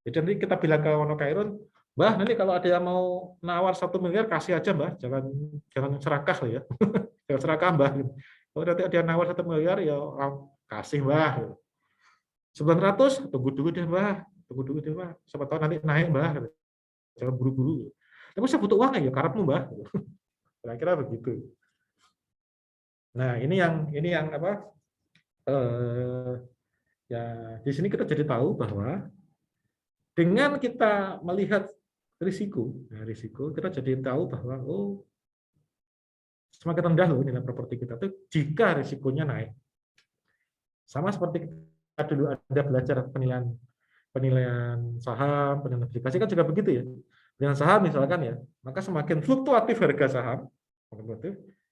Speaker 1: Jadi nanti kita bilang ke Wono Kairun, Mbah, nanti kalau ada yang mau nawar 1 miliar kasih aja, Mbah, jangan serakah loh ya. Jangan serakah, Mbah. Kalau nanti ada yang nawar 1 miliar ya kasih, Mbah. 900 tunggu dulu deh, Mbah. Tunggu dulu deh, Mbah. Siapa tahu nanti naik, Mbah. Jangan buru-buru. Tapi saya butuh uang ya, karepmu, Mbah. Kira-kira begitu. Nah, ini yang apa? Ya, di sini kita jadi tahu bahwa dengan kita melihat risiko kita jadi tahu bahwa semakin rendah loh nilai properti kita tuh jika risikonya naik. Sama seperti kita dulu ada belajar penilaian saham, penilaian obligasi kan juga begitu ya. Penilaian saham misalkan ya, maka semakin fluktuatif harga saham,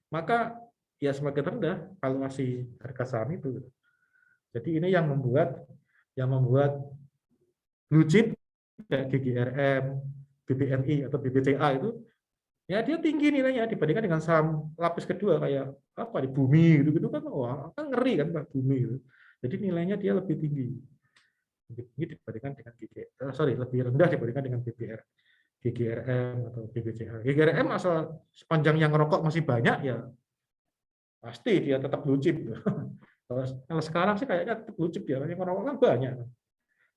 Speaker 1: maka ya semakin rendah valuasi harga saham itu. Jadi ini yang membuat blue chip kayak GGRM, BBMI atau BBCA itu ya dia tinggi nilainya dibandingkan dengan saham lapis kedua kayak apa di Bumi gitu kan, wah kan ngeri kan Pak Bumi gitu. Jadi nilainya dia lebih tinggi dibandingkan dengan lebih rendah dibandingkan dengan GGRM atau BBCA. GGRM asal sepanjang yang ngerokok masih banyak ya pasti dia tetap blue chip. Kalau sekarang sih kayaknya tetap blue chip dia, yang ngerokok kan banyak.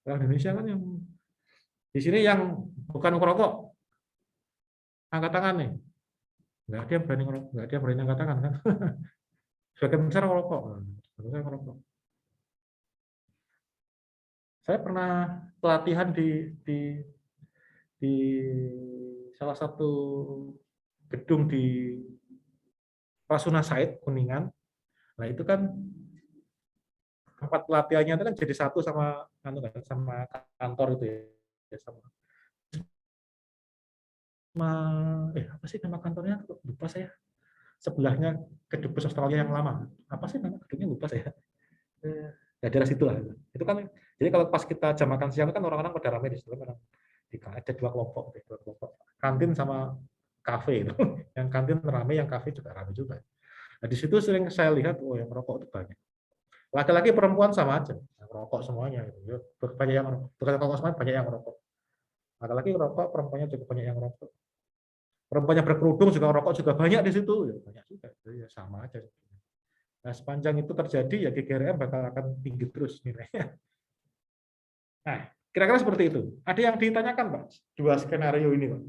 Speaker 1: Kalau Indonesia kan yang di sini yang bukan ngerokok angkat tangan nih, nggak ada yang berani ngerokok, nggak ada yang berani angkat tangan kan. Sebagian besar ngerokok. Saya pernah pelatihan di salah satu gedung di Rasuna Said Kuningan. Nah itu kan tempat pelatihannya itu kan jadi satu sama kantor itu ya, sama apa sih nama kantornya, lupa saya. Sebelahnya Kedubes Australia yang lama, apa sih nama gedungnya, lupa saya. Ya daerah situ lah. Itu kan jadi kalau pas kita jam makan siang kan orang-orang pada ramai di situ, ada dua kelompok, kantin sama kafe itu. Yang kantin ramai, yang kafe juga ramai juga. Nah, di situ sering saya lihat yang merokok itu banyak. Laki-laki perempuan sama aja, merokok semuanya gitu. Banyak yang bukan merokok semuanya, banyak yang merokok. Laki-laki merokok, perempuannya juga banyak yang merokok. Perempuannya berkerudung juga merokok juga banyak di situ, ya banyak juga. Jadi ya sama aja. Nah, sepanjang itu terjadi ya GGRM bakal akan tinggi terus nilainya. Nah, kira-kira seperti itu. Ada yang ditanyakan, Pak? Dua skenario ini, Pak.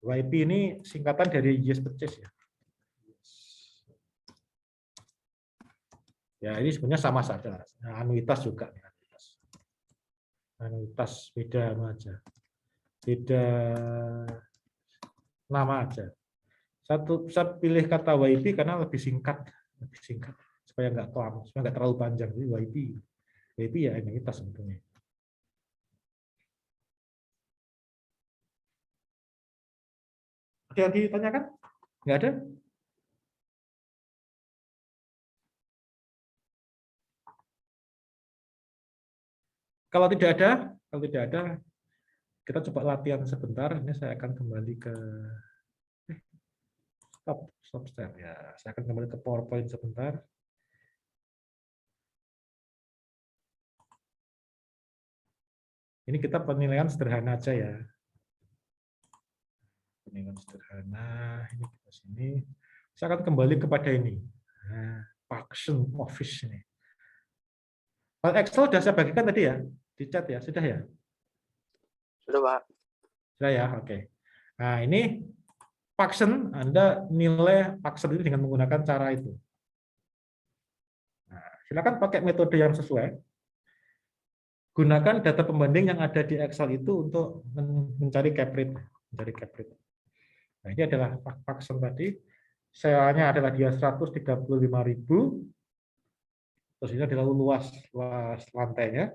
Speaker 1: YP ini singkatan dari Yes Purchase ya. Ya, ini sebenarnya sama saja. Nah, anuitas juga. Anuitas beda aja. Beda nama aja. Saya pilih kata YP karena lebih singkat supaya nggak kelam, supaya nggak terlalu panjang. Jadi YP ya anuitas sebetulnya. Ada yang ditanyakan? Nggak ada? Kalau tidak ada, kita coba latihan sebentar. Ini saya akan kembali ke stop share ya. Saya akan kembali ke PowerPoint sebentar. Ini kita penilaian sederhana aja ya. Penilaian sederhana. Ini kita sini. Saya akan kembali kepada ini. Nah, function office ini. File Excel sudah saya bagikan tadi ya, di chat ya, sudah ya?
Speaker 5: Sudah, Pak.
Speaker 1: Sudah ya, oke. Nah, ini function, Anda nilai function itu dengan menggunakan cara itu. Nah, silakan pakai metode yang sesuai. Gunakan data pembanding yang ada di Excel itu untuk mencari cap rate. Nah, ini adalah function tadi. Sewanya adalah dia 135.000. Terus ini adalah luas lantainya.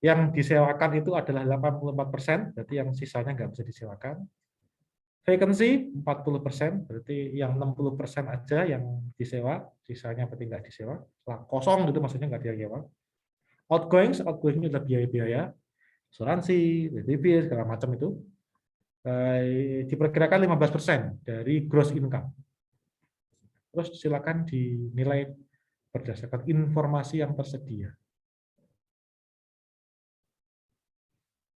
Speaker 1: Yang disewakan itu adalah 84%, berarti yang sisanya nggak bisa disewakan. Vacancy 40%, berarti yang 60% aja yang disewa, sisanya berarti nggak disewa. Kosong itu maksudnya nggak dia sewa. Outgoing itu adalah biaya-biaya, asuransi, BPJS, segala macam itu. Diperkirakan 15% dari gross income. Terus silakan dinilai berdasarkan informasi yang tersedia.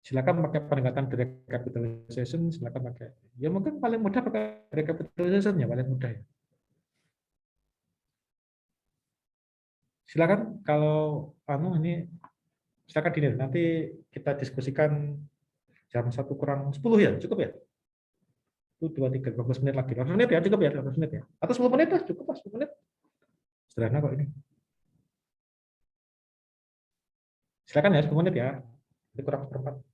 Speaker 1: Silakan pakai pendekatan direct capitalization, silakan pakai. Ya mungkin paling mudah pakai direct capitalization ya, paling mudah ya. Silakan kalau ini silakan dinilai. Nanti kita diskusikan jam 1 kurang 10 ya, cukup ya? 1, 2, 3, 15 menit lagi. 15 menit ya, cukup ya, 15 menit ya. Atau 10 menit lah, cukup lah 10 menit. Sederhana kok ini. Silakan ya, 10 menit ya. Itu kurang seperempat.